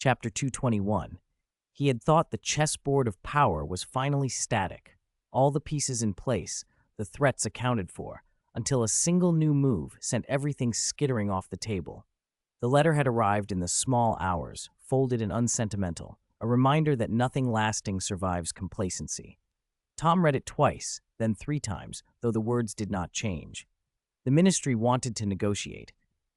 Chapter 221. He had thought the chessboard of power was finally static, all the pieces in place, the threats accounted for, until a single new move sent everything skittering off the table. The letter had arrived in the small hours, folded and unsentimental, a reminder that nothing lasting survives complacency. Tom read it twice, then 3 times, though the words did not change. The ministry wanted to negotiate.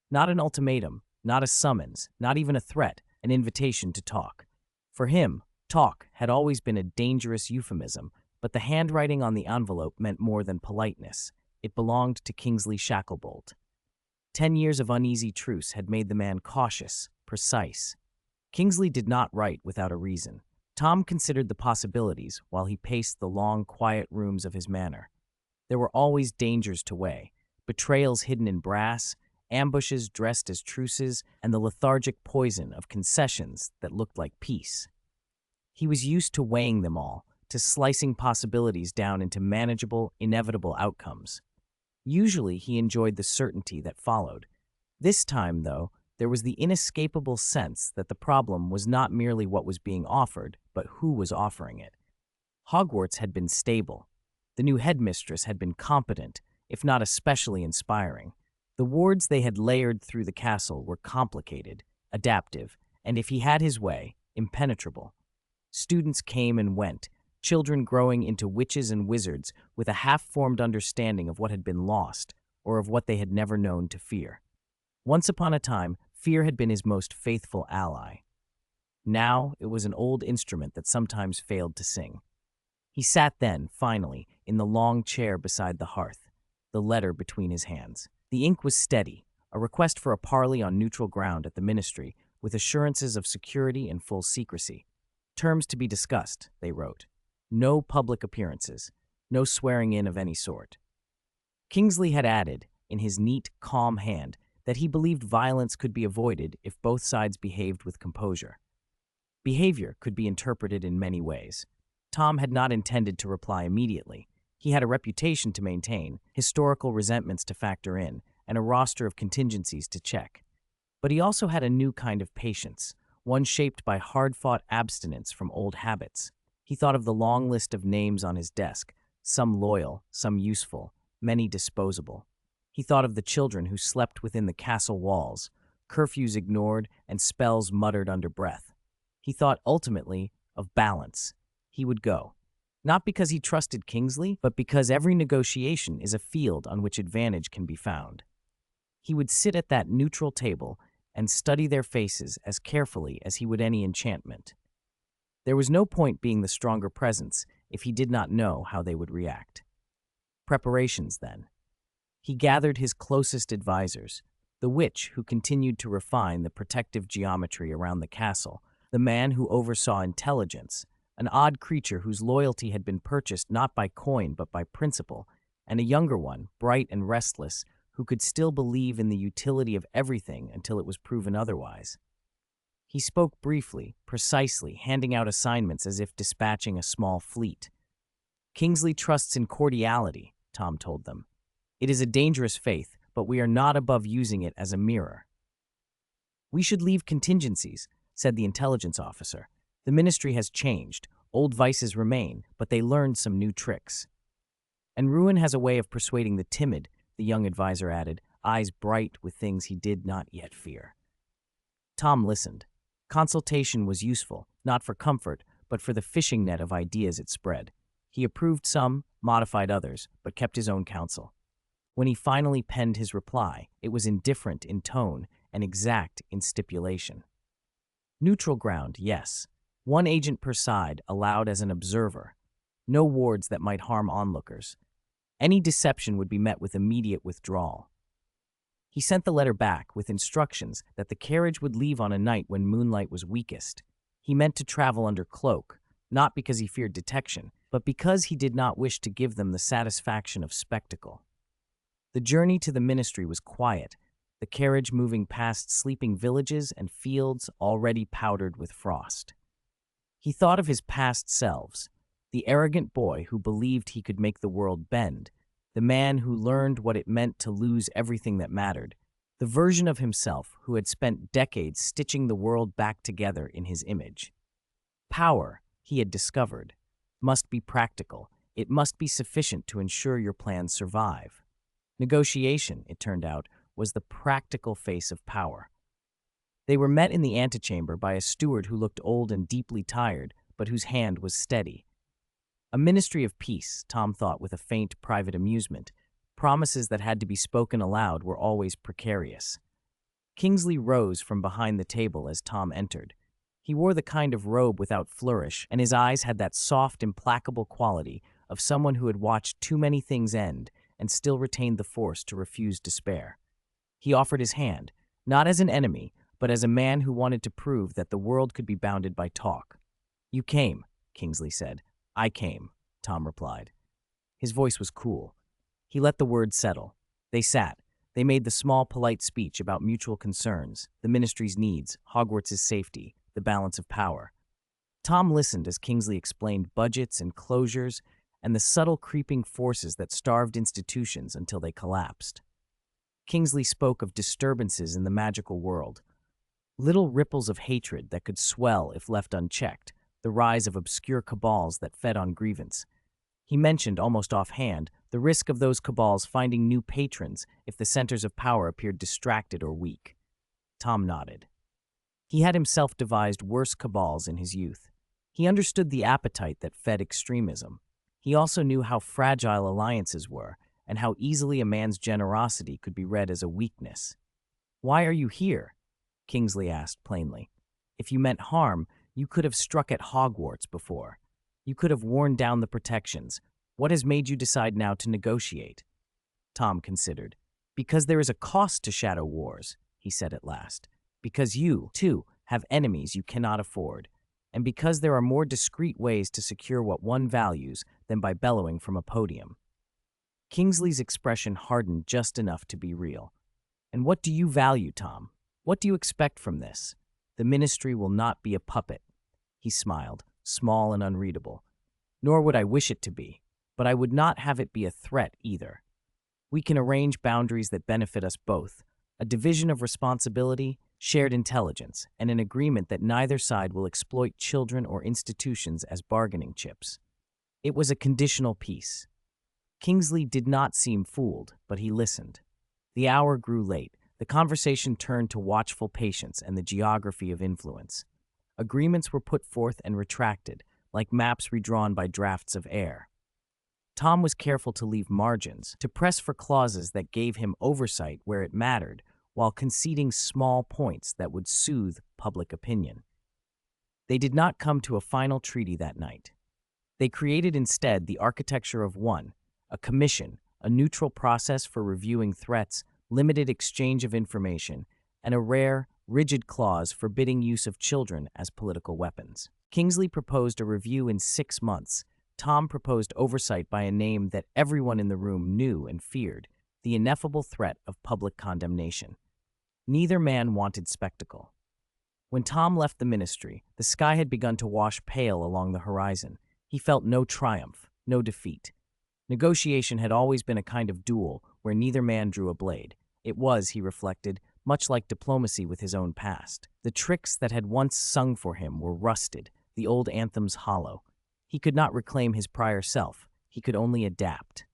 Not an ultimatum, not a summons, not even a threat, an invitation to talk. For him, talk had always been a dangerous euphemism, but the handwriting on the envelope meant more than politeness. It belonged to Kingsley Shacklebolt. 10 years of uneasy truce had made the man cautious, precise. Kingsley did not write without a reason. Tom considered the possibilities while he paced the long, quiet rooms of his manor. There were always dangers to weigh, betrayals hidden in brass, ambushes dressed as truces, and the lethargic poison of concessions that looked like peace. He was used to weighing them all, to slicing possibilities down into manageable, inevitable outcomes. Usually he enjoyed the certainty that followed. This time, though, there was the inescapable sense that the problem was not merely what was being offered, but who was offering it. Hogwarts had been stable. The new headmistress had been competent, if not especially inspiring. The wards they had layered through the castle were complicated, adaptive, and if he had his way, impenetrable. Students came and went, children growing into witches and wizards with a half-formed understanding of what had been lost, or of what they had never known to fear. Once upon a time, fear had been his most faithful ally. Now it was an old instrument that sometimes failed to sing. He sat then, finally, in the long chair beside the hearth, the letter between his hands. The ink was steady, a request for a parley on neutral ground at the ministry, with assurances of security and full secrecy. Terms to be discussed, they wrote. No public appearances, no swearing in of any sort. Kingsley had added, in his neat, calm hand, that he believed violence could be avoided if both sides behaved with composure. Behavior could be interpreted in many ways. Tom had not intended to reply immediately. He had a reputation to maintain, historical resentments to factor in, and a roster of contingencies to check. But he also had a new kind of patience, one shaped by hard-fought abstinence from old habits. He thought of the long list of names on his desk, some loyal, some useful, many disposable. He thought of the children who slept within the castle walls, curfews ignored and spells muttered under breath. He thought ultimately of balance. He would go. Not because he trusted Kingsley, but because every negotiation is a field on which advantage can be found. He would sit at that neutral table and study their faces as carefully as he would any enchantment. There was no point being the stronger presence if he did not know how they would react. Preparations, then. He gathered his closest advisors, the witch who continued to refine the protective geometry around the castle, the man who oversaw intelligence, an odd creature whose loyalty had been purchased not by coin but by principle, and a younger one, bright and restless, who could still believe in the utility of everything until it was proven otherwise. He spoke briefly, precisely, handing out assignments as if dispatching a small fleet. Kingsley trusts in cordiality, Tom told them. It is a dangerous faith, but we are not above using it as a mirror. We should leave contingencies, said the intelligence officer. The ministry has changed. Old vices remain, but they learned some new tricks. And ruin has a way of persuading the timid, the young advisor added, eyes bright with things he did not yet fear. Tom listened. Consultation was useful, not for comfort, but for the fishing net of ideas it spread. He approved some, modified others, but kept his own counsel. When he finally penned his reply, it was indifferent in tone and exact in stipulation. Neutral ground, yes. One agent per side, allowed as an observer. No wards that might harm onlookers. Any deception would be met with immediate withdrawal. He sent the letter back with instructions that the carriage would leave on a night when moonlight was weakest. He meant to travel under cloak, not because he feared detection, but because he did not wish to give them the satisfaction of spectacle. The journey to the ministry was quiet, the carriage moving past sleeping villages and fields already powdered with frost. He thought of his past selves, the arrogant boy who believed he could make the world bend, the man who learned what it meant to lose everything that mattered, the version of himself who had spent decades stitching the world back together in his image. Power, he had discovered, must be practical. It must be sufficient to ensure your plans survive. Negotiation, it turned out, was the practical face of power. They were met in the antechamber by a steward who looked old and deeply tired, but whose hand was steady. A ministry of peace, Tom thought with a faint private amusement. Promises that had to be spoken aloud were always precarious. Kingsley rose from behind the table as Tom entered. He wore the kind of robe without flourish, and his eyes had that soft, implacable quality of someone who had watched too many things end and still retained the force to refuse despair. He offered his hand, not as an enemy, but as a man who wanted to prove that the world could be bounded by talk. "You came," Kingsley said. "I came," Tom replied. His voice was cool. He let the words settle. They sat. They made the small, polite speech about mutual concerns, the ministry's needs, Hogwarts' safety, the balance of power. Tom listened as Kingsley explained budgets and closures and the subtle creeping forces that starved institutions until they collapsed. Kingsley spoke of disturbances in the magical world, little ripples of hatred that could swell if left unchecked, the rise of obscure cabals that fed on grievance. He mentioned, almost offhand, the risk of those cabals finding new patrons if the centers of power appeared distracted or weak. Tom nodded. He had himself devised worse cabals in his youth. He understood the appetite that fed extremism. He also knew how fragile alliances were and how easily a man's generosity could be read as a weakness. "Why are you here?" Kingsley asked plainly. "If you meant harm, you could have struck at Hogwarts before. You could have worn down the protections. What has made you decide now to negotiate?" Tom considered. "Because there is a cost to shadow wars," he said at last. "Because you, too, have enemies you cannot afford. And because there are more discreet ways to secure what one values than by bellowing from a podium." Kingsley's expression hardened just enough to be real. "And what do you value, Tom? What do you expect from this? The ministry will not be a puppet." He smiled, small and unreadable. "Nor would I wish it to be, but I would not have it be a threat either. We can arrange boundaries that benefit us both, a division of responsibility, shared intelligence, and an agreement that neither side will exploit children or institutions as bargaining chips." It was a conditional peace. Kingsley did not seem fooled, but he listened. The hour grew late. The conversation turned to watchful patience and the geography of influence. Agreements were put forth and retracted, like maps redrawn by drafts of air. Tom was careful to leave margins, to press for clauses that gave him oversight where it mattered, while conceding small points that would soothe public opinion. They did not come to a final treaty that night. They created instead the architecture of one, a commission, a neutral process for reviewing threats, limited exchange of information, and a rare, rigid clause forbidding use of children as political weapons. Kingsley proposed a review in 6 months. Tom proposed oversight by a name that everyone in the room knew and feared, the ineffable threat of public condemnation. Neither man wanted spectacle. When Tom left the ministry, the sky had begun to wash pale along the horizon. He felt no triumph, no defeat. Negotiation had always been a kind of duel where neither man drew a blade. It was, he reflected, much like diplomacy with his own past. The tricks that had once sung for him were rusted, the old anthems hollow. He could not reclaim his prior self. He could only adapt.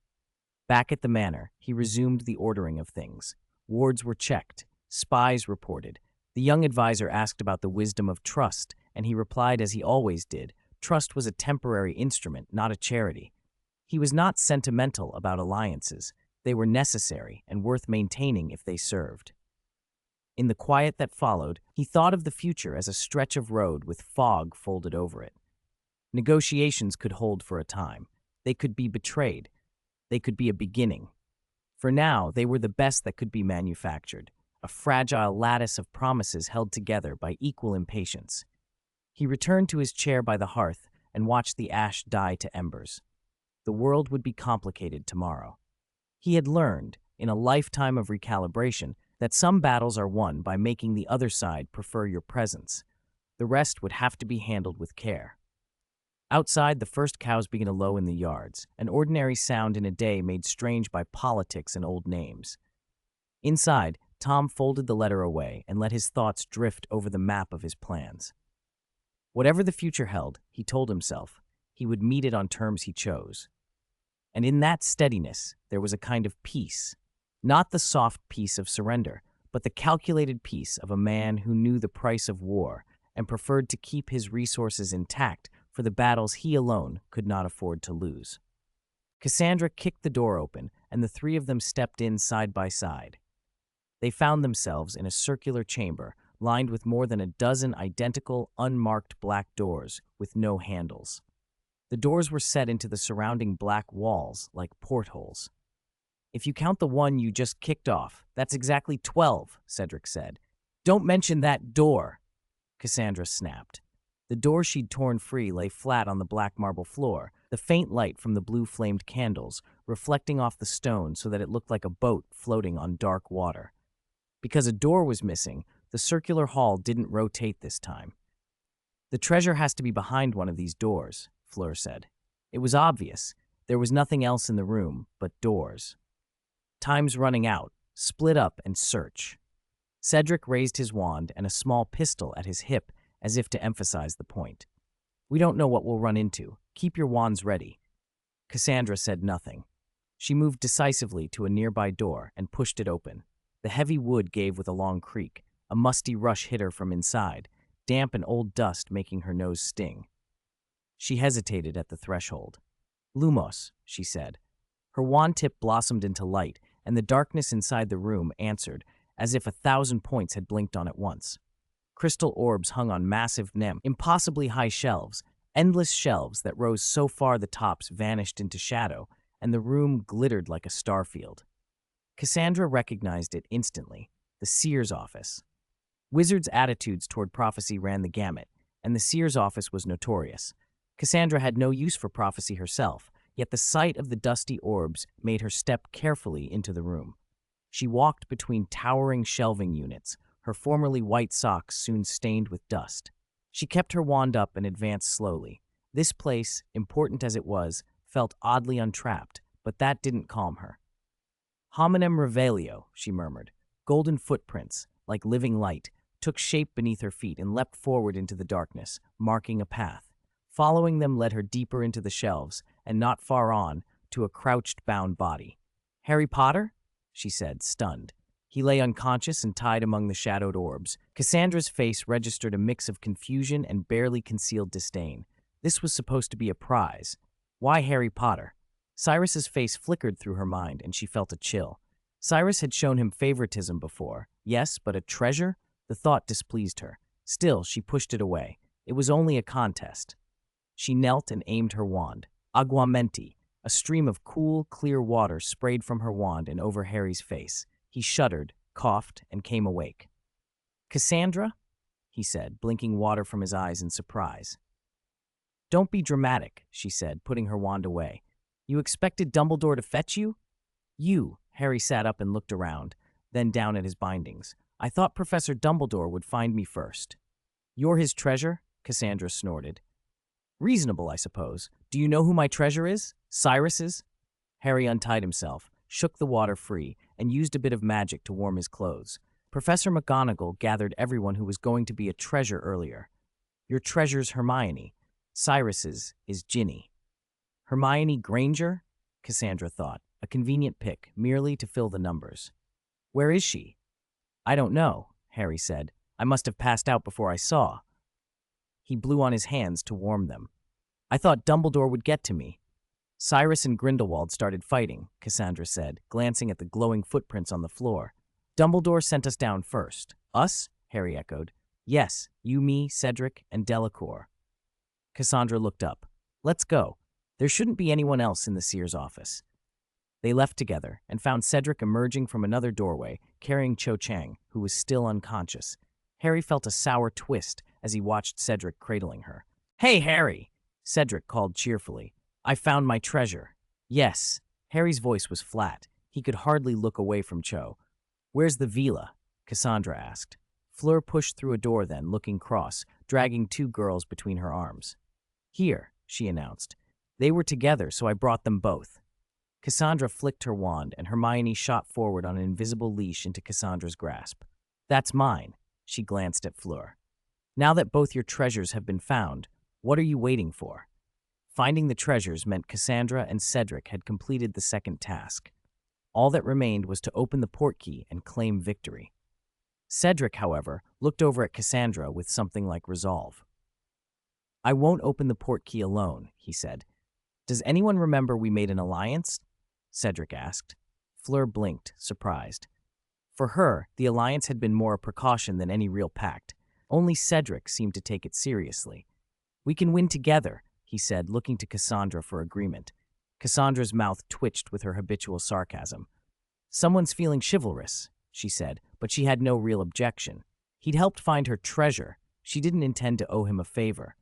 Back at the manor, he resumed the ordering of things. Wards were checked. Spies reported. The young advisor asked about the wisdom of trust, and he replied as he always did, trust was a temporary instrument, not a charity. He was not sentimental about alliances. They were necessary and worth maintaining if they served. In the quiet that followed, he thought of the future as a stretch of road with fog folded over it. Negotiations could hold for a time. They could be betrayed. They could be a beginning. For now, they were the best that could be manufactured, a fragile lattice of promises held together by equal impatience. He returned to his chair by the hearth and watched the ash die to embers. The world would be complicated tomorrow. He had learned, in a lifetime of recalibration, that some battles are won by making the other side prefer your presence. The rest would have to be handled with care. Outside, the first cows began to low in the yards, an ordinary sound in a day made strange by politics and old names. Inside, Tom folded the letter away and let his thoughts drift over the map of his plans. Whatever the future held, he told himself, he would meet it on terms he chose. And in that steadiness, there was a kind of peace, not the soft peace of surrender, but the calculated peace of a man who knew the price of war and preferred to keep his resources intact for the battles he alone could not afford to lose. Cassandra kicked the door open, and the three of them stepped in side by side. They found themselves in a circular chamber lined with more than a dozen identical, unmarked black doors with no handles. The doors were set into the surrounding black walls like portholes. "If you count the one you just kicked off, that's exactly 12, Cedric said. "Don't mention that door," Cassandra snapped. The door she'd torn free lay flat on the black marble floor, the faint light from the blue-flamed candles reflecting off the stone so that it looked like a boat floating on dark water. Because a door was missing, the circular hall didn't rotate this time. "The treasure has to be behind one of these doors," Fleur said. It was obvious. There was nothing else in the room but doors. "Time's running out. Split up and search." Cedric raised his wand and a small pistol at his hip as if to emphasize the point. "We don't know what we'll run into. Keep your wands ready." Cassandra said nothing. She moved decisively to a nearby door and pushed it open. The heavy wood gave with a long creak. A musty rush hit her from inside, damp and old dust making her nose sting. She hesitated at the threshold. "Lumos," she said. Her wand tip blossomed into light, and the darkness inside the room answered, as if 1,000 points had blinked on at once. Crystal orbs hung on massive impossibly high shelves, endless shelves that rose so far the tops vanished into shadow, and the room glittered like a starfield. Cassandra recognized it instantly, the seer's office. Wizards' attitudes toward prophecy ran the gamut, and the seer's office was notorious. Cassandra had no use for prophecy herself, yet the sight of the dusty orbs made her step carefully into the room. She walked between towering shelving units, her formerly white socks soon stained with dust. She kept her wand up and advanced slowly. This place, important as it was, felt oddly untrapped, but that didn't calm her. "Hominem revelio," she murmured. Golden footprints, like living light, took shape beneath her feet and leapt forward into the darkness, marking a path. Following them led her deeper into the shelves, and not far on, to a crouched, bound body. "Harry Potter?" she said, stunned. He lay unconscious and tied among the shadowed orbs. Cassandra's face registered a mix of confusion and barely concealed disdain. This was supposed to be a prize. Why Harry Potter? Cyrus's face flickered through her mind, and she felt a chill. Cyrus had shown him favoritism before. Yes, but a treasure? The thought displeased her. Still, she pushed it away. It was only a contest. She knelt and aimed her wand. Aguamenti. A stream of cool, clear water sprayed from her wand and over Harry's face. He shuddered, coughed, and came awake. "Cassandra?" he said, blinking water from his eyes in surprise. "Don't be dramatic," she said, putting her wand away. "You expected Dumbledore to fetch you?" "You." Harry sat up and looked around, then down at his bindings. "I thought Professor Dumbledore would find me first." "You're his treasure?" Cassandra snorted. "Reasonable, I suppose. Do you know who my treasure is? Cyrus's?" Harry untied himself, shook the water free, and used a bit of magic to warm his clothes. Professor McGonagall gathered everyone who was going to be a treasure earlier. "Your treasure's Hermione. Cyrus's is Ginny." "Hermione Granger?" Cassandra thought. A convenient pick, merely to fill the numbers. "Where is she?" "I don't know," Harry said. "I must have passed out before I saw." He blew on his hands to warm them. "I thought Dumbledore would get to me." "Cyrus and Grindelwald started fighting," Cassandra said, glancing at the glowing footprints on the floor. "Dumbledore sent us down first." "Us?" Harry echoed. "Yes, you, me, Cedric, and Delacour." Cassandra looked up. "Let's go. There shouldn't be anyone else in the seer's office." They left together and found Cedric emerging from another doorway, carrying Cho Chang, who was still unconscious. Harry felt a sour twist as he watched Cedric cradling her. "Hey, Harry!" Cedric called cheerfully. "I found my treasure." "Yes." Harry's voice was flat. He could hardly look away from Cho. "Where's the villa?" Cassandra asked. Fleur pushed through a door then, looking cross, dragging two girls between her arms. "Here," she announced. "They were together, so I brought them both." Cassandra flicked her wand, and Hermione shot forward on an invisible leash into Cassandra's grasp. "That's mine." She glanced at Fleur. "Now that both your treasures have been found, what are you waiting for?" Finding the treasures meant Cassandra and Cedric had completed the second task. All that remained was to open the portkey and claim victory. Cedric, however, looked over at Cassandra with something like resolve. "I won't open the portkey alone," he said. "Does anyone remember we made an alliance?" Cedric asked. Fleur blinked, surprised. For her, the alliance had been more a precaution than any real pact. Only Cedric seemed to take it seriously. "We can win together," he said, looking to Cassandra for agreement. Cassandra's mouth twitched with her habitual sarcasm. "Someone's feeling chivalrous," she said, but she had no real objection. He'd helped find her treasure. She didn't intend to owe him a favor.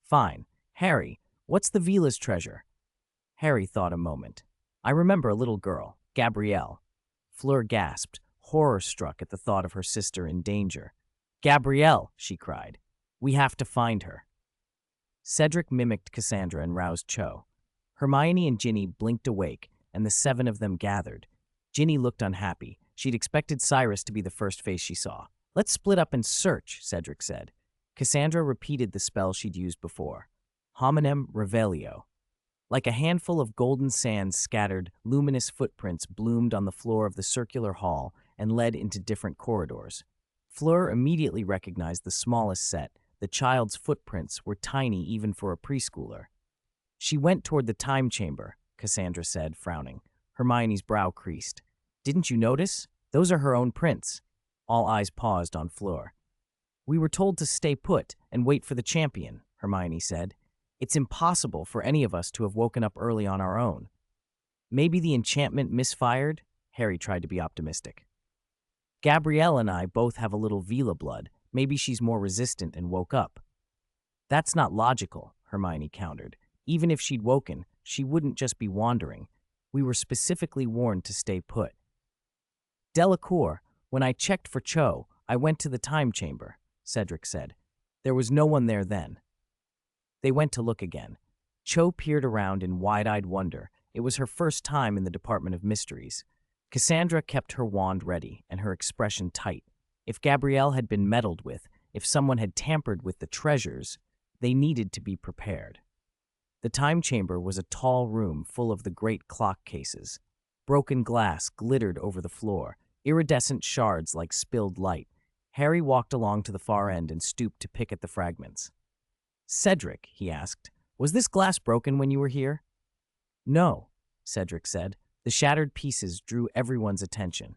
"Fine. Harry, what's the Vila's treasure?" Harry thought a moment. "I remember a little girl, Gabrielle." Fleur gasped, horror-struck at the thought of her sister in danger. "Gabrielle," she cried. "We have to find her." Cedric mimicked Cassandra and roused Cho. Hermione and Ginny blinked awake, and the seven of them gathered. Ginny looked unhappy. She'd expected Cyrus to be the first face she saw. "Let's split up and search," Cedric said. Cassandra repeated the spell she'd used before. Hominem Revelio. Like a handful of golden sands scattered, luminous footprints bloomed on the floor of the circular hall and led into different corridors. Fleur immediately recognized the smallest set. The child's footprints were tiny even for a preschooler. "She went toward the time chamber," Cassandra said, frowning. Hermione's brow creased. "Didn't you notice? Those are her own prints." All eyes paused on Fleur. "We were told to stay put and wait for the champion," Hermione said. "It's impossible for any of us to have woken up early on our own." "Maybe the enchantment misfired?" Harry tried to be optimistic. "Gabrielle and I both have a little Vila blood. Maybe she's more resistant and woke up." "That's not logical," Hermione countered. "Even if she'd woken, she wouldn't just be wandering. We were specifically warned to stay put." "Delacour, when I checked for Cho, I went to the time chamber," Cedric said. "There was no one there then." They went to look again. Cho peered around in wide-eyed wonder. It was her first time in the Department of Mysteries. Cassandra kept her wand ready and her expression tight. If Gabrielle had been meddled with, if someone had tampered with the treasures, they needed to be prepared. The time chamber was a tall room full of the great clock cases. Broken glass glittered over the floor, iridescent shards like spilled light. Harry walked along to the far end and stooped to pick at the fragments. "Cedric," he asked, "was this glass broken when you were here?" "No," Cedric said. The shattered pieces drew everyone's attention.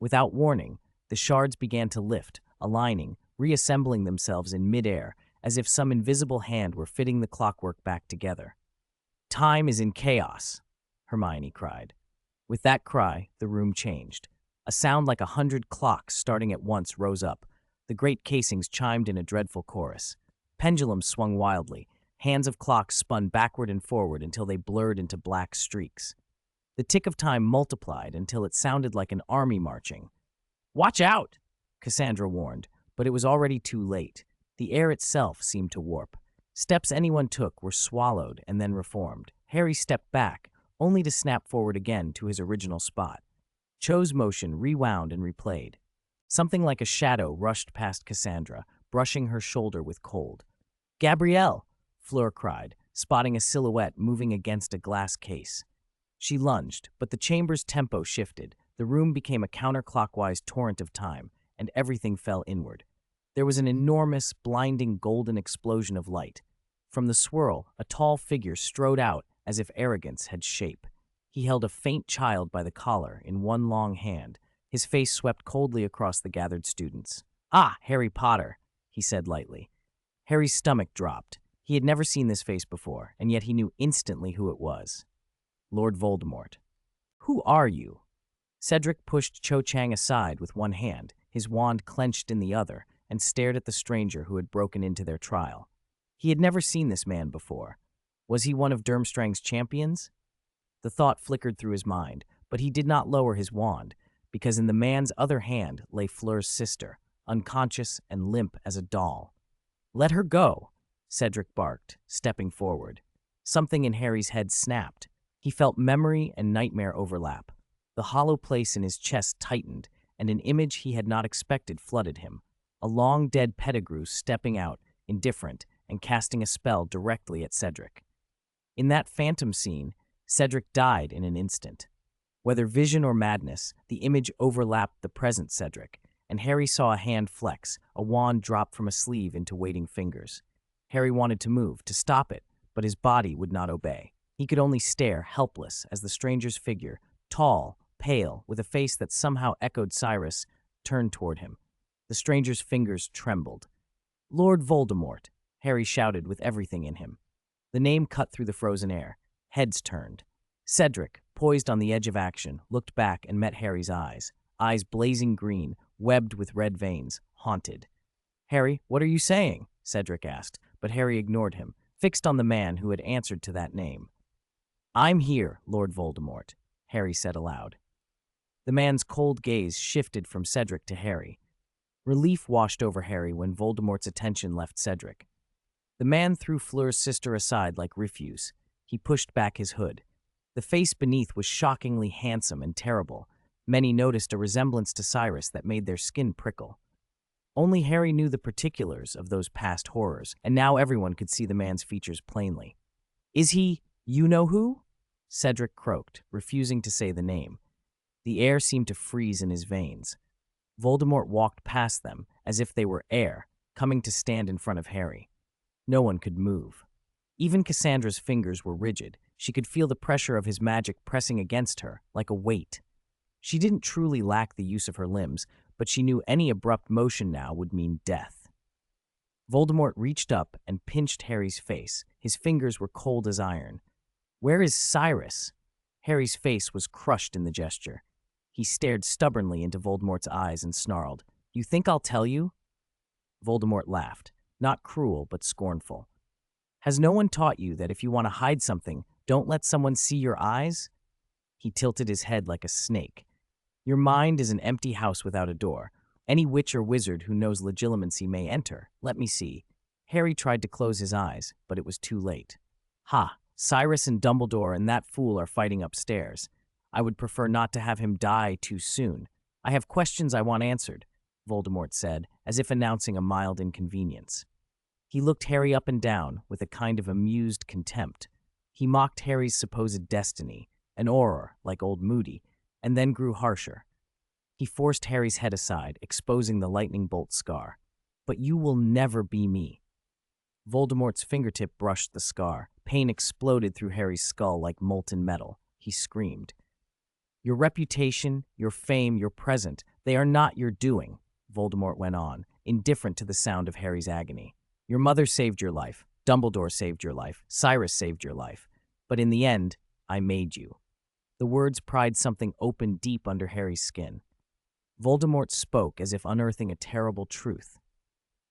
Without warning, the shards began to lift, aligning, reassembling themselves in midair, as if some invisible hand were fitting the clockwork back together. "Time is in chaos," Hermione cried. With that cry, the room changed. A sound like 100 clocks starting at once rose up. The great casings chimed in a dreadful chorus. Pendulums swung wildly. Hands of clocks spun backward and forward until they blurred into black streaks. The tick of time multiplied until it sounded like an army marching. "Watch out!" Cassandra warned, but it was already too late. The air itself seemed to warp. Steps anyone took were swallowed and then reformed. Harry stepped back, only to snap forward again to his original spot. Cho's motion rewound and replayed. Something like a shadow rushed past Cassandra, brushing her shoulder with cold. "Gabrielle!" Fleur cried, spotting a silhouette moving against a glass case. She lunged, but the chamber's tempo shifted. The room became a counterclockwise torrent of time, and everything fell inward. There was an enormous, blinding golden explosion of light. From the swirl, a tall figure strode out as if arrogance had shape. He held a faint child by the collar in one long hand. His face swept coldly across the gathered students. "Ah, Harry Potter," he said lightly. Harry's stomach dropped. He had never seen this face before, and yet he knew instantly who it was. Lord Voldemort. "Who are you?" Cedric pushed Cho Chang aside with one hand, his wand clenched in the other, and stared at the stranger who had broken into their trial. He had never seen this man before. Was he one of Durmstrang's champions? The thought flickered through his mind, but he did not lower his wand, because in the man's other hand lay Fleur's sister, unconscious and limp as a doll. "Let her go," Cedric barked, stepping forward. Something in Harry's head snapped. He felt memory and nightmare overlap. The hollow place in his chest tightened, and an image he had not expected flooded him. A long dead Pettigrew stepping out, indifferent, and casting a spell directly at Cedric. In that phantom scene, Cedric died in an instant. Whether vision or madness, the image overlapped the present Cedric, and Harry saw a hand flex, a wand drop from a sleeve into waiting fingers. Harry wanted to move, to stop it, but his body would not obey. He could only stare, helpless, as the stranger's figure, tall, pale, with a face that somehow echoed Cyrus, turned toward him. The stranger's fingers trembled. "Lord Voldemort," Harry shouted with everything in him. The name cut through the frozen air. Heads turned. Cedric, poised on the edge of action, looked back and met Harry's eyes blazing green, webbed with red veins, haunted. "Harry, what are you saying?" Cedric asked, but Harry ignored him, fixed on the man who had answered to that name. "I'm here, Lord Voldemort," Harry said aloud. The man's cold gaze shifted from Cedric to Harry. Relief washed over Harry when Voldemort's attention left Cedric. The man threw Fleur's sister aside like refuse. He pushed back his hood. The face beneath was shockingly handsome and terrible. Many noticed a resemblance to Cyrus that made their skin prickle. Only Harry knew the particulars of those past horrors, and now everyone could see the man's features plainly. "Is he you-know-who?" Cedric croaked, refusing to say the name. The air seemed to freeze in his veins. Voldemort walked past them, as if they were air, coming to stand in front of Harry. No one could move. Even Cassandra's fingers were rigid. She could feel the pressure of his magic pressing against her, like a weight. She didn't truly lack the use of her limbs, but she knew any abrupt motion now would mean death. Voldemort reached up and pinched Harry's face. His fingers were cold as iron. "Where is Cyrus?" Harry's face was crushed in the gesture. He stared stubbornly into Voldemort's eyes and snarled, "You think I'll tell you?" Voldemort laughed, not cruel but scornful. "Has no one taught you that if you want to hide something, don't let someone see your eyes?" He tilted his head like a snake. "Your mind is an empty house without a door. Any witch or wizard who knows legitimacy may enter. Let me see." Harry tried to close his eyes, but it was too late. "Ha! Cyrus and Dumbledore and that fool are fighting upstairs. I would prefer not to have him die too soon. I have questions I want answered," Voldemort said, as if announcing a mild inconvenience. He looked Harry up and down with a kind of amused contempt. He mocked Harry's supposed destiny, an auror like old Moody, and then grew harsher. He forced Harry's head aside, exposing the lightning bolt scar. "But you will never be me." Voldemort's fingertip brushed the scar. Pain exploded through Harry's skull like molten metal. He screamed. "Your reputation, your fame, your present, they are not your doing," Voldemort went on, indifferent to the sound of Harry's agony. "Your mother saved your life. Dumbledore saved your life. Cyrus saved your life. But in the end, I made you." The words pried something open deep under Harry's skin. Voldemort spoke as if unearthing a terrible truth.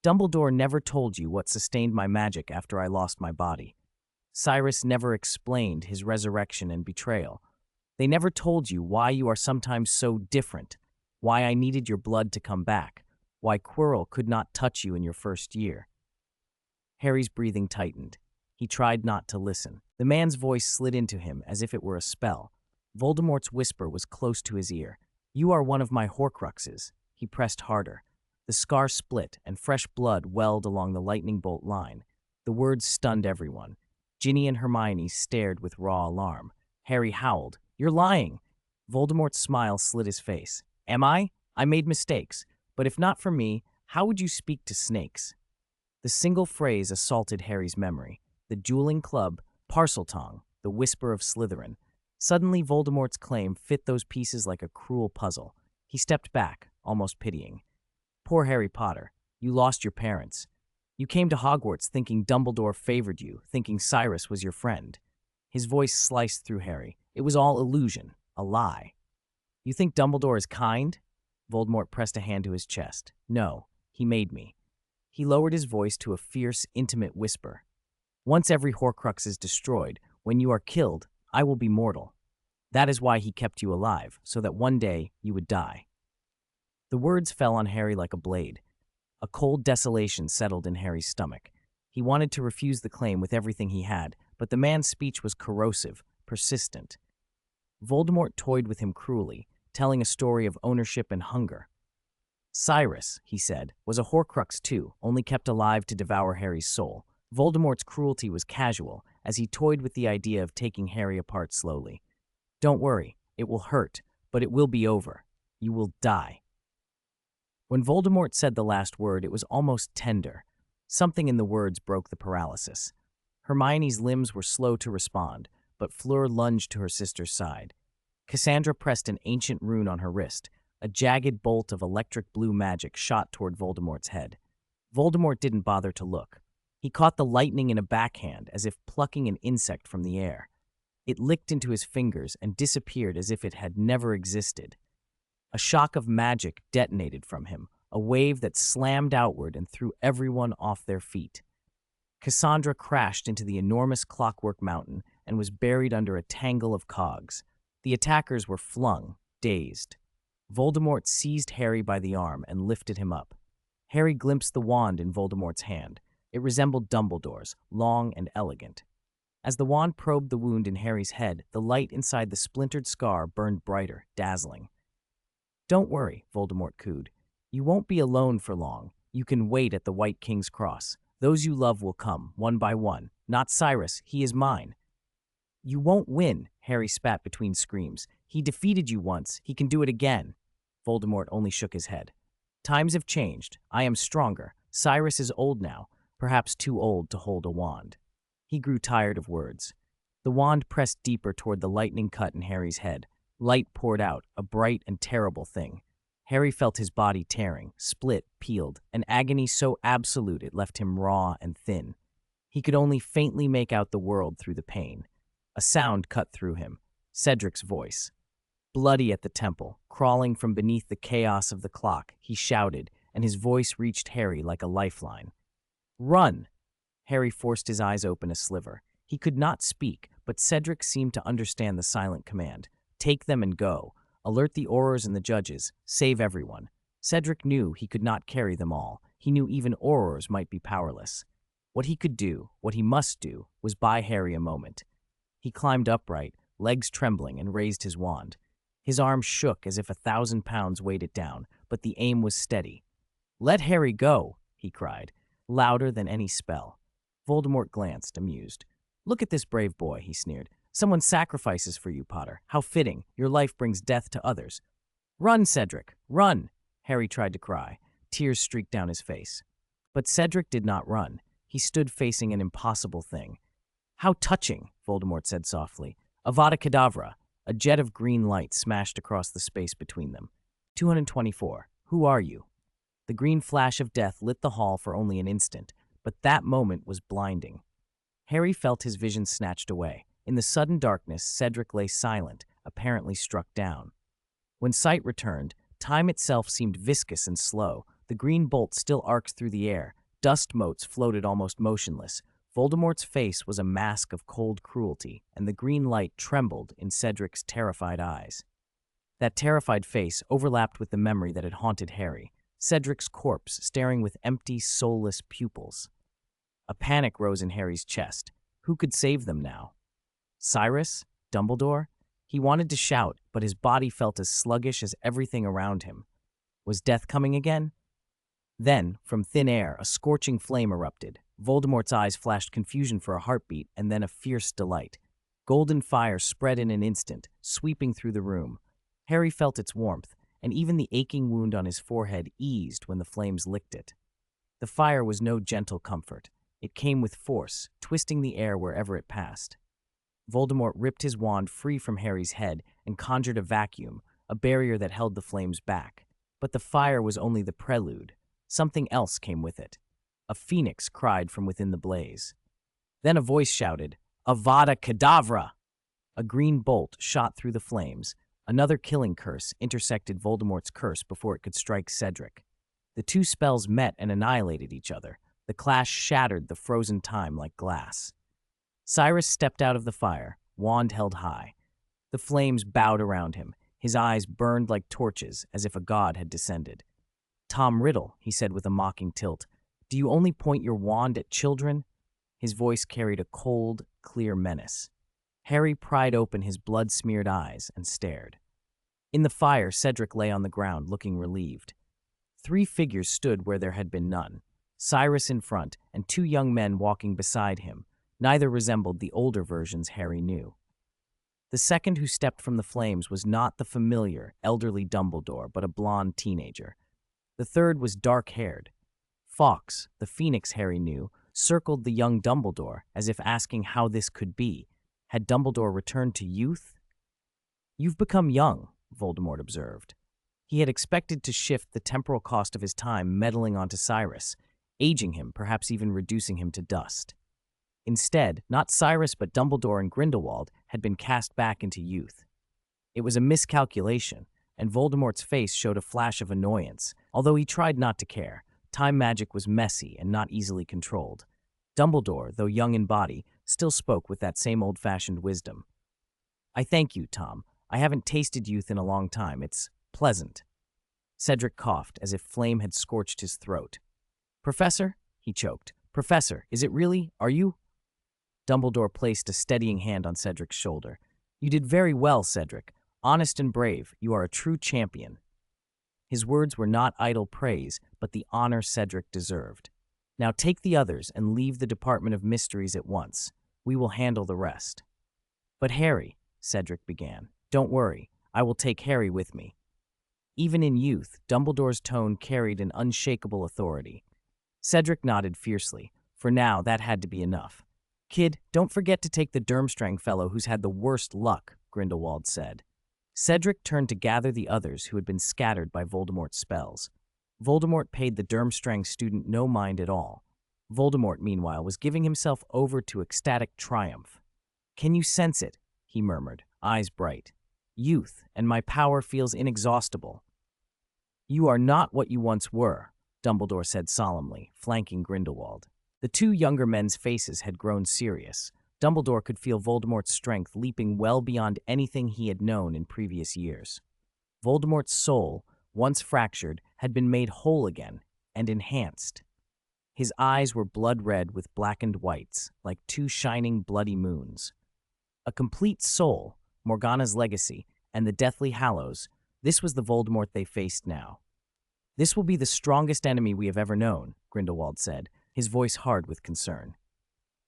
"Dumbledore never told you what sustained my magic after I lost my body. Cyrus never explained his resurrection and betrayal. They never told you why you are sometimes so different, why I needed your blood to come back, why Quirrell could not touch you in your first year." Harry's breathing tightened. He tried not to listen. The man's voice slid into him as if it were a spell. Voldemort's whisper was close to his ear. "You are one of my Horcruxes." He pressed harder. The scar split, and fresh blood welled along the lightning bolt line. The words stunned everyone. Ginny and Hermione stared with raw alarm. Harry howled, "You're lying!" Voldemort's smile slid his face. "Am I? I made mistakes. But if not for me, how would you speak to snakes?" The single phrase assaulted Harry's memory. The dueling club, Parseltongue, the whisper of Slytherin. Suddenly, Voldemort's claim fit those pieces like a cruel puzzle. He stepped back, almost pitying. "Poor Harry Potter. You lost your parents. You came to Hogwarts thinking Dumbledore favored you, thinking Cyrus was your friend." His voice sliced through Harry. "It was all illusion, a lie." "You think Dumbledore is kind?" Voldemort pressed a hand to his chest. "No, he made me." He lowered his voice to a fierce, intimate whisper. "Once every Horcrux is destroyed, when you are killed, I will be mortal. That is why he kept you alive, so that one day you would die." The words fell on Harry like a blade. A cold desolation settled in Harry's stomach. He wanted to refuse the claim with everything he had, but the man's speech was corrosive, persistent. Voldemort toyed with him cruelly, telling a story of ownership and hunger. Cyrus, he said, was a Horcrux too, only kept alive to devour Harry's soul. Voldemort's cruelty was casual, as he toyed with the idea of taking Harry apart slowly. Don't worry, it will hurt, but it will be over. You will die. When Voldemort said the last word, it was almost tender. Something in the words broke the paralysis. Hermione's limbs were slow to respond, but Fleur lunged to her sister's side. Cassandra pressed an ancient rune on her wrist. A jagged bolt of electric blue magic shot toward Voldemort's head. Voldemort didn't bother to look. He caught the lightning in a backhand, as if plucking an insect from the air. It licked into his fingers and disappeared as if it had never existed. A shock of magic detonated from him, a wave that slammed outward and threw everyone off their feet. Cassandra crashed into the enormous clockwork mountain and was buried under a tangle of cogs. The attackers were flung, dazed. Voldemort seized Harry by the arm and lifted him up. Harry glimpsed the wand in Voldemort's hand. It resembled Dumbledore's, long and elegant. As the wand probed the wound in Harry's head, the light inside the splintered scar burned brighter, dazzling. Don't worry, Voldemort cooed. You won't be alone for long. You can wait at the White King's Cross. Those you love will come, one by one. Not Cyrus, he is mine. You won't win, Harry spat between screams. He defeated you once, he can do it again. Voldemort only shook his head. Times have changed. I am stronger. Cyrus is old now, perhaps too old to hold a wand. He grew tired of words. The wand pressed deeper toward the lightning cut in Harry's head. Light poured out, a bright and terrible thing. Harry felt his body tearing, split, peeled, an agony so absolute it left him raw and thin. He could only faintly make out the world through the pain. A sound cut through him. Cedric's voice. Bloody at the temple, crawling from beneath the chaos of the clock, he shouted, and his voice reached Harry like a lifeline. Run! Harry forced his eyes open a sliver. He could not speak, but Cedric seemed to understand the silent command. Take them and go. Alert the Aurors and the judges. Save everyone. Cedric knew he could not carry them all. He knew even Aurors might be powerless. What he could do, what he must do, was buy Harry a moment. He climbed upright, legs trembling, and raised his wand. His arm shook as if 1,000 pounds weighed it down, but the aim was steady. Let Harry go, he cried, louder than any spell. Voldemort glanced, amused. Look at this brave boy, he sneered. Someone sacrifices for you, Potter. How fitting. Your life brings death to others. Run, Cedric, run, Harry tried to cry. Tears streaked down his face. But Cedric did not run. He stood facing an impossible thing. How touching, Voldemort said softly. Avada Kedavra. A jet of green light smashed across the space between them. 224. Who are you? The green flash of death lit the hall for only an instant, but that moment was blinding. Harry felt his vision snatched away. In the sudden darkness, Cedric lay silent, apparently struck down. When sight returned, time itself seemed viscous and slow. The green bolt still arced through the air. Dust motes floated almost motionless. Voldemort's face was a mask of cold cruelty, and the green light trembled in Cedric's terrified eyes. That terrified face overlapped with the memory that had haunted Harry, Cedric's corpse staring with empty, soulless pupils. A panic rose in Harry's chest. Who could save them now? Cyrus? Dumbledore? He wanted to shout, but his body felt as sluggish as everything around him. Was death coming again? Then, from thin air, a scorching flame erupted. Voldemort's eyes flashed confusion for a heartbeat and then a fierce delight. Golden fire spread in an instant, sweeping through the room. Harry felt its warmth, and even the aching wound on his forehead eased when the flames licked it. The fire was no gentle comfort. It came with force, twisting the air wherever it passed. Voldemort ripped his wand free from Harry's head and conjured a vacuum, a barrier that held the flames back. But the fire was only the prelude. Something else came with it. A phoenix cried from within the blaze. Then a voice shouted, Avada Kedavra! A green bolt shot through the flames. Another killing curse intersected Voldemort's curse before it could strike Cedric. The two spells met and annihilated each other. The clash shattered the frozen time like glass. Cyrus stepped out of the fire, wand held high. The flames bowed around him. His eyes burned like torches, as if a god had descended. Tom Riddle, he said with a mocking tilt, do you only point your wand at children? His voice carried a cold, clear menace. Harry pried open his blood-smeared eyes and stared. In the fire, Cedric lay on the ground, looking relieved. 3 figures stood where there had been none. Cyrus in front, and 2 young men walking beside him. Neither resembled the older versions Harry knew. The second who stepped from the flames was not the familiar, elderly Dumbledore, but a blonde teenager. The third was dark-haired. Fawkes, the Phoenix Harry knew, circled the young Dumbledore, as if asking how this could be. Had Dumbledore returned to youth? "You've become young," Voldemort observed. He had expected to shift the temporal cost of his time meddling onto Cyrus, aging him, perhaps even reducing him to dust. Instead, not Cyrus but Dumbledore and Grindelwald had been cast back into youth. It was a miscalculation, and Voldemort's face showed a flash of annoyance, although he tried not to care. Time magic was messy and not easily controlled. Dumbledore, though young in body, still spoke with that same old-fashioned wisdom. "I thank you, Tom. I haven't tasted youth in a long time. It's pleasant." Cedric coughed, as if flame had scorched his throat. "Professor?" he choked. "Professor, is it really? Are you?" Dumbledore placed a steadying hand on Cedric's shoulder. "You did very well, Cedric. Honest and brave, you are a true champion." His words were not idle praise, but the honor Cedric deserved. "Now take the others and leave the Department of Mysteries at once. We will handle the rest." "But Harry," Cedric began. "Don't worry, I will take Harry with me." Even in youth, Dumbledore's tone carried an unshakable authority. Cedric nodded fiercely. For now, that had to be enough. "Kid, don't forget to take the Durmstrang fellow who's had the worst luck," Grindelwald said. Cedric turned to gather the others who had been scattered by Voldemort's spells. Voldemort paid the Durmstrang student no mind at all. Voldemort, meanwhile, was giving himself over to ecstatic triumph. "Can you sense it?" he murmured, eyes bright. "Youth, and my power feels inexhaustible." "You are not what you once were," Dumbledore said solemnly, flanking Grindelwald. The 2 younger men's faces had grown serious. Dumbledore could feel Voldemort's strength leaping well beyond anything he had known in previous years. Voldemort's soul, once fractured, had been made whole again and enhanced. His eyes were blood-red with blackened whites, like 2 shining bloody moons. A complete soul, Morgana's legacy, and the Deathly Hallows, this was the Voldemort they faced now. "This will be the strongest enemy we have ever known," Grindelwald said, his voice hard with concern.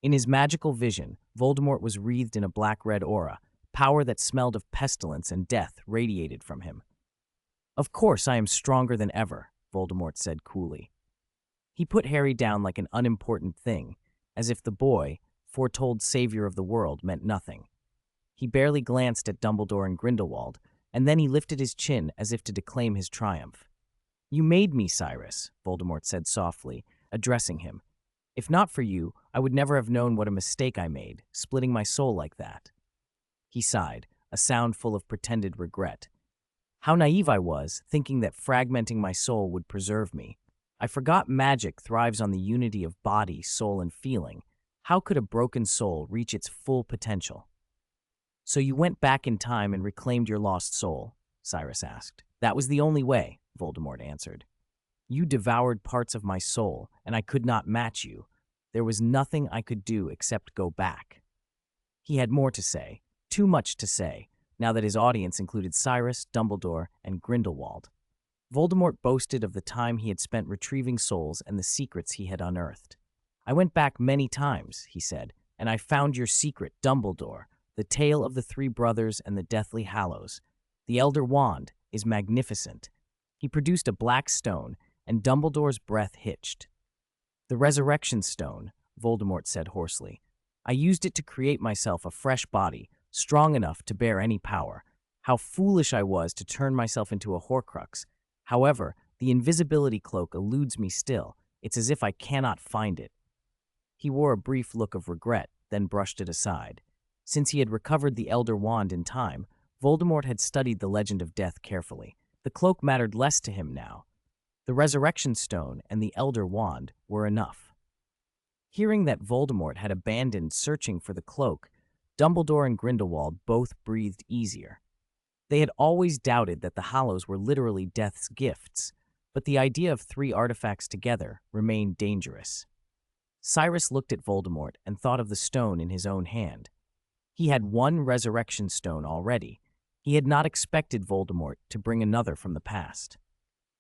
In his magical vision, Voldemort was wreathed in a black-red aura. Power that smelled of pestilence and death radiated from him. "Of course I am stronger than ever," Voldemort said coolly. He put Harry down like an unimportant thing, as if the boy, foretold savior of the world, meant nothing. He barely glanced at Dumbledore and Grindelwald, and then he lifted his chin as if to declaim his triumph. "You made me, Cyrus," Voldemort said softly, addressing him. "If not for you, I would never have known what a mistake I made, splitting my soul like that." He sighed, a sound full of pretended regret. "How naive I was, thinking that fragmenting my soul would preserve me. I forgot magic thrives on the unity of body, soul, and feeling. How could a broken soul reach its full potential?" "So you went back in time and reclaimed your lost soul?" Cyrus asked. "That was the only way," Voldemort answered. "You devoured parts of my soul, and I could not match you. There was nothing I could do except go back." He had more to say, too much to say, now that his audience included Cyrus, Dumbledore, and Grindelwald. Voldemort boasted of the time he had spent retrieving souls and the secrets he had unearthed. "I went back many times," he said, "and I found your secret, Dumbledore, the tale of the 3 brothers and the Deathly Hallows. The Elder Wand is magnificent." He produced a black stone, and Dumbledore's breath hitched. "The Resurrection Stone," Voldemort said hoarsely. "I used it to create myself a fresh body, strong enough to bear any power. How foolish I was to turn myself into a Horcrux. However, the invisibility cloak eludes me still. It's as if I cannot find it." He wore a brief look of regret, then brushed it aside. Since he had recovered the Elder Wand in time, Voldemort had studied the legend of death carefully. The cloak mattered less to him now. The Resurrection Stone and the Elder Wand were enough. Hearing that Voldemort had abandoned searching for the cloak, Dumbledore and Grindelwald both breathed easier. They had always doubted that the Hallows were literally death's gifts, but the idea of 3 artifacts together remained dangerous. Cyrus looked at Voldemort and thought of the stone in his own hand. He had one resurrection stone already. He had not expected Voldemort to bring another from the past.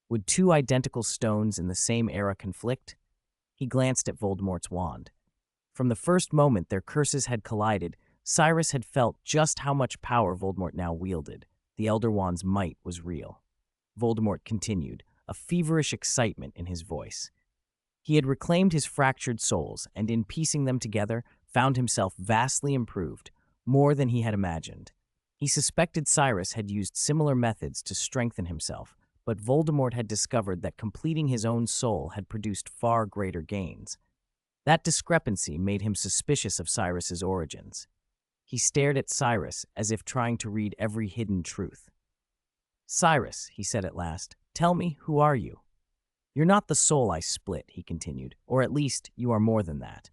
Would two identical stones in the same era conflict? He glanced at Voldemort's wand. From the first moment their curses had collided, Cyrus had felt just how much power Voldemort now wielded. The Elder Wand's might was real. Voldemort continued, a feverish excitement in his voice. He had reclaimed his fractured souls, and in piecing them together, found himself vastly improved, more than he had imagined. He suspected Cyrus had used similar methods to strengthen himself, but Voldemort had discovered that completing his own soul had produced far greater gains. That discrepancy made him suspicious of Cyrus's origins. He stared at Cyrus as if trying to read every hidden truth. "Cyrus," he said at last, "tell me, who are you?" "You're not the soul I split," he continued, "or at least you are more than that.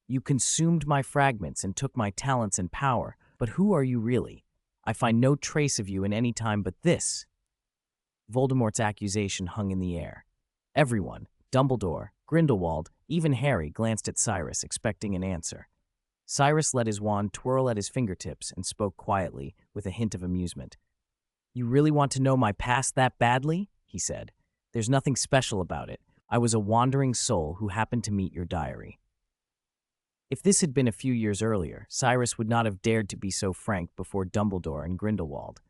You consumed my fragments and took my talents and power, but who are you really? I find no trace of you in any time but this." Voldemort's accusation hung in the air. Everyone, Dumbledore, Grindelwald, even Harry, glanced at Cyrus, expecting an answer. Cyrus let his wand twirl at his fingertips and spoke quietly, with a hint of amusement. "You really want to know my past that badly?" he said. "There's nothing special about it. I was a wandering soul who happened to meet your diary." If this had been a few years earlier, Cyrus would not have dared to be so frank before Dumbledore and Grindelwald.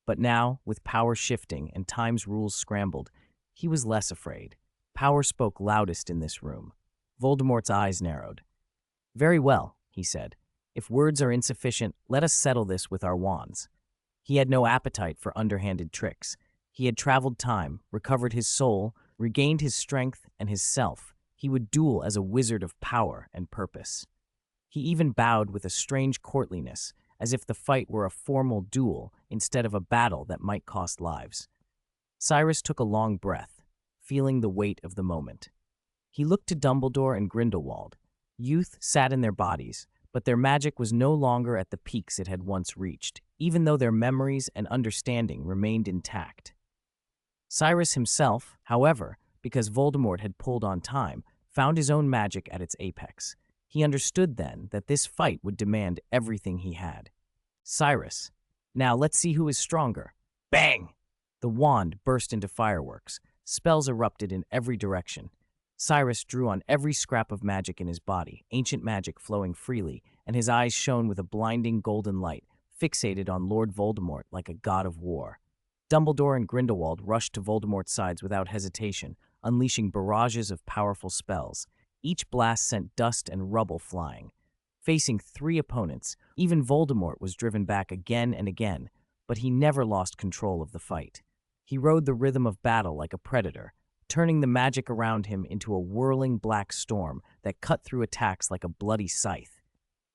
But now, with power shifting and time's rules scrambled, he was less afraid. Power spoke loudest in this room. Voldemort's eyes narrowed. "Very well," he said. "If words are insufficient, let us settle this with our wands." He had no appetite for underhanded tricks. He had traveled time, recovered his soul, regained his strength and his self. He would duel as a wizard of power and purpose. He even bowed with a strange courtliness, as if the fight were a formal duel instead of a battle that might cost lives. Cyrus took a long breath, feeling the weight of the moment. He looked to Dumbledore and Grindelwald. Youth sat in their bodies, but their magic was no longer at the peaks it had once reached, even though their memories and understanding remained intact. Cyrus himself, however, because Voldemort had pulled on time, found his own magic at its apex. He understood then that this fight would demand everything he had. "Cyrus, now let's see who is stronger." Bang! The wand burst into fireworks. Spells erupted in every direction. Cyrus drew on every scrap of magic in his body, ancient magic flowing freely, and his eyes shone with a blinding golden light, fixated on Lord Voldemort like a god of war. Dumbledore and Grindelwald rushed to Voldemort's sides without hesitation, unleashing barrages of powerful spells. Each blast sent dust and rubble flying. Facing three opponents, even Voldemort was driven back again and again, but he never lost control of the fight. He rode the rhythm of battle like a predator, turning the magic around him into a whirling black storm that cut through attacks like a bloody scythe.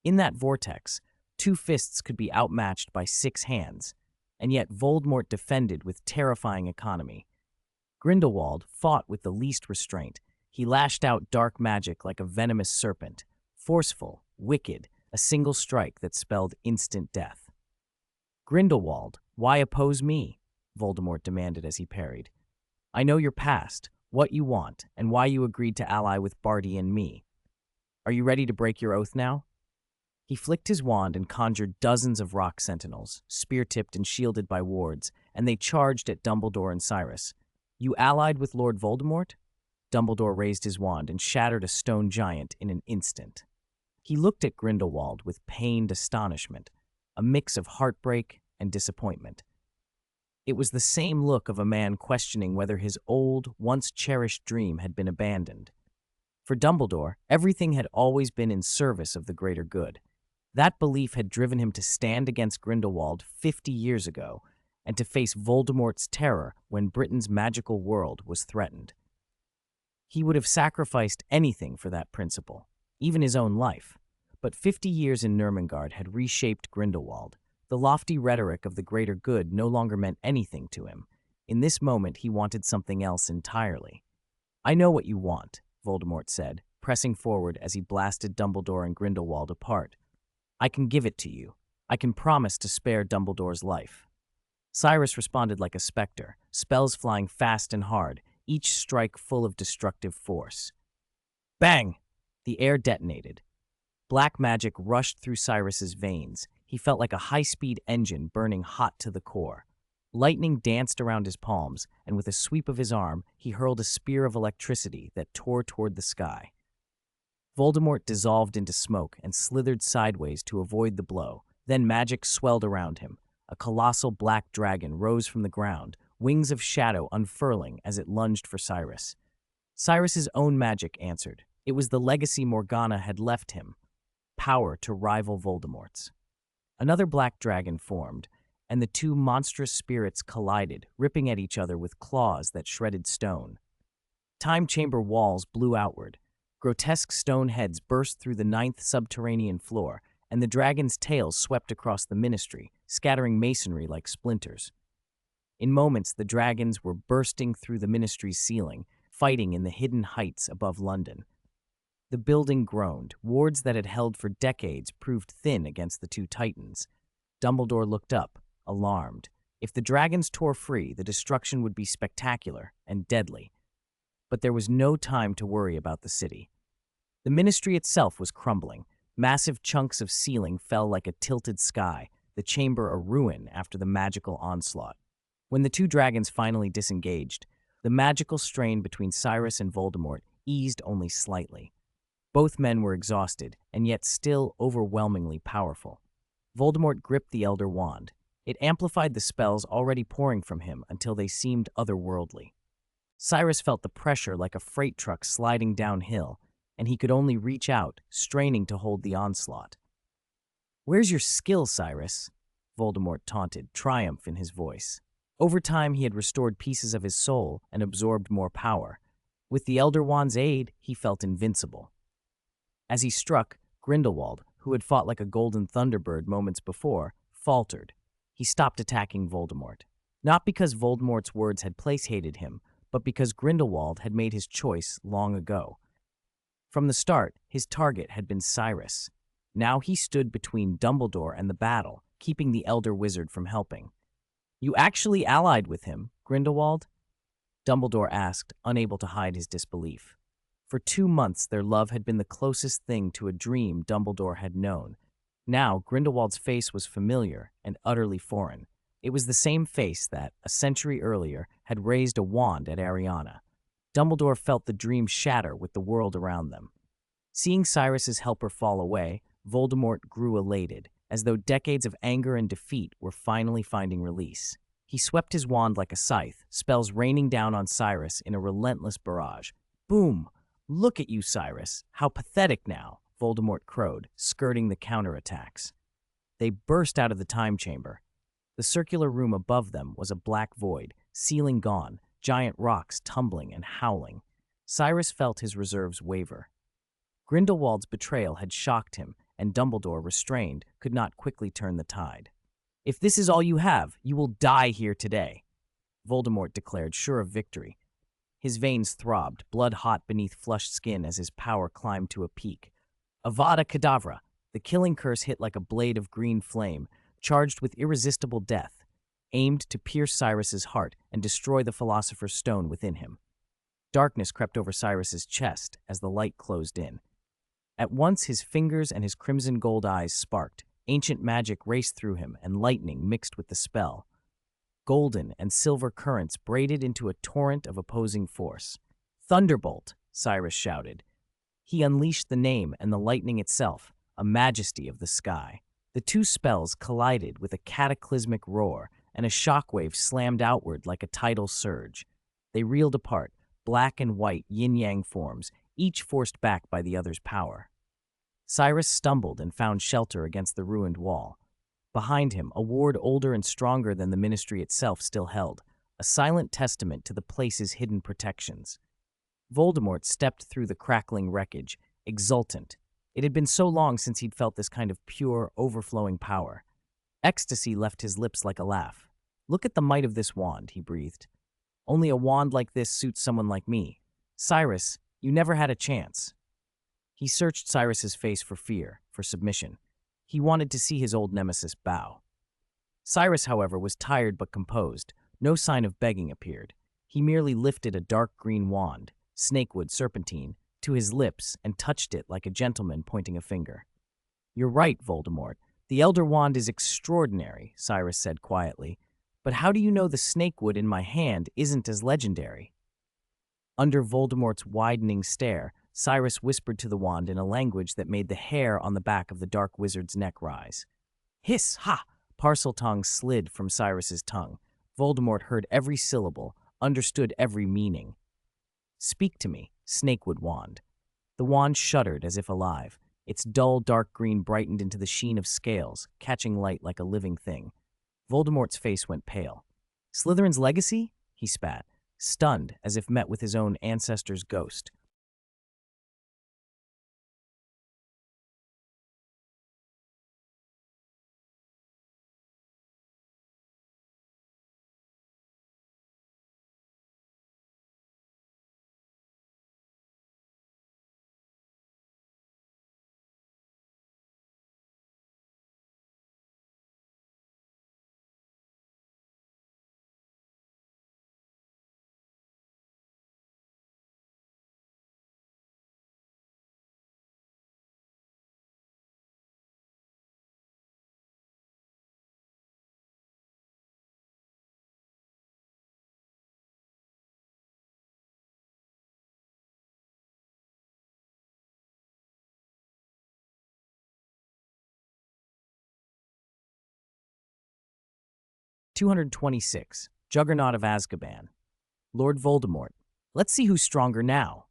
In that vortex, two fists could be outmatched by 6 hands, and yet Voldemort defended with terrifying economy. Grindelwald fought with the least restraint. He lashed out dark magic like a venomous serpent, forceful, wicked, a single strike that spelled instant death. "Grindelwald, why oppose me?" Voldemort demanded as he parried. "I know your past, what you want, and why you agreed to ally with Barty and me. Are you ready to break your oath now?" He flicked his wand and conjured dozens of rock sentinels, spear-tipped and shielded by wards, and they charged at Dumbledore and Cyrus. "You allied with Lord Voldemort?" Dumbledore raised his wand and shattered a stone giant in an instant. He looked at Grindelwald with pained astonishment, a mix of heartbreak and disappointment. It was the same look of a man questioning whether his old, once-cherished dream had been abandoned. For Dumbledore, everything had always been in service of the greater good. That belief had driven him to stand against Grindelwald 50 years ago and to face Voldemort's terror when Britain's magical world was threatened. He would have sacrificed anything for that principle, even his own life. But 50 years in Nurmengard had reshaped Grindelwald. The lofty rhetoric of the greater good no longer meant anything to him. In this moment, he wanted something else entirely. "I know what you want," Voldemort said, pressing forward as he blasted Dumbledore and Grindelwald apart. "I can give it to you. I can promise to spare Dumbledore's life." Cyrus responded like a specter, spells flying fast and hard, each strike full of destructive force. Bang! The air detonated. Black magic rushed through Cyrus's veins. He felt like a high-speed engine burning hot to the core. Lightning danced around his palms, and with a sweep of his arm, he hurled a spear of electricity that tore toward the sky. Voldemort dissolved into smoke and slithered sideways to avoid the blow. Then magic swelled around him. A colossal black dragon rose from the ground, wings of shadow unfurling as it lunged for Cyrus. Cyrus's own magic answered. It was the legacy Morgana had left him, power to rival Voldemort's. Another black dragon formed, and the two monstrous spirits collided, ripping at each other with claws that shredded stone. Time chamber walls blew outward. Grotesque stone heads burst through the 9th subterranean floor, and the dragon's tails swept across the ministry, scattering masonry like splinters. In moments, the dragons were bursting through the ministry's ceiling, fighting in the hidden heights above London. The building groaned. Wards that had held for decades proved thin against the two titans. Dumbledore looked up, alarmed. If the dragons tore free, the destruction would be spectacular and deadly. But there was no time to worry about the city. The ministry itself was crumbling. Massive chunks of ceiling fell like a tilted sky, the chamber a ruin after the magical onslaught. When the two dragons finally disengaged, the magical strain between Cyrus and Voldemort eased only slightly. Both men were exhausted, and yet still overwhelmingly powerful. Voldemort gripped the Elder Wand. It amplified the spells already pouring from him until they seemed otherworldly. Cyrus felt the pressure like a freight truck sliding downhill, and he could only reach out, straining to hold the onslaught. "Where's your skill, Cyrus?" Voldemort taunted, triumph in his voice. Over time, he had restored pieces of his soul and absorbed more power. With the Elder Wand's aid, he felt invincible. As he struck, Grindelwald, who had fought like a golden thunderbird moments before, faltered. He stopped attacking Voldemort. Not because Voldemort's words had place-hated him, but because Grindelwald had made his choice long ago. From the start, his target had been Cyrus. Now he stood between Dumbledore and the battle, keeping the Elder Wizard from helping. "You actually allied with him, Grindelwald?" Dumbledore asked, unable to hide his disbelief. For 2 months, their love had been the closest thing to a dream Dumbledore had known. Now, Grindelwald's face was familiar and utterly foreign. It was the same face that, a century earlier, had raised a wand at Ariana. Dumbledore felt the dream shatter with the world around them. Seeing Cyrus's helper fall away, Voldemort grew elated, as though decades of anger and defeat were finally finding release. He swept his wand like a scythe, spells raining down on Cyrus in a relentless barrage. Boom! "Look at you, Cyrus. How pathetic now," Voldemort crowed, skirting the counterattacks. They burst out of the time chamber. The circular room above them was a black void, ceiling gone, giant rocks tumbling and howling. Cyrus felt his reserves waver. Grindelwald's betrayal had shocked him, and Dumbledore, restrained, could not quickly turn the tide. "If this is all you have, you will die here today," Voldemort declared, sure of victory. His veins throbbed, blood hot beneath flushed skin as his power climbed to a peak. Avada Kedavra! The killing curse hit like a blade of green flame, charged with irresistible death, aimed to pierce Cyrus's heart and destroy the Philosopher's Stone within him. Darkness crept over Cyrus's chest as the light closed in. At once his fingers and his crimson gold eyes sparked. Ancient magic raced through him, and lightning mixed with the spell. Golden and silver currents braided into a torrent of opposing force. "Thunderbolt!" Cyrus shouted. He unleashed the name and the lightning itself, a majesty of the sky. The two spells collided with a cataclysmic roar, and a shockwave slammed outward like a tidal surge. They reeled apart, black and white yin-yang forms, each forced back by the other's power. Cyrus stumbled and found shelter against the ruined wall. Behind him, a ward older and stronger than the ministry itself still held, a silent testament to the place's hidden protections. Voldemort stepped through the crackling wreckage, exultant. It had been so long since he'd felt this kind of pure, overflowing power. Ecstasy left his lips like a laugh. "Look at the might of this wand," he breathed. "Only a wand like this suits someone like me. Cyrus, you never had a chance." He searched Cyrus's face for fear, for submission. He wanted to see his old nemesis bow. Cyrus, however, was tired but composed. No sign of begging appeared. He merely lifted a dark green wand, snakewood serpentine, to his lips and touched it like a gentleman pointing a finger. You're right, Voldemort. The Elder Wand is extraordinary, Cyrus said quietly. But how do you know the snake wood in my hand isn't as legendary? Under Voldemort's widening stare, Cyrus whispered to the wand in a language that made the hair on the back of the dark wizard's neck rise. Hiss! Ha! Parseltongue slid from Cyrus's tongue. Voldemort heard every syllable, understood every meaning. Speak to me, Snakewood Wand. The wand shuddered as if alive. Its dull dark green brightened into the sheen of scales, catching light like a living thing. Voldemort's face went pale. Slytherin's legacy? He spat, stunned as if met with his own ancestor's ghost. "226. Juggernaut of Azkaban. Lord Voldemort. Let's see who's stronger now."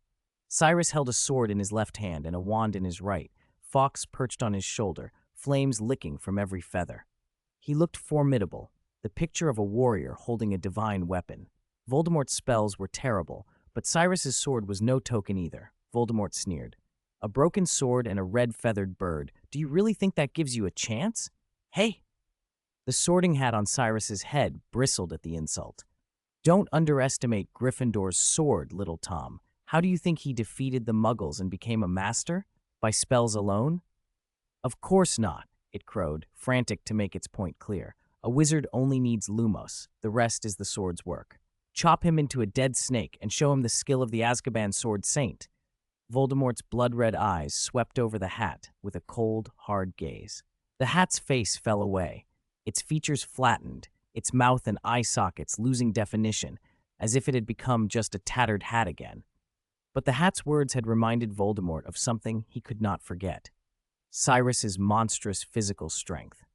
Cyrus held a sword in his left hand and a wand in his right, Fawkes perched on his shoulder, flames licking from every feather. He looked formidable, the picture of a warrior holding a divine weapon. Voldemort's spells were terrible, but Cyrus's sword was no token either. Voldemort sneered. "A broken sword and a red-feathered bird. Do you really think that gives you a chance? Hey!" The sorting hat on Cyrus's head bristled at the insult. "Don't underestimate Gryffindor's sword, little Tom. How do you think he defeated the Muggles and became a master? By spells alone?" "Of course not," it crowed, frantic to make its point clear. "A wizard only needs Lumos. The rest is the sword's work. Chop him into a dead snake and show him the skill of the Azkaban Sword Saint." Voldemort's blood-red eyes swept over the hat with a cold, hard gaze. The hat's face fell away. Its features flattened, its mouth and eye sockets losing definition, as if it had become just a tattered hat again. But the hat's words had reminded Voldemort of something he could not forget: Cyrus's monstrous physical strength.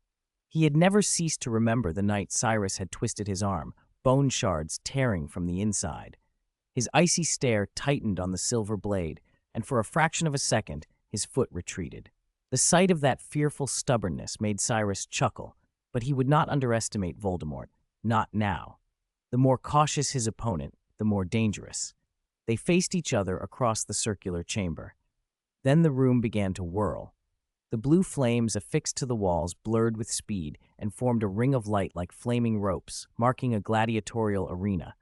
He had never ceased to remember the night Cyrus had twisted his arm, bone shards tearing from the inside. His icy stare tightened on the silver blade, and for a fraction of a second, his foot retreated. The sight of that fearful stubbornness made Cyrus chuckle, but he would not underestimate Voldemort, not now. The more cautious his opponent, the more dangerous. They faced each other across the circular chamber. Then the room began to whirl. The blue flames affixed to the walls blurred with speed and formed a ring of light like flaming ropes, marking a gladiatorial arena.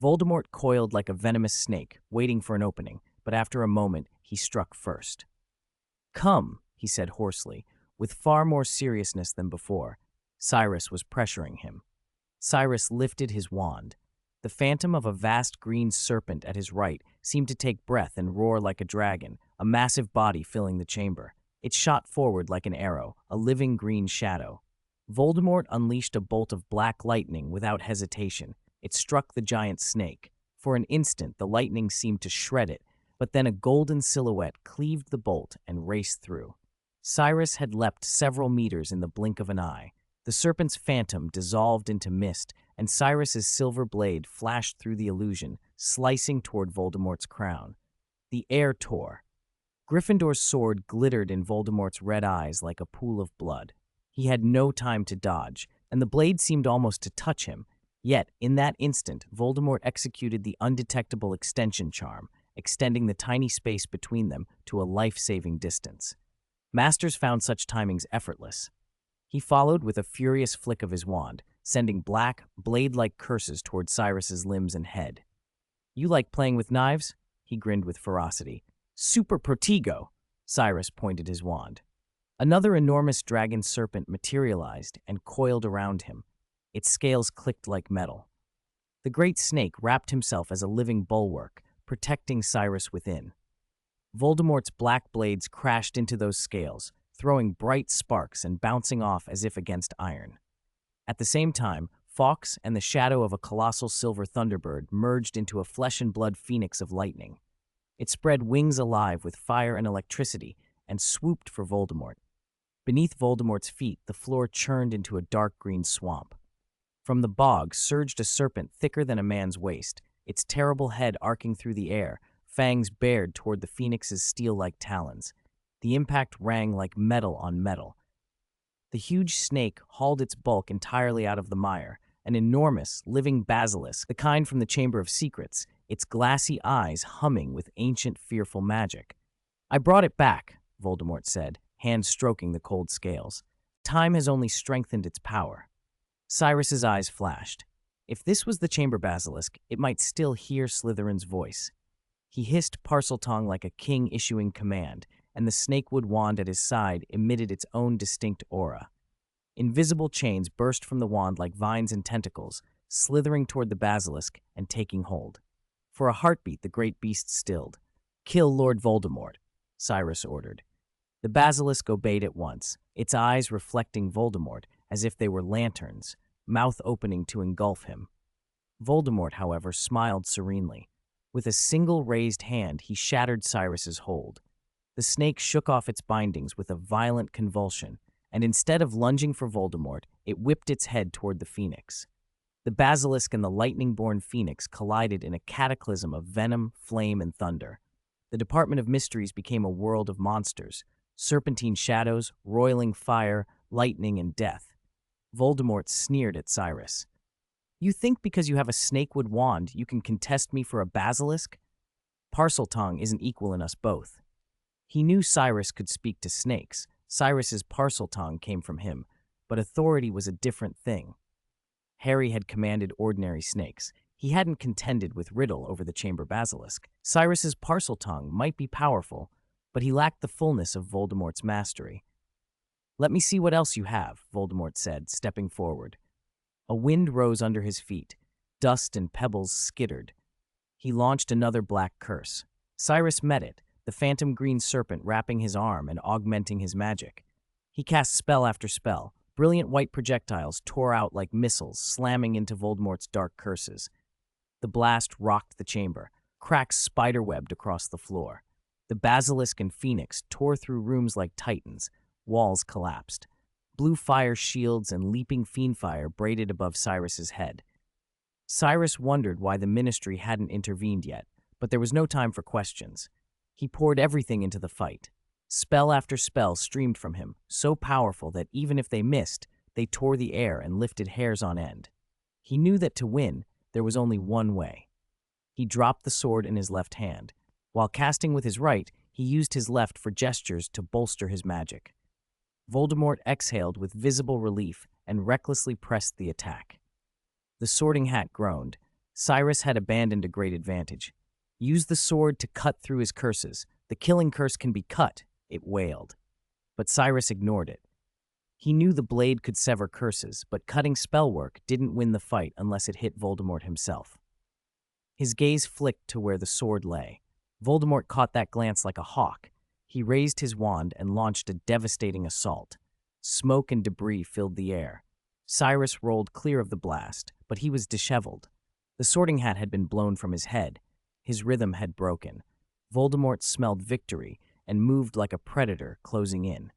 Voldemort coiled like a venomous snake, waiting for an opening, but after a moment, he struck first. "Come," he said hoarsely, with far more seriousness than before. Cyrus was pressuring him. Cyrus lifted his wand. The phantom of a vast green serpent at his right seemed to take breath and roar like a dragon, a massive body filling the chamber. It shot forward like an arrow, a living green shadow. Voldemort unleashed a bolt of black lightning without hesitation. It struck the giant snake. For an instant, the lightning seemed to shred it, but then a golden silhouette cleaved the bolt and raced through. Cyrus had leapt several meters in the blink of an eye. The serpent's phantom dissolved into mist, and Cyrus's silver blade flashed through the illusion, slicing toward Voldemort's crown. The air tore. Gryffindor's sword glittered in Voldemort's red eyes like a pool of blood. He had no time to dodge, and the blade seemed almost to touch him. Yet, in that instant, Voldemort executed the undetectable extension charm, extending the tiny space between them to a life-saving distance. Masters found such timings effortless. He followed with a furious flick of his wand, sending black, blade-like curses toward Cyrus's limbs and head. "You like playing with knives?" He grinned with ferocity. "Super Protego!" Cyrus pointed his wand. Another enormous dragon serpent materialized and coiled around him. Its scales clicked like metal. The great snake wrapped himself as a living bulwark, protecting Cyrus within. Voldemort's black blades crashed into those scales, throwing bright sparks and bouncing off as if against iron. At the same time, Fawkes and the shadow of a colossal silver thunderbird merged into a flesh-and-blood phoenix of lightning. It spread wings alive with fire and electricity and swooped for Voldemort. Beneath Voldemort's feet, the floor churned into a dark green swamp. From the bog surged a serpent thicker than a man's waist, its terrible head arcing through the air, fangs bared toward the phoenix's steel-like talons. The impact rang like metal on metal. The huge snake hauled its bulk entirely out of the mire, an enormous, living basilisk, the kind from the Chamber of Secrets, its glassy eyes humming with ancient, fearful magic. "I brought it back," Voldemort said, hand stroking the cold scales. "Time has only strengthened its power." Cyrus's eyes flashed. If this was the chamber basilisk, it might still hear Slytherin's voice. He hissed Parseltongue like a king issuing command, and the snakewood wand at his side emitted its own distinct aura. Invisible chains burst from the wand like vines and tentacles, slithering toward the basilisk and taking hold. For a heartbeat, the great beast stilled. "Kill Lord Voldemort," Cyrus ordered. The basilisk obeyed at once, its eyes reflecting Voldemort as if they were lanterns, mouth opening to engulf him. Voldemort, however, smiled serenely. With a single raised hand, he shattered Cyrus's hold. The snake shook off its bindings with a violent convulsion, and instead of lunging for Voldemort, it whipped its head toward the phoenix. The basilisk and the lightning-born phoenix collided in a cataclysm of venom, flame, and thunder. The Department of Mysteries became a world of monsters, serpentine shadows, roiling fire, lightning, and death. Voldemort sneered at Cyrus. "You think because you have a snakewood wand you can contest me for a basilisk? Parseltongue isn't equal in us both." He knew Cyrus could speak to snakes. Cyrus's Parseltongue came from him, but authority was a different thing. Harry had commanded ordinary snakes. He hadn't contended with Riddle over the chamber basilisk. Cyrus's Parseltongue might be powerful, but he lacked the fullness of Voldemort's mastery. "Let me see what else you have," Voldemort said, stepping forward. A wind rose under his feet. Dust and pebbles skittered. He launched another black curse. Cyrus met it, the phantom green serpent wrapping his arm and augmenting his magic. He cast spell after spell. Brilliant white projectiles tore out like missiles, slamming into Voldemort's dark curses. The blast rocked the chamber. Cracks spiderwebbed across the floor. The basilisk and phoenix tore through rooms like titans. Walls collapsed. Blue fire shields and leaping fiendfire braided above Cyrus's head. Cyrus wondered why the Ministry hadn't intervened yet, but there was no time for questions. He poured everything into the fight. Spell after spell streamed from him, so powerful that even if they missed, they tore the air and lifted hairs on end. He knew that to win, there was only one way. He dropped the sword in his left hand. While casting with his right, he used his left for gestures to bolster his magic. Voldemort exhaled with visible relief and recklessly pressed the attack. The Sorting Hat groaned. Cyrus had abandoned a great advantage. "Use the sword to cut through his curses. The killing curse can be cut," it wailed. But Cyrus ignored it. He knew the blade could sever curses, but cutting spellwork didn't win the fight unless it hit Voldemort himself. His gaze flicked to where the sword lay. Voldemort caught that glance like a hawk. He raised his wand and launched a devastating assault. Smoke and debris filled the air. Cyrus rolled clear of the blast, but he was disheveled. The Sorting Hat had been blown from his head. His rhythm had broken. Voldemort smelled victory and moved like a predator closing in.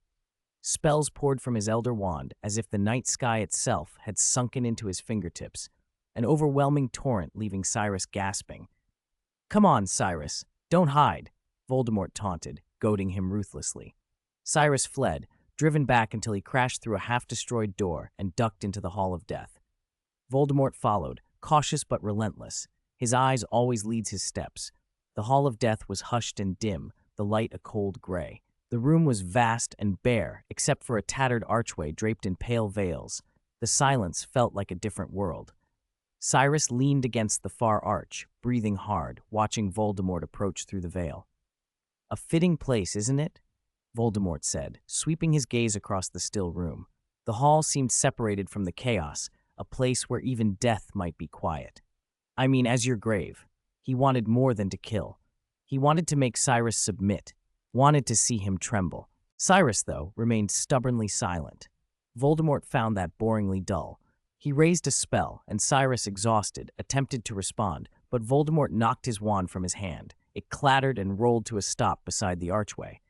Spells poured from his elder wand as if the night sky itself had sunken into his fingertips, an overwhelming torrent leaving Cyrus gasping. "Come on, Cyrus, don't hide," Voldemort taunted, goading him ruthlessly. Cyrus fled, driven back until he crashed through a half-destroyed door and ducked into the Hall of Death. Voldemort followed, cautious but relentless. His eyes always leads his steps. The Hall of Death was hushed and dim, the light a cold gray. The room was vast and bare, except for a tattered archway draped in pale veils. The silence felt like a different world. Cyrus leaned against the far arch, breathing hard, watching Voldemort approach through the veil. "A fitting place, isn't it?" Voldemort said, sweeping his gaze across the still room. The hall seemed separated from the chaos, a place where even death might be quiet. "I mean, as your grave." He wanted more than to kill. He wanted to make Cyrus submit, wanted to see him tremble. Cyrus, though, remained stubbornly silent. Voldemort found that boringly dull. He raised a spell, and Cyrus, exhausted, attempted to respond, but Voldemort knocked his wand from his hand. It clattered and rolled to a stop beside the archway.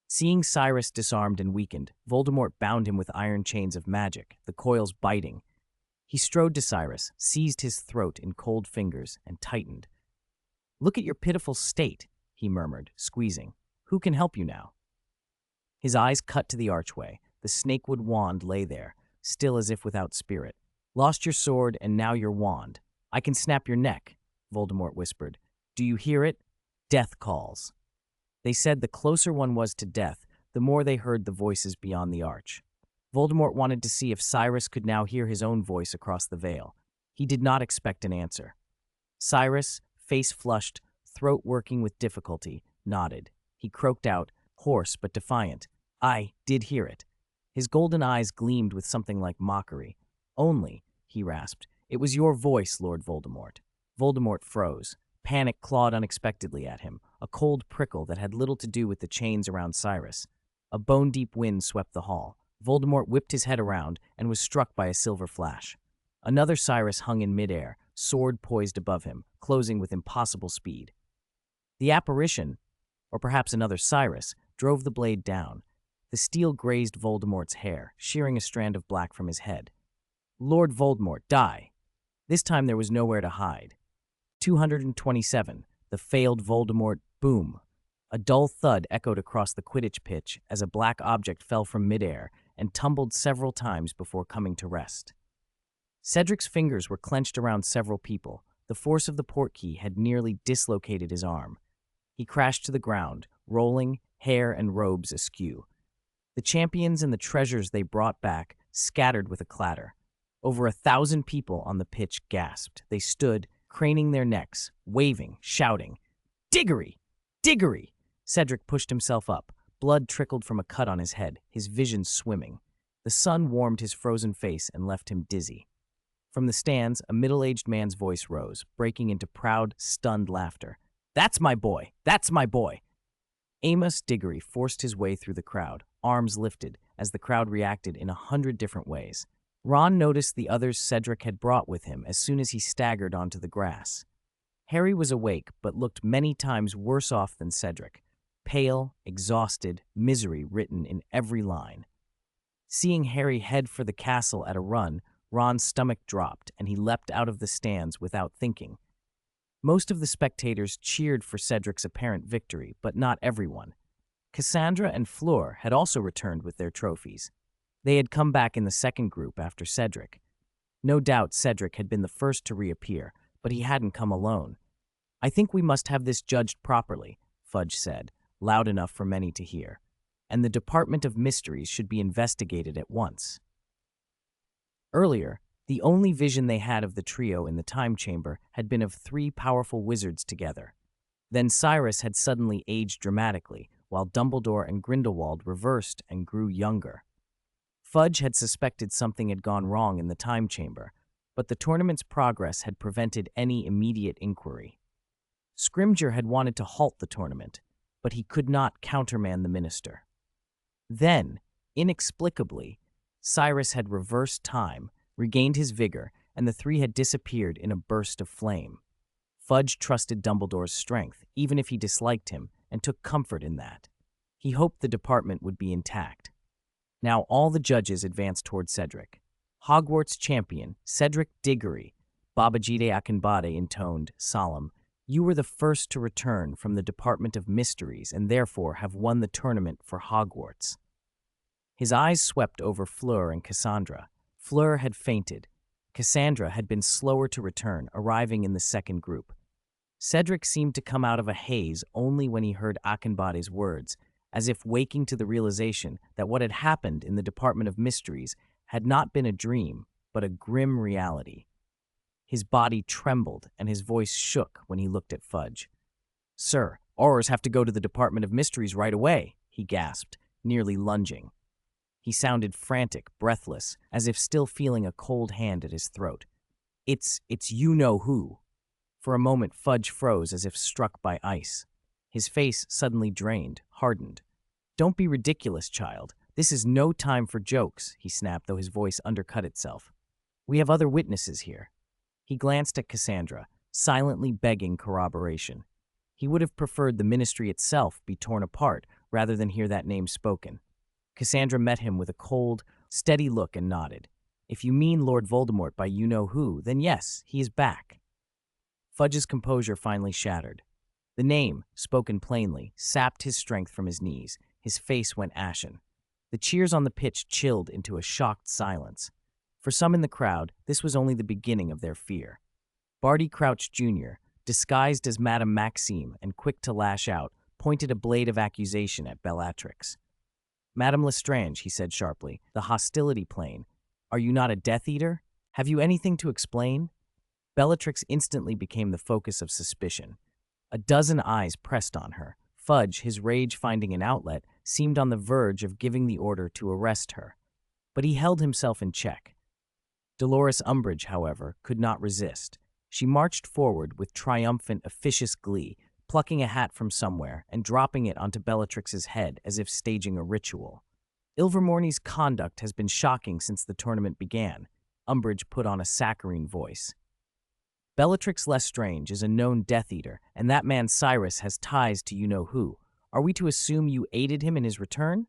Seeing Cyrus disarmed and weakened, Voldemort bound him with iron chains of magic, the coils biting. He strode to Cyrus, seized his throat in cold fingers, and tightened. "Look at your pitiful state," he murmured, squeezing. "Who can help you now?" His eyes cut to the archway. The snakewood wand lay there, still as if without spirit. "Lost your sword, and now your wand. I can snap your neck," Voldemort whispered. "Do you hear it? Death calls." They said the closer one was to death, the more they heard the voices beyond the arch. Voldemort wanted to see if Cyrus could now hear his own voice across the veil. He did not expect an answer. Cyrus, face flushed, throat working with difficulty, nodded. He croaked out, hoarse but defiant, "I did hear it." His golden eyes gleamed with something like mockery. "Only," he rasped, "it was your voice, Lord Voldemort." Voldemort froze. Panic clawed unexpectedly at him, a cold prickle that had little to do with the chains around Cyrus. A bone-deep wind swept the hall. Voldemort whipped his head around and was struck by a silver flash. Another Cyrus hung in midair, sword poised above him, closing with impossible speed. The apparition, or perhaps another Cyrus, drove the blade down. The steel grazed Voldemort's hair, shearing a strand of black from his head. "Lord Voldemort, die!" This time there was nowhere to hide. 227. The failed Voldemort. Boom. A dull thud echoed across the Quidditch pitch as a black object fell from midair and tumbled several times before coming to rest. Cedric's fingers were clenched around several people. The force of the portkey had nearly dislocated his arm. He crashed to the ground, rolling, hair and robes askew. The champions and the treasures they brought back scattered with a clatter. Over 1,000 people on the pitch gasped. They stood, craning their necks, waving, shouting, "Diggory! Diggory!" Cedric pushed himself up. Blood trickled from a cut on his head, his vision swimming. The sun warmed his frozen face and left him dizzy. From the stands, a middle-aged man's voice rose, breaking into proud, stunned laughter. "That's my boy! That's my boy!" Amos Diggory forced his way through the crowd, arms lifted, as the crowd reacted in 100 different ways. Ron noticed the others Cedric had brought with him as soon as he staggered onto the grass. Harry was awake, but looked many times worse off than Cedric. Pale, exhausted, misery written in every line. Seeing Harry head for the castle at a run, Ron's stomach dropped and he leapt out of the stands without thinking. Most of the spectators cheered for Cedric's apparent victory, but not everyone. Cassandra and Fleur had also returned with their trophies. They had come back in the second group after Cedric. No doubt Cedric had been the first to reappear, but he hadn't come alone. "I think we must have this judged properly," Fudge said, loud enough for many to hear. "And the Department of Mysteries should be investigated at once." Earlier, the only vision they had of the trio in the time chamber had been of 3 powerful wizards together. Then Cyrus had suddenly aged dramatically, while Dumbledore and Grindelwald reversed and grew younger. Fudge had suspected something had gone wrong in the time chamber, but the tournament's progress had prevented any immediate inquiry. Scrimgeour had wanted to halt the tournament, but he could not countermand the minister. Then, inexplicably, Cyrus had reversed time, regained his vigor, and the 3 had disappeared in a burst of flame. Fudge trusted Dumbledore's strength, even if he disliked him, and took comfort in that. He hoped the department would be intact. Now all the judges advanced toward Cedric. "Hogwarts champion, Cedric Diggory," Babajide Akinbade intoned, solemn, "you were the first to return from the Department of Mysteries and therefore have won the tournament for Hogwarts." His eyes swept over Fleur and Cassandra. Fleur had fainted. Cassandra had been slower to return, arriving in the second group. Cedric seemed to come out of a haze only when he heard Akinbade's words, as if waking to the realization that what had happened in the Department of Mysteries had not been a dream, but a grim reality. His body trembled and his voice shook when he looked at Fudge. "Sir, Aurors have to go to the Department of Mysteries right away," he gasped, nearly lunging. He sounded frantic, breathless, as if still feeling a cold hand at his throat. It's you-know-who." For a moment Fudge froze as if struck by ice. His face suddenly drained, hardened. Don't be ridiculous, child. This is no time for jokes, he snapped, though his voice undercut itself. We have other witnesses here. He glanced at Cassandra, silently begging corroboration. He would have preferred the ministry itself be torn apart rather than hear that name spoken. Cassandra met him with a cold, steady look and nodded. If you mean Lord Voldemort by you-know-who, then yes, he is back. Fudge's composure finally shattered. The name, spoken plainly, sapped his strength from his knees. His face went ashen. The cheers on the pitch chilled into a shocked silence. For some in the crowd, this was only the beginning of their fear. Barty Crouch Jr., disguised as Madame Maxime and quick to lash out, pointed a blade of accusation at Bellatrix. Madame Lestrange, he said sharply, the hostility plane. Are you not a Death Eater? Have you anything to explain? Bellatrix instantly became the focus of suspicion. A dozen eyes pressed on her. Fudge, his rage finding an outlet, seemed on the verge of giving the order to arrest her. But he held himself in check. Dolores Umbridge, however, could not resist. She marched forward with triumphant, officious glee, plucking a hat from somewhere and dropping it onto Bellatrix's head as if staging a ritual. Ilvermorny's conduct has been shocking since the tournament began, Umbridge put on a saccharine voice. Bellatrix Lestrange is a known Death Eater, and that man Cyrus has ties to you-know-who. Are we to assume you aided him in his return?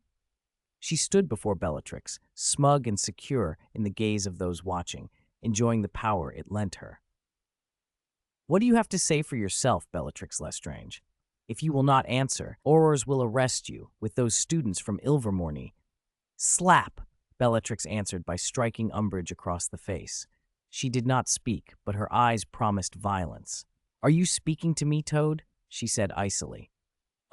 She stood before Bellatrix, smug and secure in the gaze of those watching, enjoying the power it lent her. What do you have to say for yourself, Bellatrix Lestrange? If you will not answer, Aurors will arrest you with those students from Ilvermorny. Slap, Bellatrix answered by striking Umbridge across the face. She did not speak, but her eyes promised violence. Are you speaking to me, Toad? She said icily.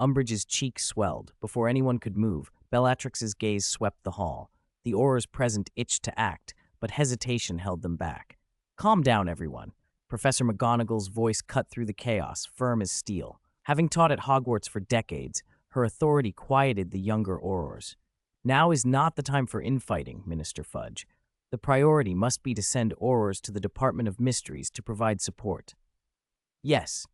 Umbridge's cheek swelled. Before anyone could move, Bellatrix's gaze swept the hall. The Aurors present itched to act, but hesitation held them back. Calm down, everyone. Professor McGonagall's voice cut through the chaos, firm as steel. Having taught at Hogwarts for decades, her authority quieted the younger Aurors. Now is not the time for infighting, Minister Fudge. The priority must be to send Aurors to the Department of Mysteries to provide support. Yes,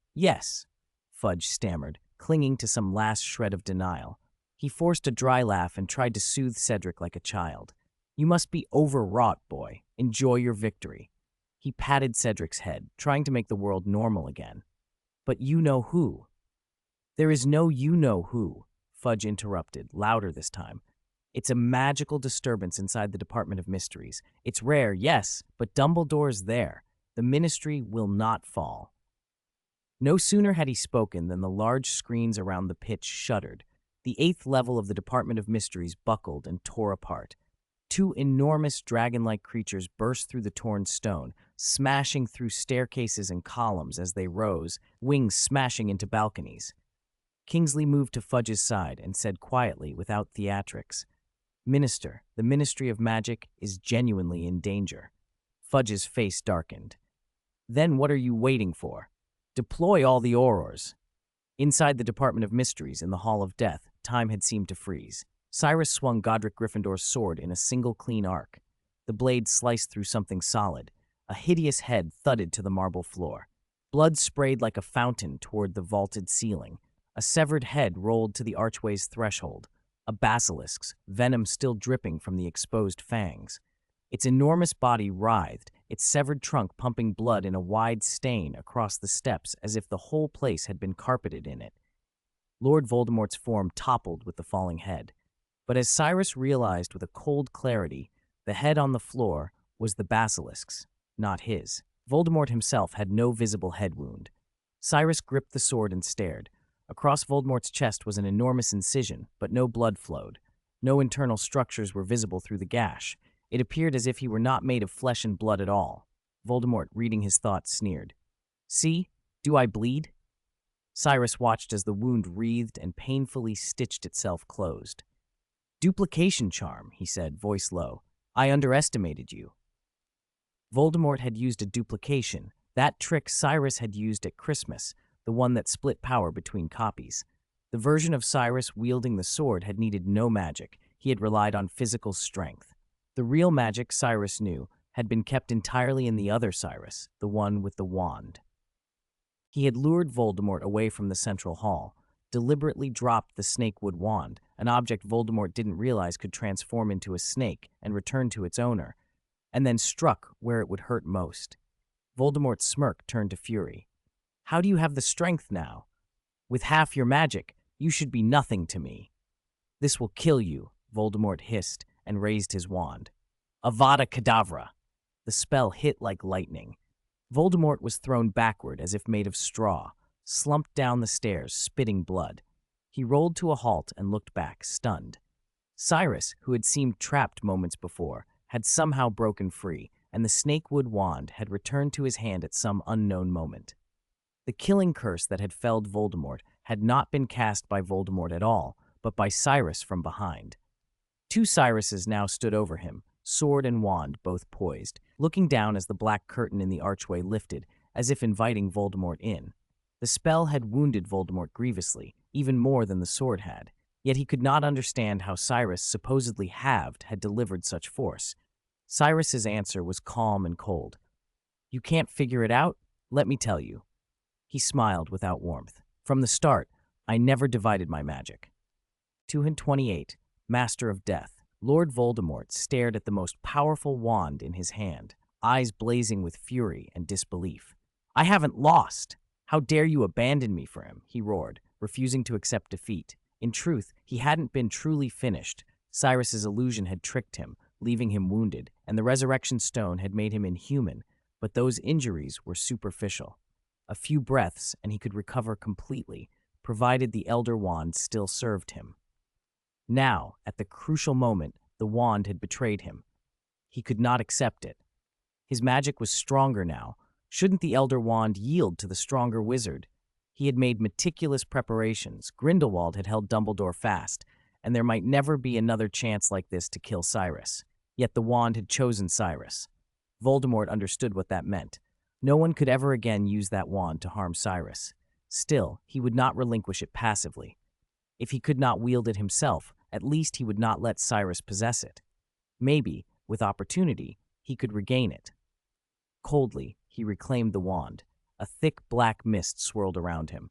Fudge stammered, clinging to some last shred of denial. He forced a dry laugh and tried to soothe Cedric like a child. You must be overwrought, boy. Enjoy your victory. He patted Cedric's head, trying to make the world normal again. But you-know-who? There is no you-know-who, Fudge interrupted, louder this time. It's a magical disturbance inside the Department of Mysteries. It's rare, yes, but Dumbledore's there. The Ministry will not fall. No sooner had he spoken than the large screens around the pitch shuddered. The 8th level of the Department of Mysteries buckled and tore apart. 2 enormous dragon-like creatures burst through the torn stone, smashing through staircases and columns as they rose, wings smashing into balconies. Kingsley moved to Fudge's side and said quietly, without theatrics, Minister, the Ministry of Magic is genuinely in danger. Fudge's face darkened. Then what are you waiting for? Deploy all the Aurors. Inside the Department of Mysteries in the Hall of Death, time had seemed to freeze. Cyrus swung Godric Gryffindor's sword in a single clean arc. The blade sliced through something solid. A hideous head thudded to the marble floor. Blood sprayed like a fountain toward the vaulted ceiling. A severed head rolled to the archway's threshold. A basilisk's, venom still dripping from the exposed fangs. Its enormous body writhed, its severed trunk pumping blood in a wide stain across the steps as if the whole place had been carpeted in it. Lord Voldemort's form toppled with the falling head. But as Cyrus realized with a cold clarity, the head on the floor was the basilisk's, not his. Voldemort himself had no visible head wound. Cyrus gripped the sword and stared. Across Voldemort's chest was an enormous incision, but no blood flowed. No internal structures were visible through the gash. It appeared as if he were not made of flesh and blood at all. Voldemort, reading his thoughts, sneered. See? Do I bleed? Cyrus watched as the wound wreathed and painfully stitched itself closed. Duplication charm, he said, voice low. I underestimated you. Voldemort had used a duplication, that trick Cyrus had used at Christmas, the one that split power between copies. The version of Cyrus wielding the sword had needed no magic. He had relied on physical strength. The real magic, Cyrus knew, had been kept entirely in the other Cyrus, the one with the wand. He had lured Voldemort away from the central hall. deliberately dropped the snakewood wand, an object Voldemort didn't realize could transform into a snake and return to its owner, and then struck where it would hurt most. Voldemort's smirk turned to fury. How do you have the strength now? With half your magic, you should be nothing to me. This will kill you, Voldemort hissed and raised his wand. Avada Kedavra! The spell hit like lightning. Voldemort was thrown backward as if made of straw, slumped down the stairs, spitting blood. He rolled to a halt and looked back, stunned. Cyrus, who had seemed trapped moments before, had somehow broken free, and the snakewood wand had returned to his hand at some unknown moment. The killing curse that had felled Voldemort had not been cast by Voldemort at all, but by Cyrus from behind. Two Cyruses now stood over him, sword and wand both poised, looking down as the black curtain in the archway lifted, as if inviting Voldemort in. The spell had wounded Voldemort grievously, even more than the sword had, yet he could not understand how Cyrus, supposedly halved, had delivered such force. Cyrus's answer was calm and cold. You can't figure it out? Let me tell you. He smiled without warmth. From the start, I never divided my magic. 228, Master of Death. Lord Voldemort stared at the most powerful wand in his hand, eyes blazing with fury and disbelief. I haven't lost! How dare you abandon me for him? He roared, refusing to accept defeat. In truth, he hadn't been truly finished. Cyrus's illusion had tricked him, leaving him wounded, and the resurrection stone had made him inhuman, but those injuries were superficial. A few breaths and he could recover completely, provided the Elder Wand still served him. Now, at the crucial moment, the wand had betrayed him. He could not accept it. His magic was stronger now. Shouldn't the Elder Wand yield to the stronger wizard? He had made meticulous preparations. Grindelwald had held Dumbledore fast, and there might never be another chance like this to kill Cyrus. Yet the wand had chosen Cyrus. Voldemort understood what that meant. No one could ever again use that wand to harm Cyrus. Still, he would not relinquish it passively. If he could not wield it himself, at least he would not let Cyrus possess it. Maybe, with opportunity, he could regain it. Coldly, he reclaimed the wand. A thick black mist swirled around him.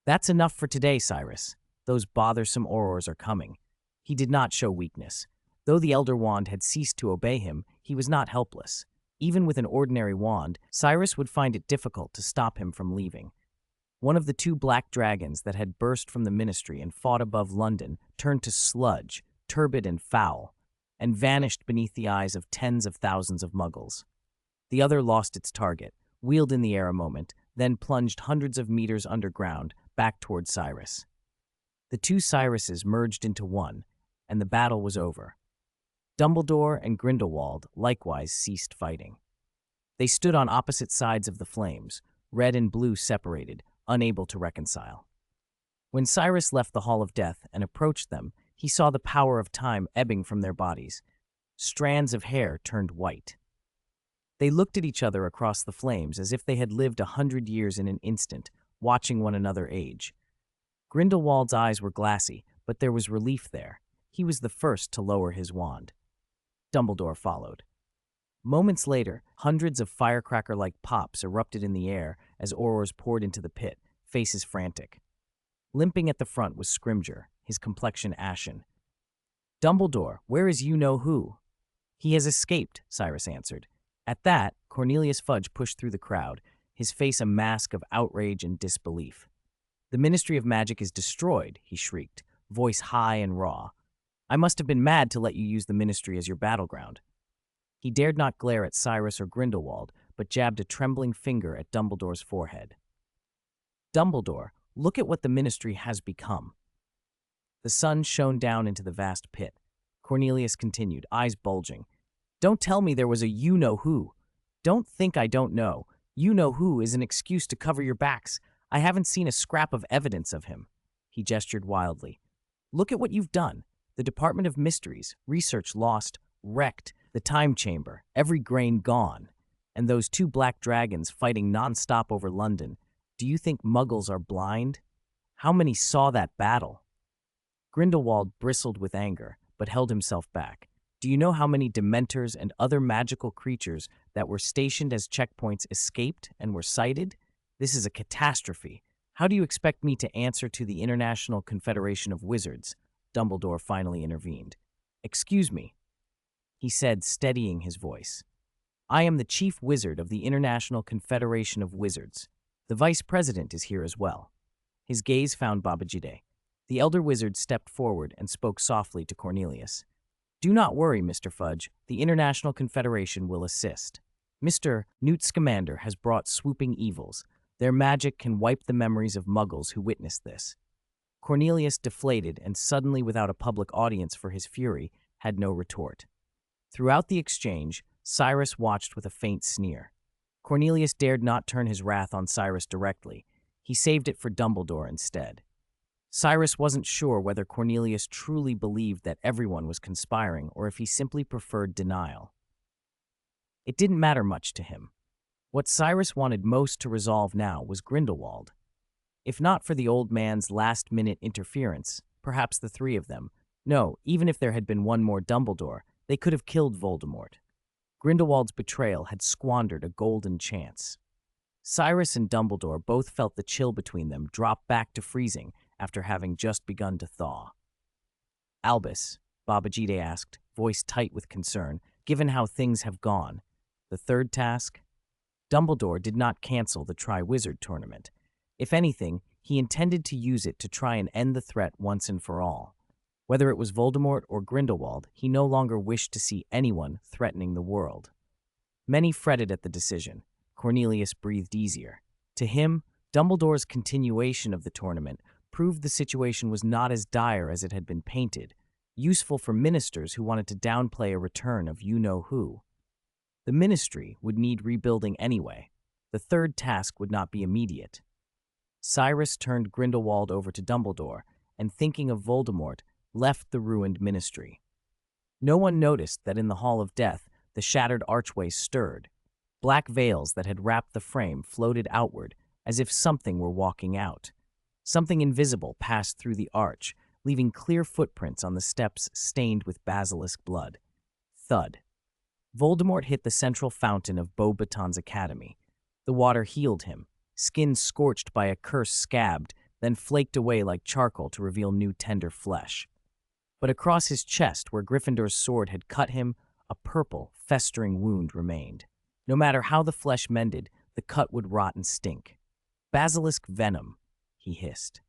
That's enough for today, Cyrus. Those bothersome Aurors are coming. He did not show weakness. Though the Elder Wand had ceased to obey him, he was not helpless. Even with an ordinary wand, Cyrus would find it difficult to stop him from leaving. One of the two black dragons that had burst from the Ministry and fought above London turned to sludge, turbid and foul, and vanished beneath the eyes of tens of thousands of Muggles. The other lost its target, wheeled in the air a moment, then plunged hundreds of meters underground, back toward Cyrus. The two Cyruses merged into one, and the battle was over. Dumbledore and Grindelwald likewise ceased fighting. They stood on opposite sides of the flames, red and blue separated, unable to reconcile. When Cyrus left the Hall of Death and approached them, he saw the power of time ebbing from their bodies. Strands of hair turned white. They looked at each other across the flames as if they had lived 100 years in an instant, watching one another age. Grindelwald's eyes were glassy, but there was relief there. He was the first to lower his wand. Dumbledore followed. Moments later, hundreds of firecracker-like pops erupted in the air as Aurors poured into the pit, faces frantic. Limping at the front was Scrimgeour, his complexion ashen. Dumbledore, where is you-know-who? He has escaped, Cyrus answered. At that, Cornelius Fudge pushed through the crowd, his face a mask of outrage and disbelief. The Ministry of Magic is destroyed, he shrieked, voice high and raw. I must have been mad to let you use the Ministry as your battleground. He dared not glare at Cyrus or Grindelwald, but jabbed a trembling finger at Dumbledore's forehead. Dumbledore, look at what the Ministry has become. The sun shone down into the vast pit. Cornelius continued, eyes bulging. Don't tell me there was a you-know-who. Don't think I don't know. You-know-who is an excuse to cover your backs. I haven't seen a scrap of evidence of him. He gestured wildly. Look at what you've done. The Department of Mysteries, research lost, wrecked, the time chamber, every grain gone, and those two black dragons fighting non-stop over London. Do you think Muggles are blind? How many saw that battle? Grindelwald bristled with anger, but held himself back. Do you know how many Dementors and other magical creatures that were stationed as checkpoints escaped and were sighted? This is a catastrophe. How do you expect me to answer to the International Confederation of Wizards? Dumbledore finally intervened. Excuse me, he said, steadying his voice. I am the chief wizard of the International Confederation of Wizards. The vice president is here as well. His gaze found Babajide. The elder wizard stepped forward and spoke softly to Cornelius. Do not worry, Mr. Fudge. The International Confederation will assist. Mr. Newt Scamander has brought swooping evils. Their magic can wipe the memories of muggles who witnessed this. Cornelius, deflated and suddenly without a public audience for his fury, had no retort. Throughout the exchange, Cyrus watched with a faint sneer. Cornelius dared not turn his wrath on Cyrus directly. He saved it for Dumbledore instead. Cyrus wasn't sure whether Cornelius truly believed that everyone was conspiring or if he simply preferred denial. It didn't matter much to him. What Cyrus wanted most to resolve now was Grindelwald. If not for the old man's last-minute interference, perhaps the three of them, no, even if there had been one more Dumbledore, they could have killed Voldemort. Grindelwald's betrayal had squandered a golden chance. Cyrus and Dumbledore both felt the chill between them drop back to freezing after having just begun to thaw. Albus, Babajide asked, voice tight with concern, given how things have gone. The third task? Dumbledore did not cancel the Tri-Wizard tournament. If anything, he intended to use it to try and end the threat once and for all. Whether it was Voldemort or Grindelwald, he no longer wished to see anyone threatening the world. Many fretted at the decision. Cornelius breathed easier. To him, Dumbledore's continuation of the tournament proved the situation was not as dire as it had been painted, useful for ministers who wanted to downplay a return of you-know-who. The ministry would need rebuilding anyway. The third task would not be immediate. Cyrus turned Grindelwald over to Dumbledore, and thinking of Voldemort, left the ruined ministry. No one noticed that in the Hall of Death, the shattered archway stirred. Black veils that had wrapped the frame floated outward, as if something were walking out. Something invisible passed through the arch, leaving clear footprints on the steps stained with basilisk blood. Thud. Voldemort hit the central fountain of Beauxbatons Academy. The water healed him, skin scorched by a curse scabbed, then flaked away like charcoal to reveal new tender flesh. But across his chest, where Gryffindor's sword had cut him, a purple, festering wound remained. No matter how the flesh mended, the cut would rot and stink. Basilisk venom, he hissed.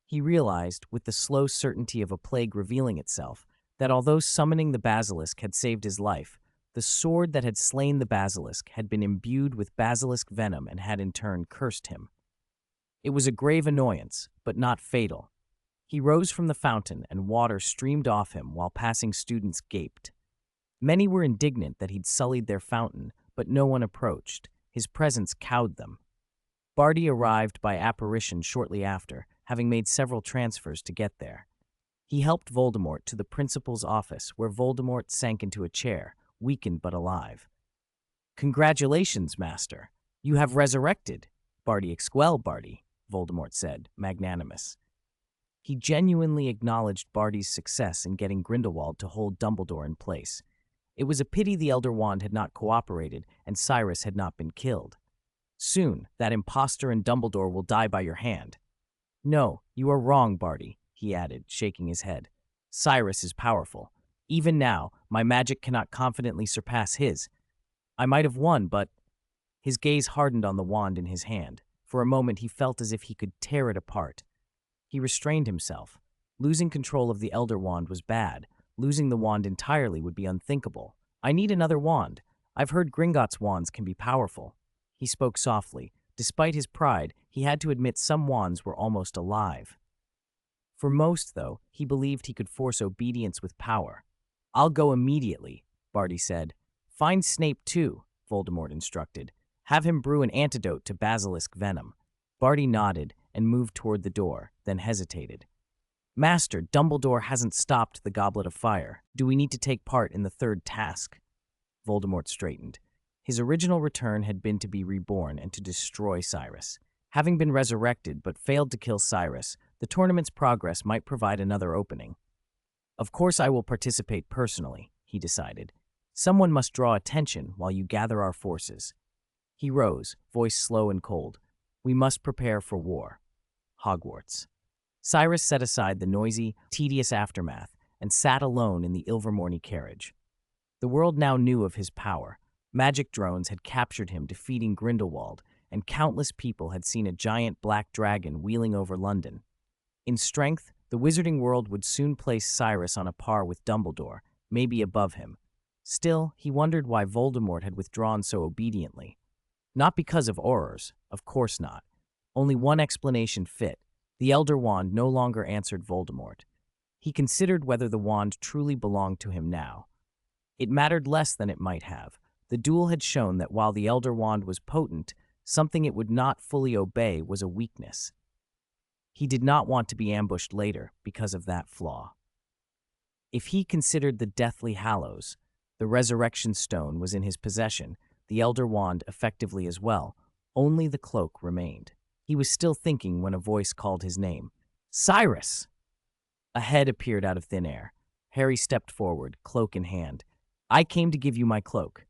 He realized, with the slow certainty of a plague revealing itself, that although summoning the basilisk had saved his life, the sword that had slain the basilisk had been imbued with basilisk venom and had in turn cursed him. It was a grave annoyance, but not fatal. He rose from the fountain and water streamed off him while passing students gaped. Many were indignant that he'd sullied their fountain, but no one approached. His presence cowed them. Barty arrived by apparition shortly after, having made several transfers to get there. He helped Voldemort to the principal's office, where Voldemort sank into a chair, weakened but alive. Congratulations, Master. You have resurrected. Barty, Voldemort said, magnanimous. He genuinely acknowledged Barty's success in getting Grindelwald to hold Dumbledore in place. It was a pity the Elder Wand had not cooperated and Cyrus had not been killed. Soon, that impostor and Dumbledore will die by your hand. No, you are wrong, Barty, he added, shaking his head. Cyrus is powerful. Even now, my magic cannot confidently surpass his. I might have won, but... His gaze hardened on the wand in his hand. For a moment, he felt as if he could tear it apart. He restrained himself. Losing control of the Elder Wand was bad. Losing the wand entirely would be unthinkable. I need another wand. I've heard Gringotts wands can be powerful. He spoke softly. Despite his pride, he had to admit some wands were almost alive. For most, though, he believed he could force obedience with power. I'll go immediately, Barty said. Find Snape too, Voldemort instructed. Have him brew an antidote to basilisk venom. Barty nodded and moved toward the door, then hesitated. Master, Dumbledore hasn't stopped the Goblet of Fire. Do we need to take part in the third task? Voldemort straightened. His original return had been to be reborn and to destroy Cyrus. Having been resurrected but failed to kill Cyrus, the tournament's progress might provide another opening. Of course I will participate personally, he decided. Someone must draw attention while you gather our forces. He rose, voice slow and cold. We must prepare for war. Hogwarts. Cyrus set aside the noisy, tedious aftermath and sat alone in the Ilvermorny carriage. The world now knew of his power. Magic drones had captured him, defeating Grindelwald, and countless people had seen a giant black dragon wheeling over London. In strength, the wizarding world would soon place Cyrus on a par with Dumbledore, maybe above him. Still, he wondered why Voldemort had withdrawn so obediently. Not because of Aurors, of course not. Only one explanation fit. The Elder Wand no longer answered Voldemort. He considered whether the wand truly belonged to him now. It mattered less than it might have. The duel had shown that while the Elder Wand was potent, something it would not fully obey was a weakness. He did not want to be ambushed later because of that flaw. If he considered the Deathly Hallows, the Resurrection Stone was in his possession, the Elder Wand effectively as well. Only the cloak remained. He was still thinking when a voice called his name. "Cyrus!" A head appeared out of thin air. Harry stepped forward, cloak in hand. "I came to give you my cloak."